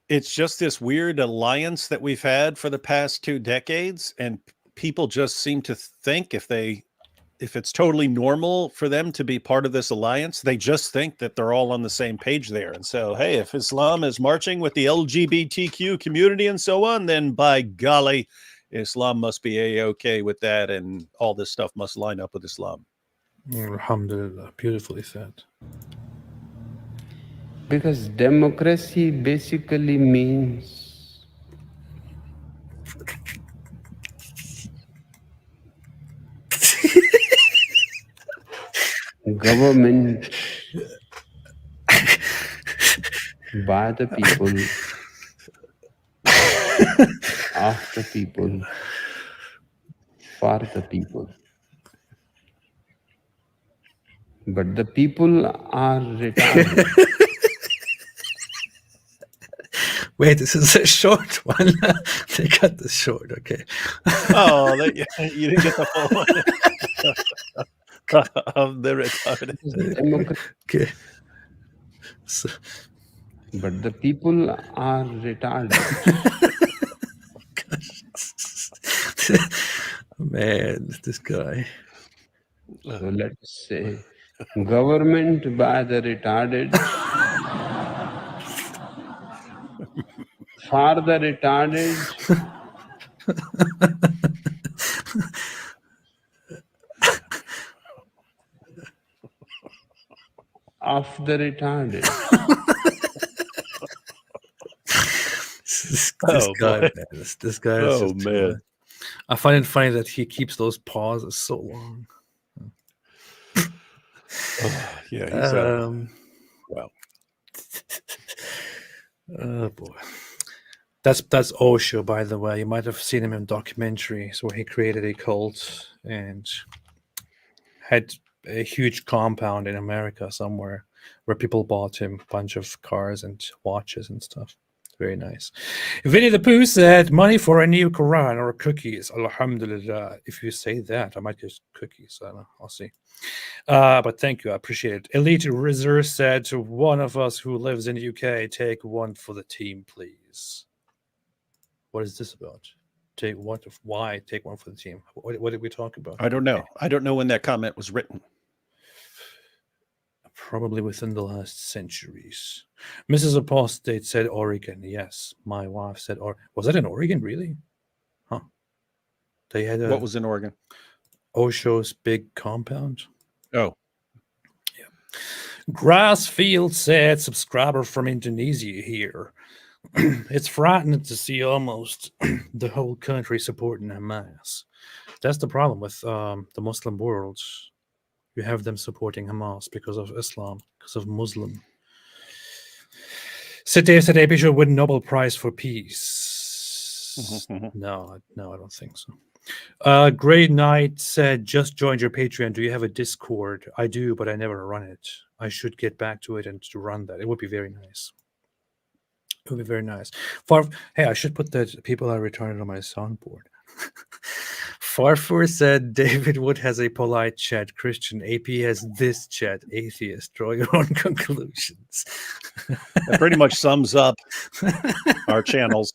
It's just this weird alliance that we've had for the past 2 decades. And people just seem to think if it's totally normal for them to be part of this alliance, they just think that they're all on the same page there. And so, hey, if Islam is marching with the LGBTQ community and so on, then by golly, Islam must be A-okay with that. And all this stuff must line up with Islam. Alhamdulillah, beautifully said. Because democracy basically means government by the people, of the people, for the people. But the people are retarded. Wait, this is a short one. They cut this short, okay. Oh, you didn't get the full one. Of the retarded. Okay. So. But the people are retarded. Man, this guy. So let's say government by the retarded, for the retarded, of the retarded. This guy, man. This guy is just man. I find it funny that he keeps those pauses so long. Yeah, he's wow. Oh boy. That's Osho, by the way. You might have seen him in documentaries where he created a cult and had a huge compound in America somewhere where people bought him a bunch of cars and watches and stuff. Very nice. Winnie the Pooh said, money for a new Quran or cookies. Alhamdulillah. If you say that, I might get cookies. I don't know. I'll see. But thank you. I appreciate it. Elite Reserve said, to one of us who lives in the UK, take one for the team, please. What is this about? Why take one for the team? What did we talk about? I don't know. I don't know when that comment was written. Probably within the last centuries. Mrs. Apostate said Oregon. Yes, my wife said Oregon. Was that in Oregon, really? Huh. They had what was in Oregon? Osho's big compound. Oh. Yeah. Grassfield said, subscriber from Indonesia here. It's frightening to see almost the whole country supporting Hamas. That's the problem with the Muslim world. You have them supporting Hamas because of Islam, because of Muslim. Dave said AB should win Nobel Prize for Peace. No, I don't think so. Great Knight said, just joined your Patreon. Do you have a Discord? I do, but I never run it. I should get back to it and to run that. It would be very nice. It would be very nice. Hey, I should put that people are retarded on my soundboard. Farfur said David Wood has a polite chat. Christian AP has this chat. Atheist. Draw your own conclusions. That pretty much sums up our channels.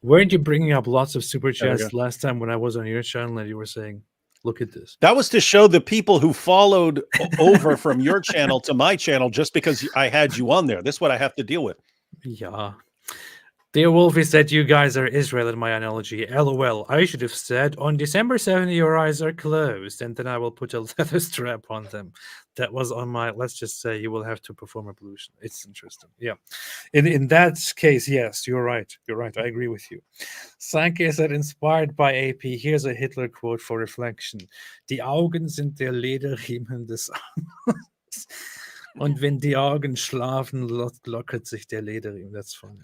Weren't you bringing up lots of super chats last time when I was on your channel and you were saying, look at this? That was to show the people who followed over from your channel to my channel just because I had you on there. This is what I have to deal with. Yeah. Dear Wolfie said, you guys are Israel in my analogy. LOL. I should have said, on December 7th, your eyes are closed, and then I will put a leather strap on them. That was on my, let's just say, you will have to perform ablution. It's interesting. Yeah. In that case, yes, you're right. You're right. I agree with you. Sanke said, inspired by AP, here's a Hitler quote for reflection. Die Augen sind der Lederriemen des Armes. Und wenn die Augen schlafen, lockert sich der Lederriemen. That's funny.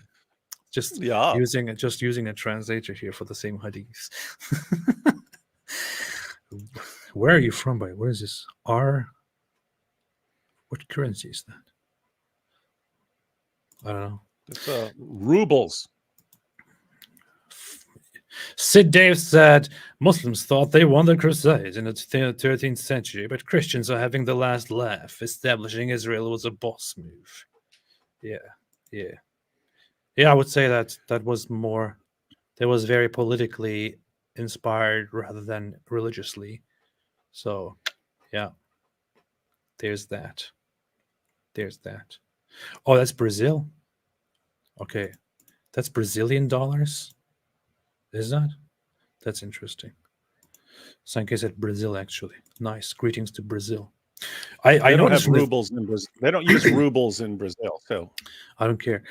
Just using a translator here for the same hadith. Where are you from, by? What is this? What currency is that? I don't know. It's rubles. Sid Dave said Muslims thought they won the Crusades in the 13th century, but Christians are having the last laugh. Establishing Israel was a boss move. Yeah. Yeah, I would say that was very politically inspired rather than religiously. So, yeah, there's that. Oh, that's Brazil. Okay, that's Brazilian dollars. Is that? That's interesting. Sanke said Brazil, actually. Nice. Greetings to Brazil. I don't have rubles in Brazil. They don't use rubles in Brazil, so I don't care.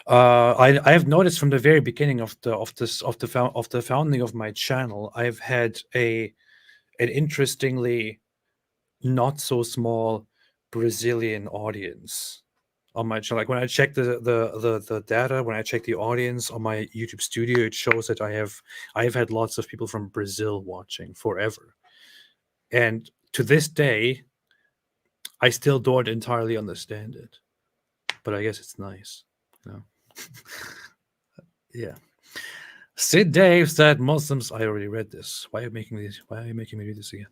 I have noticed from the very beginning of the founding of my channel, I've had an interestingly not so small Brazilian audience on my channel. Like when I check the data, when I check the audience on my YouTube studio, it shows that I have had lots of people from Brazil watching forever. And to this day, I still don't entirely understand it. But I guess it's nice. You know? Yeah. Sid Dave said Muslims. I already read this. Why are you making me read this again?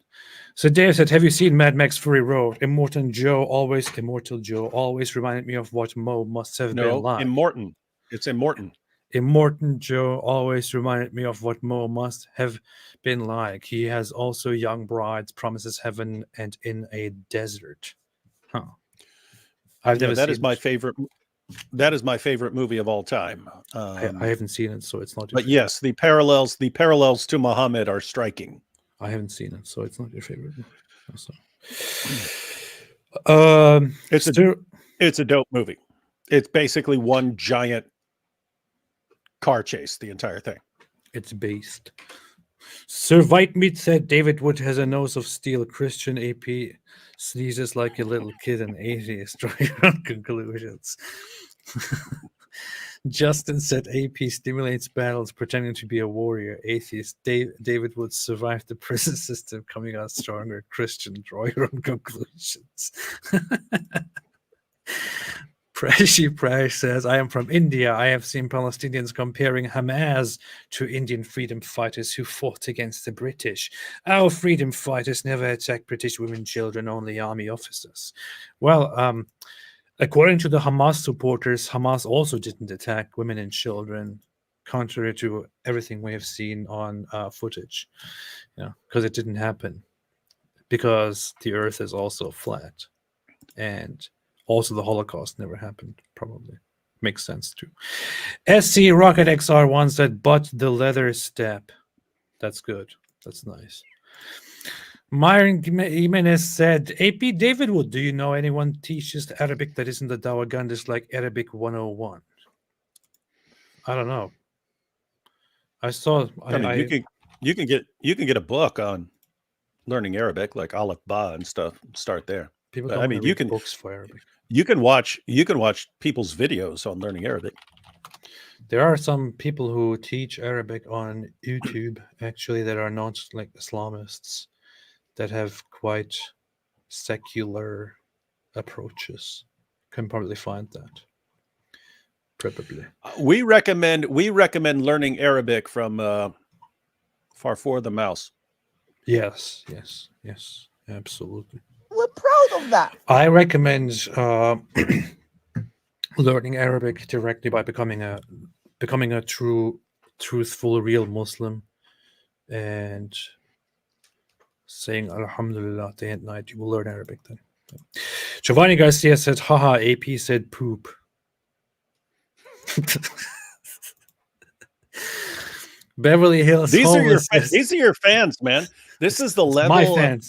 Sid Dave said, "Have you seen Mad Max Fury Road? Immortal Joe always reminded me of what Mo must have been like." Immortan. It's Immortan. Immortan Joe always reminded me of what Mo must have been like. He has also young brides, promises heaven, and in a desert. Huh. I've never seen that is my favorite. That is my favorite movie of all time. I haven't seen it, so it's not. But yes, the parallels to Muhammad are striking. I haven't seen it, so it's not your favorite movie. It's a dope movie. It's basically one giant car chase, the entire thing. It's based. Sir Whitemeat said David Wood has a nose of steel. Christian AP sneezes like a little kid and atheist. Right on conclusions. Justin said AP stimulates battles pretending to be a warrior. Atheist. David Wood survived the prison system, coming out stronger. Christian. Draw your own conclusions. Prashi Prash says, I am from India. I have seen Palestinians comparing Hamas to Indian freedom fighters who fought against the British. Our freedom fighters never attacked British women, children, only army officers. Well, according to the Hamas supporters, Hamas also didn't attack women and children, contrary to everything we have seen on footage, because it didn't happen, because the earth is also flat. And also, the Holocaust never happened, probably. Makes sense, too. SC Rocket XR1 said, but the leather step. That's good. That's nice. Myron Jimenez said, AP David Wood, do you know anyone teaches Arabic that isn't a Dawagandist like Arabic 101? I don't know. I saw... You can get a book on learning Arabic, like Aleph Ba and stuff. Start there. People don't read books for Arabic. You can watch people's videos on learning Arabic. There are some people who teach Arabic on YouTube, actually, that are not like Islamists, that have quite secular approaches. Can probably find that. Probably. We recommend learning Arabic from Farfour the Mouse. Yes, absolutely. We're proud of that. I recommend learning Arabic directly by becoming a true, truthful, real Muslim, and saying Alhamdulillah day and night. You will learn Arabic then. Giovanni Garcia said, haha, AP said poop. Beverly Hills. These are your fans, man. This is the level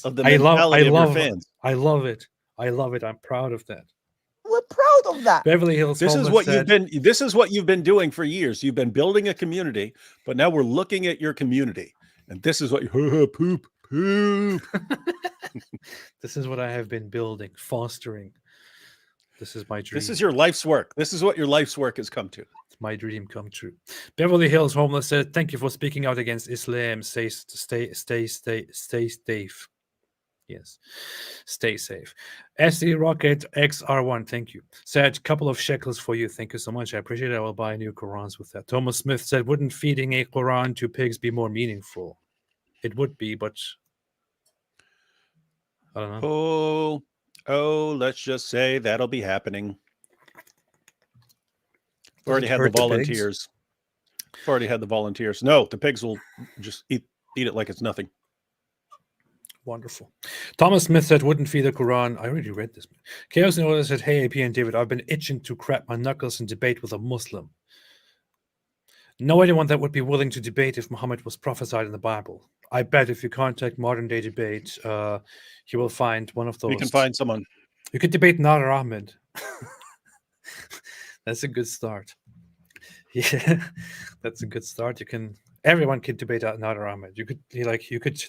of the mentality of your fans. I love it. I'm proud of that. We're proud of that. Beverly Hills. This is what you've been doing for years. You've been building a community, but now we're looking at your community, and this is what you poop. This is what I have been building, fostering. This is my dream. This is your life's work. This is what your life's work has come to. It's my dream come true. Beverly Hills Homeless said, "Thank you for speaking out against Islam. Stay safe." Yes, stay safe. SC Rocket XR1, thank you. Said, couple of shekels for you. Thank you so much. I appreciate it. I will buy new Qurans with that. Thomas Smith said, wouldn't feeding a Quran to pigs be more meaningful? It would be, but I don't know. Oh, let's just say that'll be happening. We've already had the volunteers. We've already had the volunteers. No, the pigs will just eat it like it's nothing. Wonderful. Thomas Smith said, wouldn't feed the Quran. I already read this. Chaos in Order said, hey, AP and David, I've been itching to crack my knuckles and debate with a Muslim. Know anyone that would be willing to debate if Muhammad was prophesied in the Bible? I bet if you contact Modern Day Debate, you will find one of those. You can find someone. You could debate Nader Ahmed. That's a good start. Yeah, that's a good start. You can Everyone can debate another Ahmed. You could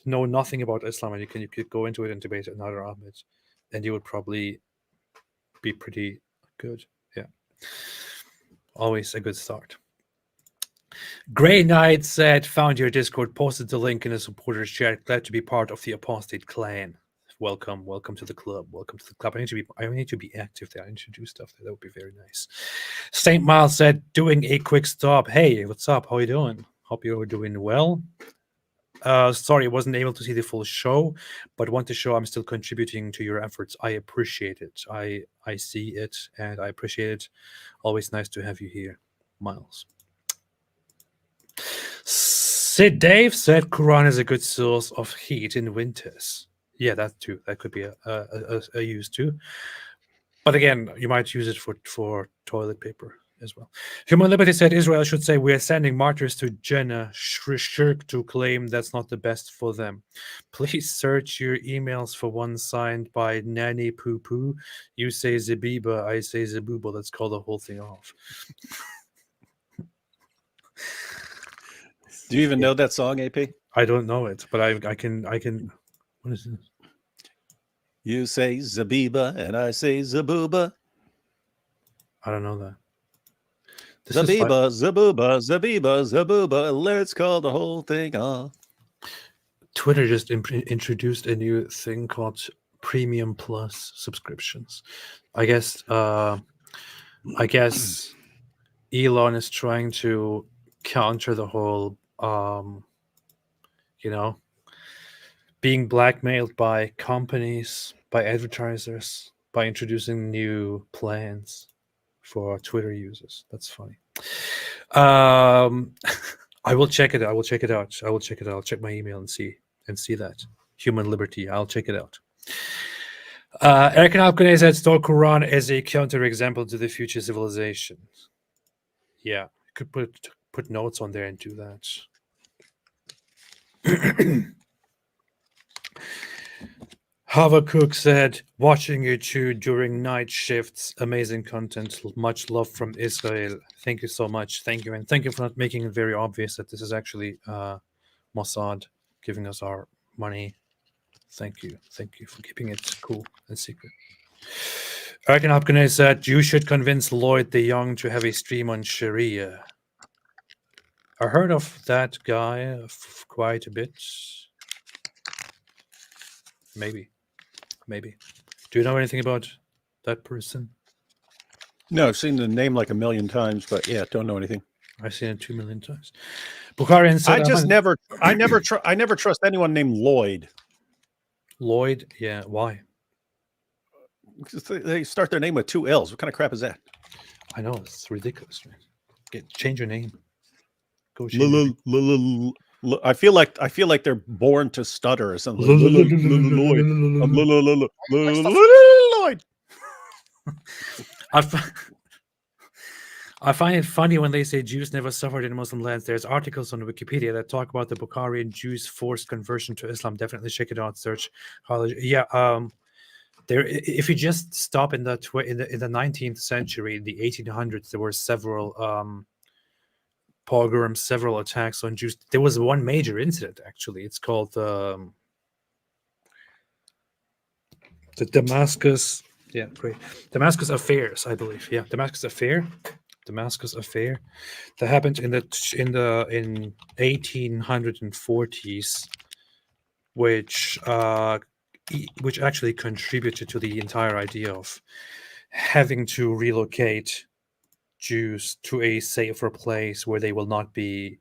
know nothing about Islam, and you could go into it and debate another Ahmed, and you would probably be pretty good. Yeah, always a good start. Grey Knight said, "Found your Discord, posted the link in the supporters chat. Glad to be part of the Apostate clan. Welcome to the club. Welcome to the club. I need to be active there. I need to do stuff there. That would be very nice." St. Miles said, "Doing a quick stop. Hey, what's up? How you doing? Hope you're doing well. Sorry, I wasn't able to see the full show, but want to show I'm still contributing to your efforts. I appreciate it. I see it, and I appreciate it. Always nice to have you here, Miles." Sid Dave said, "Quran is a good source of heat in winters." Yeah, that too. That could be a use too. But again, you might use it for toilet paper as well. Human Liberty said, "Israel should say we are sending martyrs to Jannah, shirk to claim that's not the best for them. Please search your emails for one signed by Nanny Poo Poo. You say Zabiba, I say Zabuba. Let's call the whole thing off." Do you even know that song, AP? I don't know it, but I can. What is this? You say Zabiba and I say Zabuba. I don't know that. Zabiba, Zabuba, Zabiba, Zabuba. Let's call the whole thing off. Twitter just introduced a new thing called Premium Plus subscriptions. I guess Elon is trying to counter the whole, being blackmailed by companies, by advertisers, by introducing new plans for Twitter users. That's funny. I will check it. I will check it out. I'll check my email and see that. Human Liberty. I'll check it out. Eric and Alkane said, "Store Quran as a counterexample to the future civilization." Yeah, could put notes on there and do that. Habakkuk said, "Watching you two during night shifts, amazing content. Much love from Israel." Thank you so much. Thank you, and thank you for not making it very obvious that this is actually Mossad giving us our money. Thank you for keeping it cool and secret. Eric and Hopkins said, "You should convince Lloyd the Young to have a stream on Sharia." I heard of that guy quite a bit. Maybe. Do you know anything about that person? No, I've seen the name like a million times, but yeah, don't know anything. I've seen it 2 million times. Bukharian said, I never trust anyone named Lloyd. Lloyd, yeah, why? They start their name with 2 L's. What kind of crap is that? I know, it's ridiculous. Change your name. Go change I feel like they're born to stutter or something. Lloyd. I find it funny when they say Jews never suffered in Muslim lands. There's articles on Wikipedia that talk about the Bukharian Jews' forced conversion to Islam. Definitely check it out. Search. Yeah. There, if you just stop in the 19th century, in the 1800s, there were several pogroms, several attacks on Jews. There was one major incident, actually. It's called the Damascus. Yeah, great. Damascus Affairs, I believe. Yeah, Damascus Affair that happened in 1840s, which actually contributed to the entire idea of having to relocate Jews to a safer place where they will not be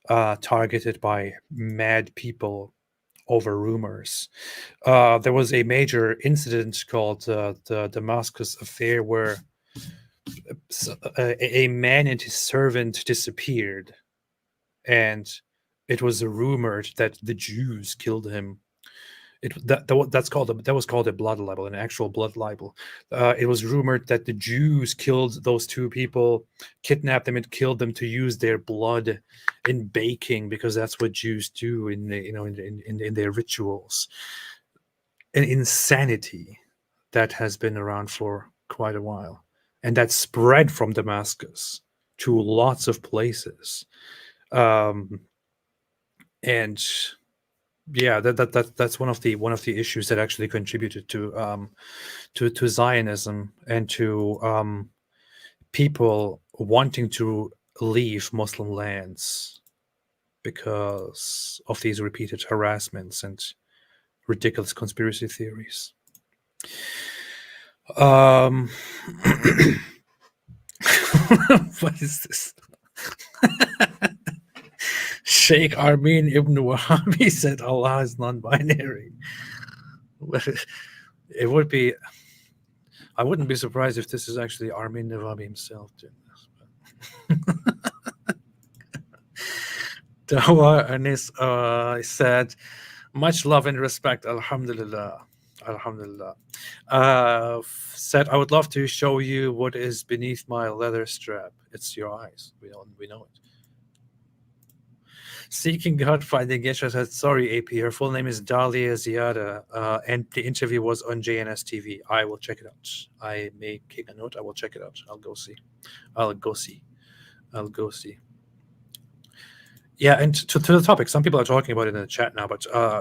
targeted by mad people over rumors. There was a major incident called the Damascus Affair where a man and his servant disappeared, and it was rumored that the Jews killed him. That was called a blood libel, an actual blood libel. It was rumored that the Jews killed those 2 people, kidnapped them, and killed them to use their blood in baking, because that's what Jews do in their rituals. An insanity that has been around for quite a while, and that spread from Damascus to lots of places. And yeah, that's one of the issues that actually contributed to Zionism and to people wanting to leave Muslim lands because of these repeated harassments and ridiculous conspiracy theories. What is this? Sheikh Armin Ibn Wahhabi said Allah is non-binary. It would be. I wouldn't be surprised if this is actually Armin Wahhabi himself doing this. Dawa Anis said, "Much love and respect. Alhamdulillah." Alhamdulillah. Said, "I would love to show you what is beneath my leather strap. It's your eyes. We know it." Seeking God, Finding Yeshua said, "Sorry, AP, her full name is Dalia Ziada, and the interview was on JNS TV. I will check it out. I may kick a note. I will check it out. I'll go see. Yeah, and to the topic, some people are talking about it in the chat now, but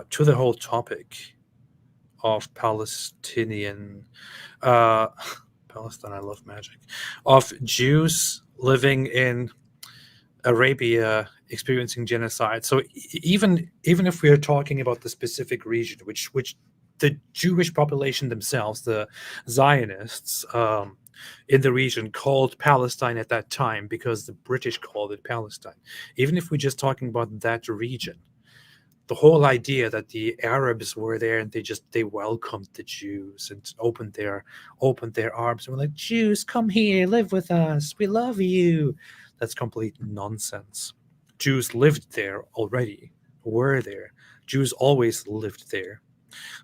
to the whole topic of Palestinian, Palestine, I love magic, of Jews living in Arabia experiencing genocide. So even if we are talking about the specific region, which the Jewish population themselves, the Zionists in the region, called Palestine at that time because the British called it Palestine. Even if we're just talking about that region, the whole idea that the Arabs were there and they welcomed the Jews and opened their arms and were like, "Jews, come here, live with us. We love you." That's complete nonsense. Jews lived there already, were there. Jews always lived there.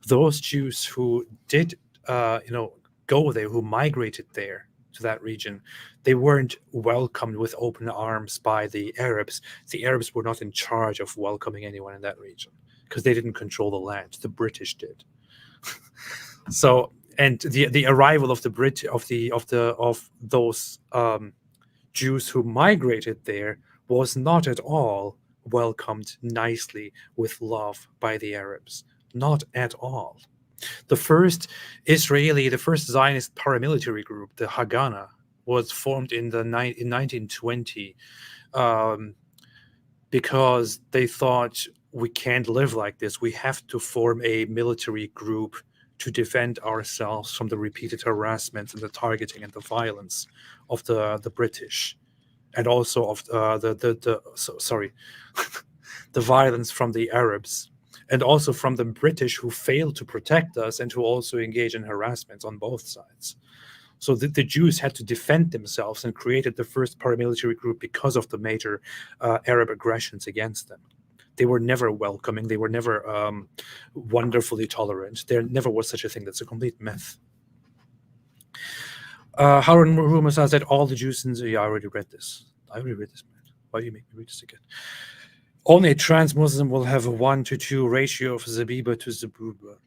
Those Jews who did, go there, who migrated there to that region, they weren't welcomed with open arms by the Arabs. The Arabs were not in charge of welcoming anyone in that region because they didn't control the land. The British did. So, and the arrival of those Jews who migrated there was not at all welcomed nicely with love by the Arabs. Not at all. The first Zionist paramilitary group, the Haganah, was formed in 1920 because they thought, we can't live like this. We have to form a military group to defend ourselves from the repeated harassment and the targeting and the violence of the British, and also of the violence from the Arabs, and also from the British, who failed to protect us and who also engage in harassment on both sides. So the Jews had to defend themselves and created the first paramilitary group because of the major Arab aggressions against them. They were never welcoming. They were never wonderfully tolerant. There never was such a thing. That's a complete myth. Harun Rumor says that all the Jews in I already read this. I already read this, man. Why do you make me read this again? Only a trans Muslim will have a 1-to-2 ratio of Zabiba to Zabuba.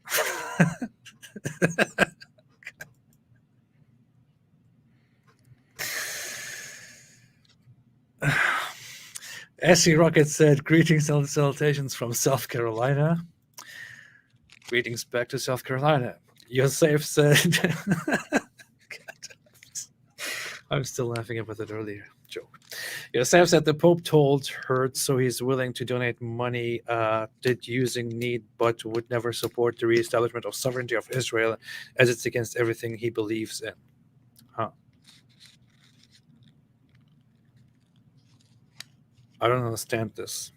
SC Rocket said, "Greetings and salutations from South Carolina." Greetings back to South Carolina. Yosef said, I'm still laughing about that earlier joke. Yosef said the Pope told Hurt, so he's willing to donate money did using need, but would never support the reestablishment of sovereignty of Israel, as it's against everything he believes in. Huh. I don't understand this,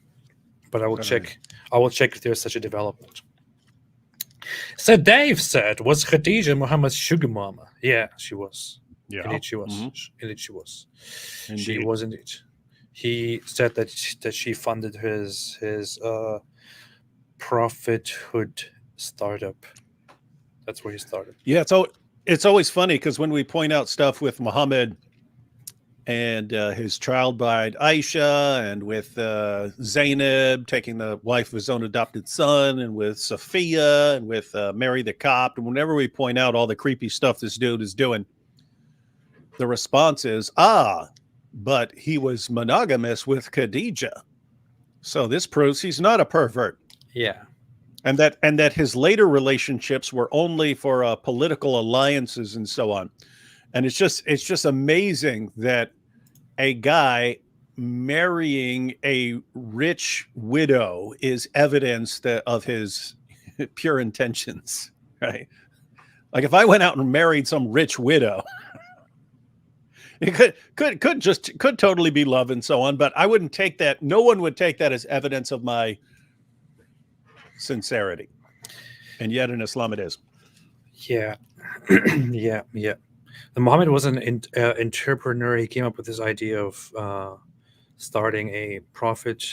but I will check. I will check if there's such a development. So Dave said, "Was Khadija Muhammad's sugar mama?" Yeah, she was. Yeah, indeed she was. Mm-hmm. Indeed she was. Indeed. She was indeed. He said that she funded his prophethood startup. That's where he started. Yeah, so it's always funny because when we point out stuff with Muhammad and his child bride Aisha, and with Zainab taking the wife of his own adopted son, and with Sophia, and with Mary the Copt, and whenever we point out all the creepy stuff this dude is doing, the response is, but he was monogamous with Khadija. So this proves he's not a pervert. Yeah. And that his later relationships were only for political alliances and so on. And it's just amazing that a guy marrying a rich widow is evidence of his pure intentions, right? Like if I went out and married some rich widow, it could totally be love and so on, but I wouldn't take that. No one would take that as evidence of my sincerity. And yet in Islam it is. Yeah. yeah. Muhammad was an entrepreneur. He came up with this idea of starting a profit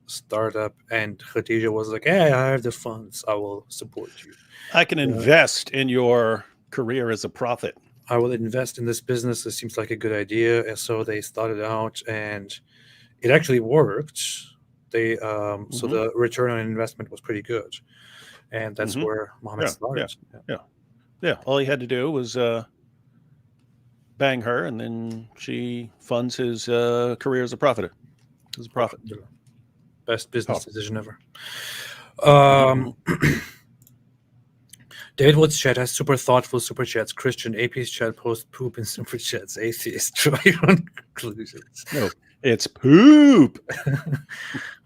startup, and Khadija was like, hey, I have the funds. I will support you. I can invest in your career as a prophet. I will invest in this business. It seems like a good idea. And so they started out, and it actually worked. They so the return on investment was pretty good. And that's where Muhammad started. Yeah. All he had to do was bang her, and then she funds his career as a prophet. As a prophet. Best business decision ever. David Wood's chat has super thoughtful super chats. Christian AP's chat post poop in super chats. Atheist try on conclusions. No, it's poop.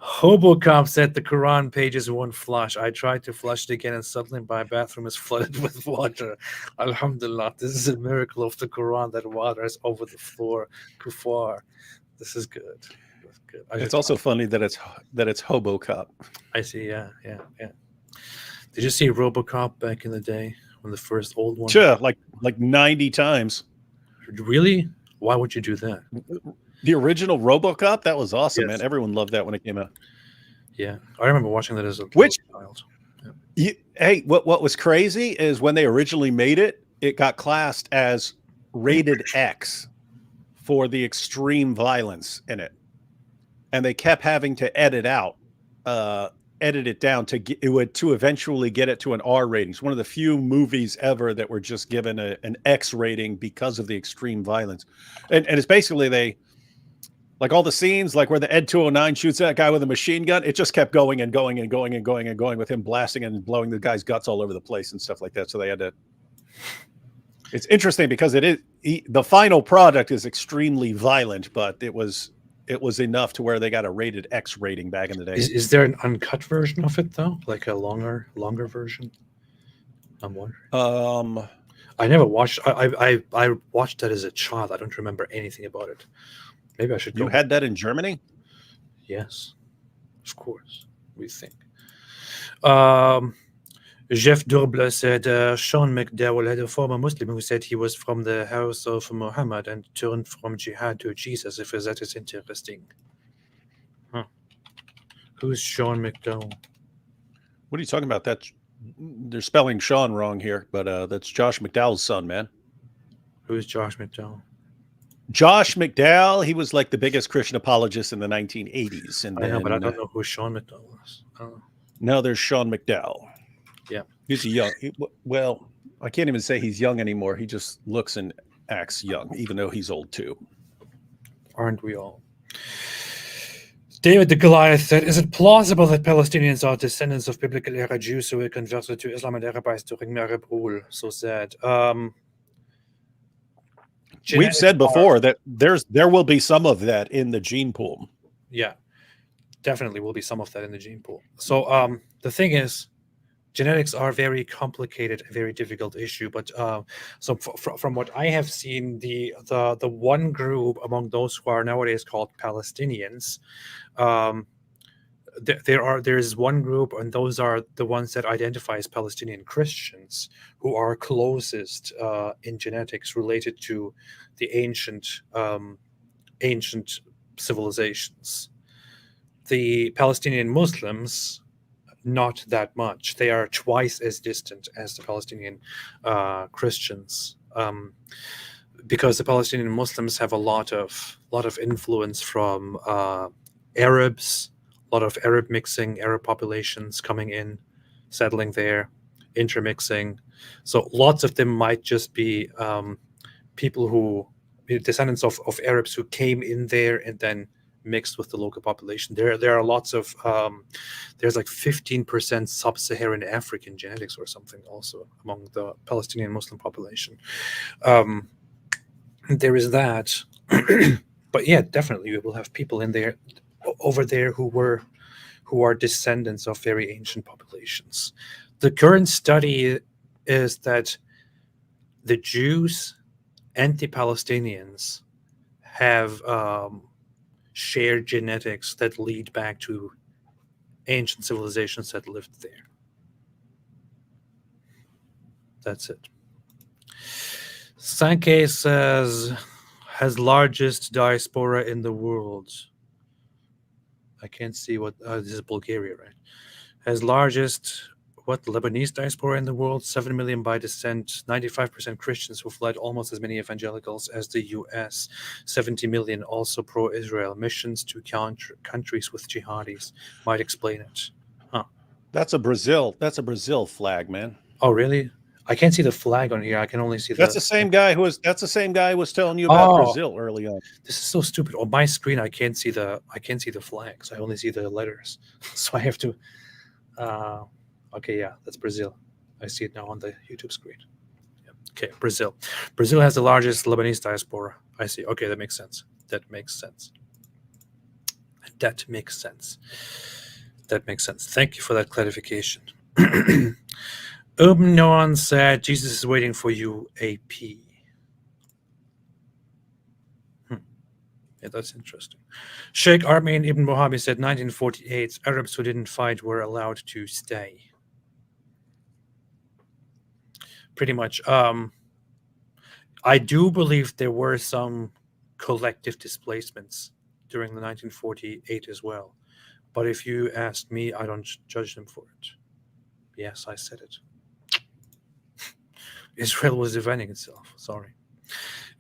Hobocop said the Quran pages won't flush. I tried to flush it again, and suddenly my bathroom is flooded with water. Alhamdulillah, this is a miracle of the Quran that water is over the floor. Kufar. This is good. That's good. It's also funny that it's Hobocop. I see. Yeah. Did you see RoboCop back in the day when the first old one? Sure, like 90 times. Really? Why would you do that? The original RoboCop? That was awesome, man. Everyone loved that when it came out. Yeah, I remember watching that as a child. Hey, what was crazy is when they originally made it, it got classed as rated X for the extreme violence in it, and they kept having to edit it down to eventually get it to an R rating. It's one of the few movies ever that were just given an X rating because of the extreme violence. And it's basically like all the scenes, like where the Ed 209 shoots that guy with a machine gun, it just kept going and going and going and going and going with him blasting and blowing the guy's guts all over the place and stuff like that. So they had to. It's interesting because the final product is extremely violent, but it was enough to where they got a rated X rating back in the day. Is there an uncut version of it though, like a longer version? I'm wondering. I never watched. I watched that as a child. I don't remember anything about it. Maybe I should go. You had that in Germany? Yes, of course. We think. Jeff Durbler said Sean McDowell had a former Muslim who said he was from the house of Mohammed and turned from jihad to Jesus. If that is interesting. Huh. Who's Sean McDowell? What are you talking about? They're spelling Sean wrong here, but that's Josh McDowell's son, man. Who's Josh McDowell? Josh McDowell, he was like the biggest Christian apologist in the 1980s. And I know, but I don't know who Sean McDowell is. Now there's Sean McDowell. Yeah. He's well, I can't even say he's young anymore. He just looks and acts young, even though he's old too. Aren't we all? David the Goliath said, is it plausible that Palestinians are descendants of biblical era Jews who were converted to Islam and Arabized during Arab rule? So sad. We've said before that there will be some of that in the gene pool. Yeah, definitely will be some of that in the gene pool. So the thing is, genetics are very complicated, a very difficult issue. But so from what I have seen, the one group among those who are nowadays called Palestinians, there is one group, and those are the ones that identify as Palestinian Christians, who are closest in genetics related to the ancient civilizations. The Palestinian Muslims, not that much. They are twice as distant as the Palestinian Christians, because the Palestinian Muslims have a lot of influence from Arabs. A lot of Arab mixing, Arab populations coming in, settling there, intermixing. So lots of them might just be people descendants of Arabs who came in there and then mixed with the local population. There are lots of there's like 15% sub-Saharan African genetics or something also among the Palestinian Muslim population. There is that. But yeah, definitely we will have people in there over there who are descendants of very ancient populations. The current study is that the Jews and the Palestinians have shared genetics that lead back to ancient civilizations that lived there. That's it. Sankey says, has largest diaspora in the world. I can't see what, this is Bulgaria, right? Has largest, what, Lebanese diaspora in the world, 7 million by descent, 95% Christians who fled, almost as many evangelicals as the US, 70 million also pro-Israel, missions to countries with jihadis, might explain it. Huh. That's a Brazil flag, man. Oh, really? I can't see the flag on here. I can only see that's the same guy who was telling you about Brazil early on. This is so stupid. On my screen I can't see the flags. I only see the letters. So I have to okay, yeah, that's Brazil. I see it now on the YouTube screen. Yeah. Okay, Brazil. Brazil has the largest Lebanese diaspora. I see. Okay, that makes sense. That makes sense. Thank you for that clarification. Noan said, Jesus is waiting for you, AP. Yeah, that's interesting. Sheikh Armin Ibn Mohammed said 1948, Arabs who didn't fight were allowed to stay. Pretty much. I do believe there were some collective displacements during the 1948 as well. But if you ask me, I don't judge them for it. Yes, I said it. Israel was defending itself. Sorry.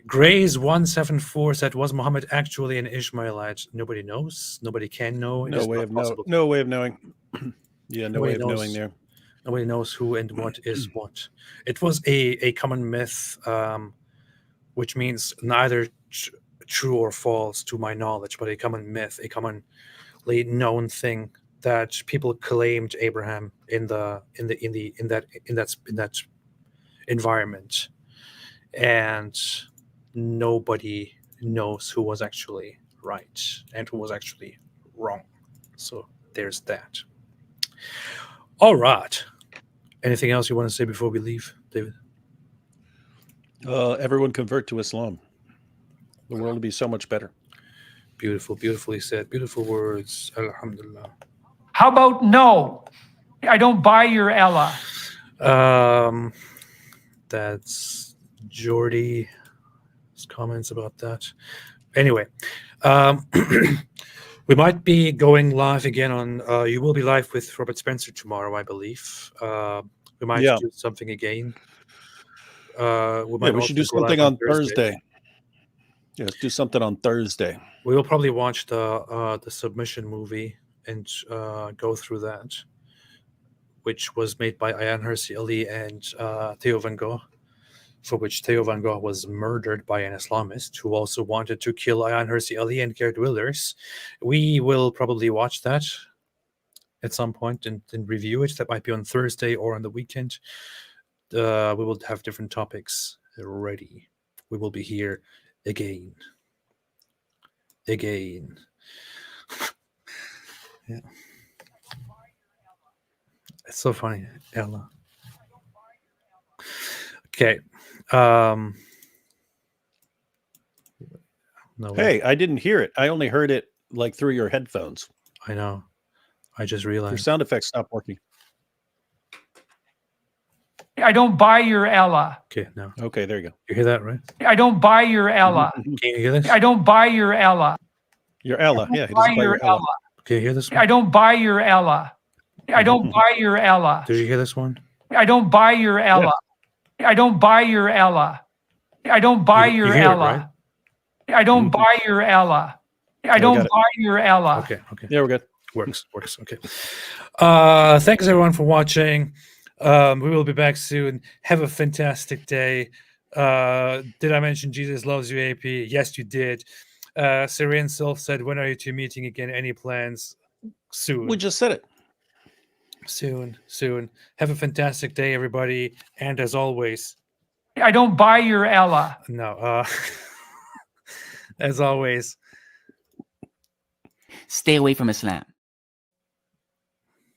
Grays 174 said, was Muhammad actually an Ishmaelite? Nobody knows. Nobody can know. No way of knowing. Yeah, no way of knowing there. Nobody knows who and what is what. It was a common myth, which means neither true or false to my knowledge, but a common myth, a commonly known thing that people claimed Abraham in that environment, and nobody knows who was actually right and who was actually wrong. So there's that. All right. Anything else you want to say before we leave, David? Everyone convert to Islam. The world will be so much better. Beautiful, beautifully said. Beautiful words. Alhamdulillah. How about no? I don't buy your Allah. That's Jordy's comments about that. Anyway, we might be going live again on. You will be live with Robert Spencer tomorrow, I believe. We might do something again. We should do something on Thursday. Yeah, let's do something on Thursday. We will probably watch the submission movie and go through that, which was made by Ayaan Hirsi Ali and Theo van Gogh, for which Theo van Gogh was murdered by an Islamist who also wanted to kill Ayaan Hirsi Ali and Geert Wilders. We will probably watch that at some point and review it. That might be on Thursday or on the weekend. We will have different topics ready. We will be here again. Yeah. It's so funny, Ella. Okay. No. Hey, I didn't hear it. I only heard it like through your headphones. I know. I just realized. Your sound effects stopped working. I don't buy your Allah. Okay, no. Okay, there you go. You hear that, right? I don't buy your Allah. Can you hear this? I don't buy your Allah. Your Allah, yeah. He doesn't buy your Allah. Can you hear this one? I don't buy your Allah. I don't buy your Allah. Did you hear this one? I don't buy your Allah. I don't buy your Allah. I don't buy your Allah. I don't buy your Allah. I don't buy your Allah. Okay. Yeah, we're good. Works. Okay. Thanks everyone for watching. We will be back soon. Have a fantastic day. Did I mention Jesus loves you, AP? Yes, you did. Syrian Self said, when are you two meeting again? Any plans? Soon. We just said it. Soon. Have a fantastic day, everybody. And as always, I don't buy your Allah. No. As always, stay away from Islam.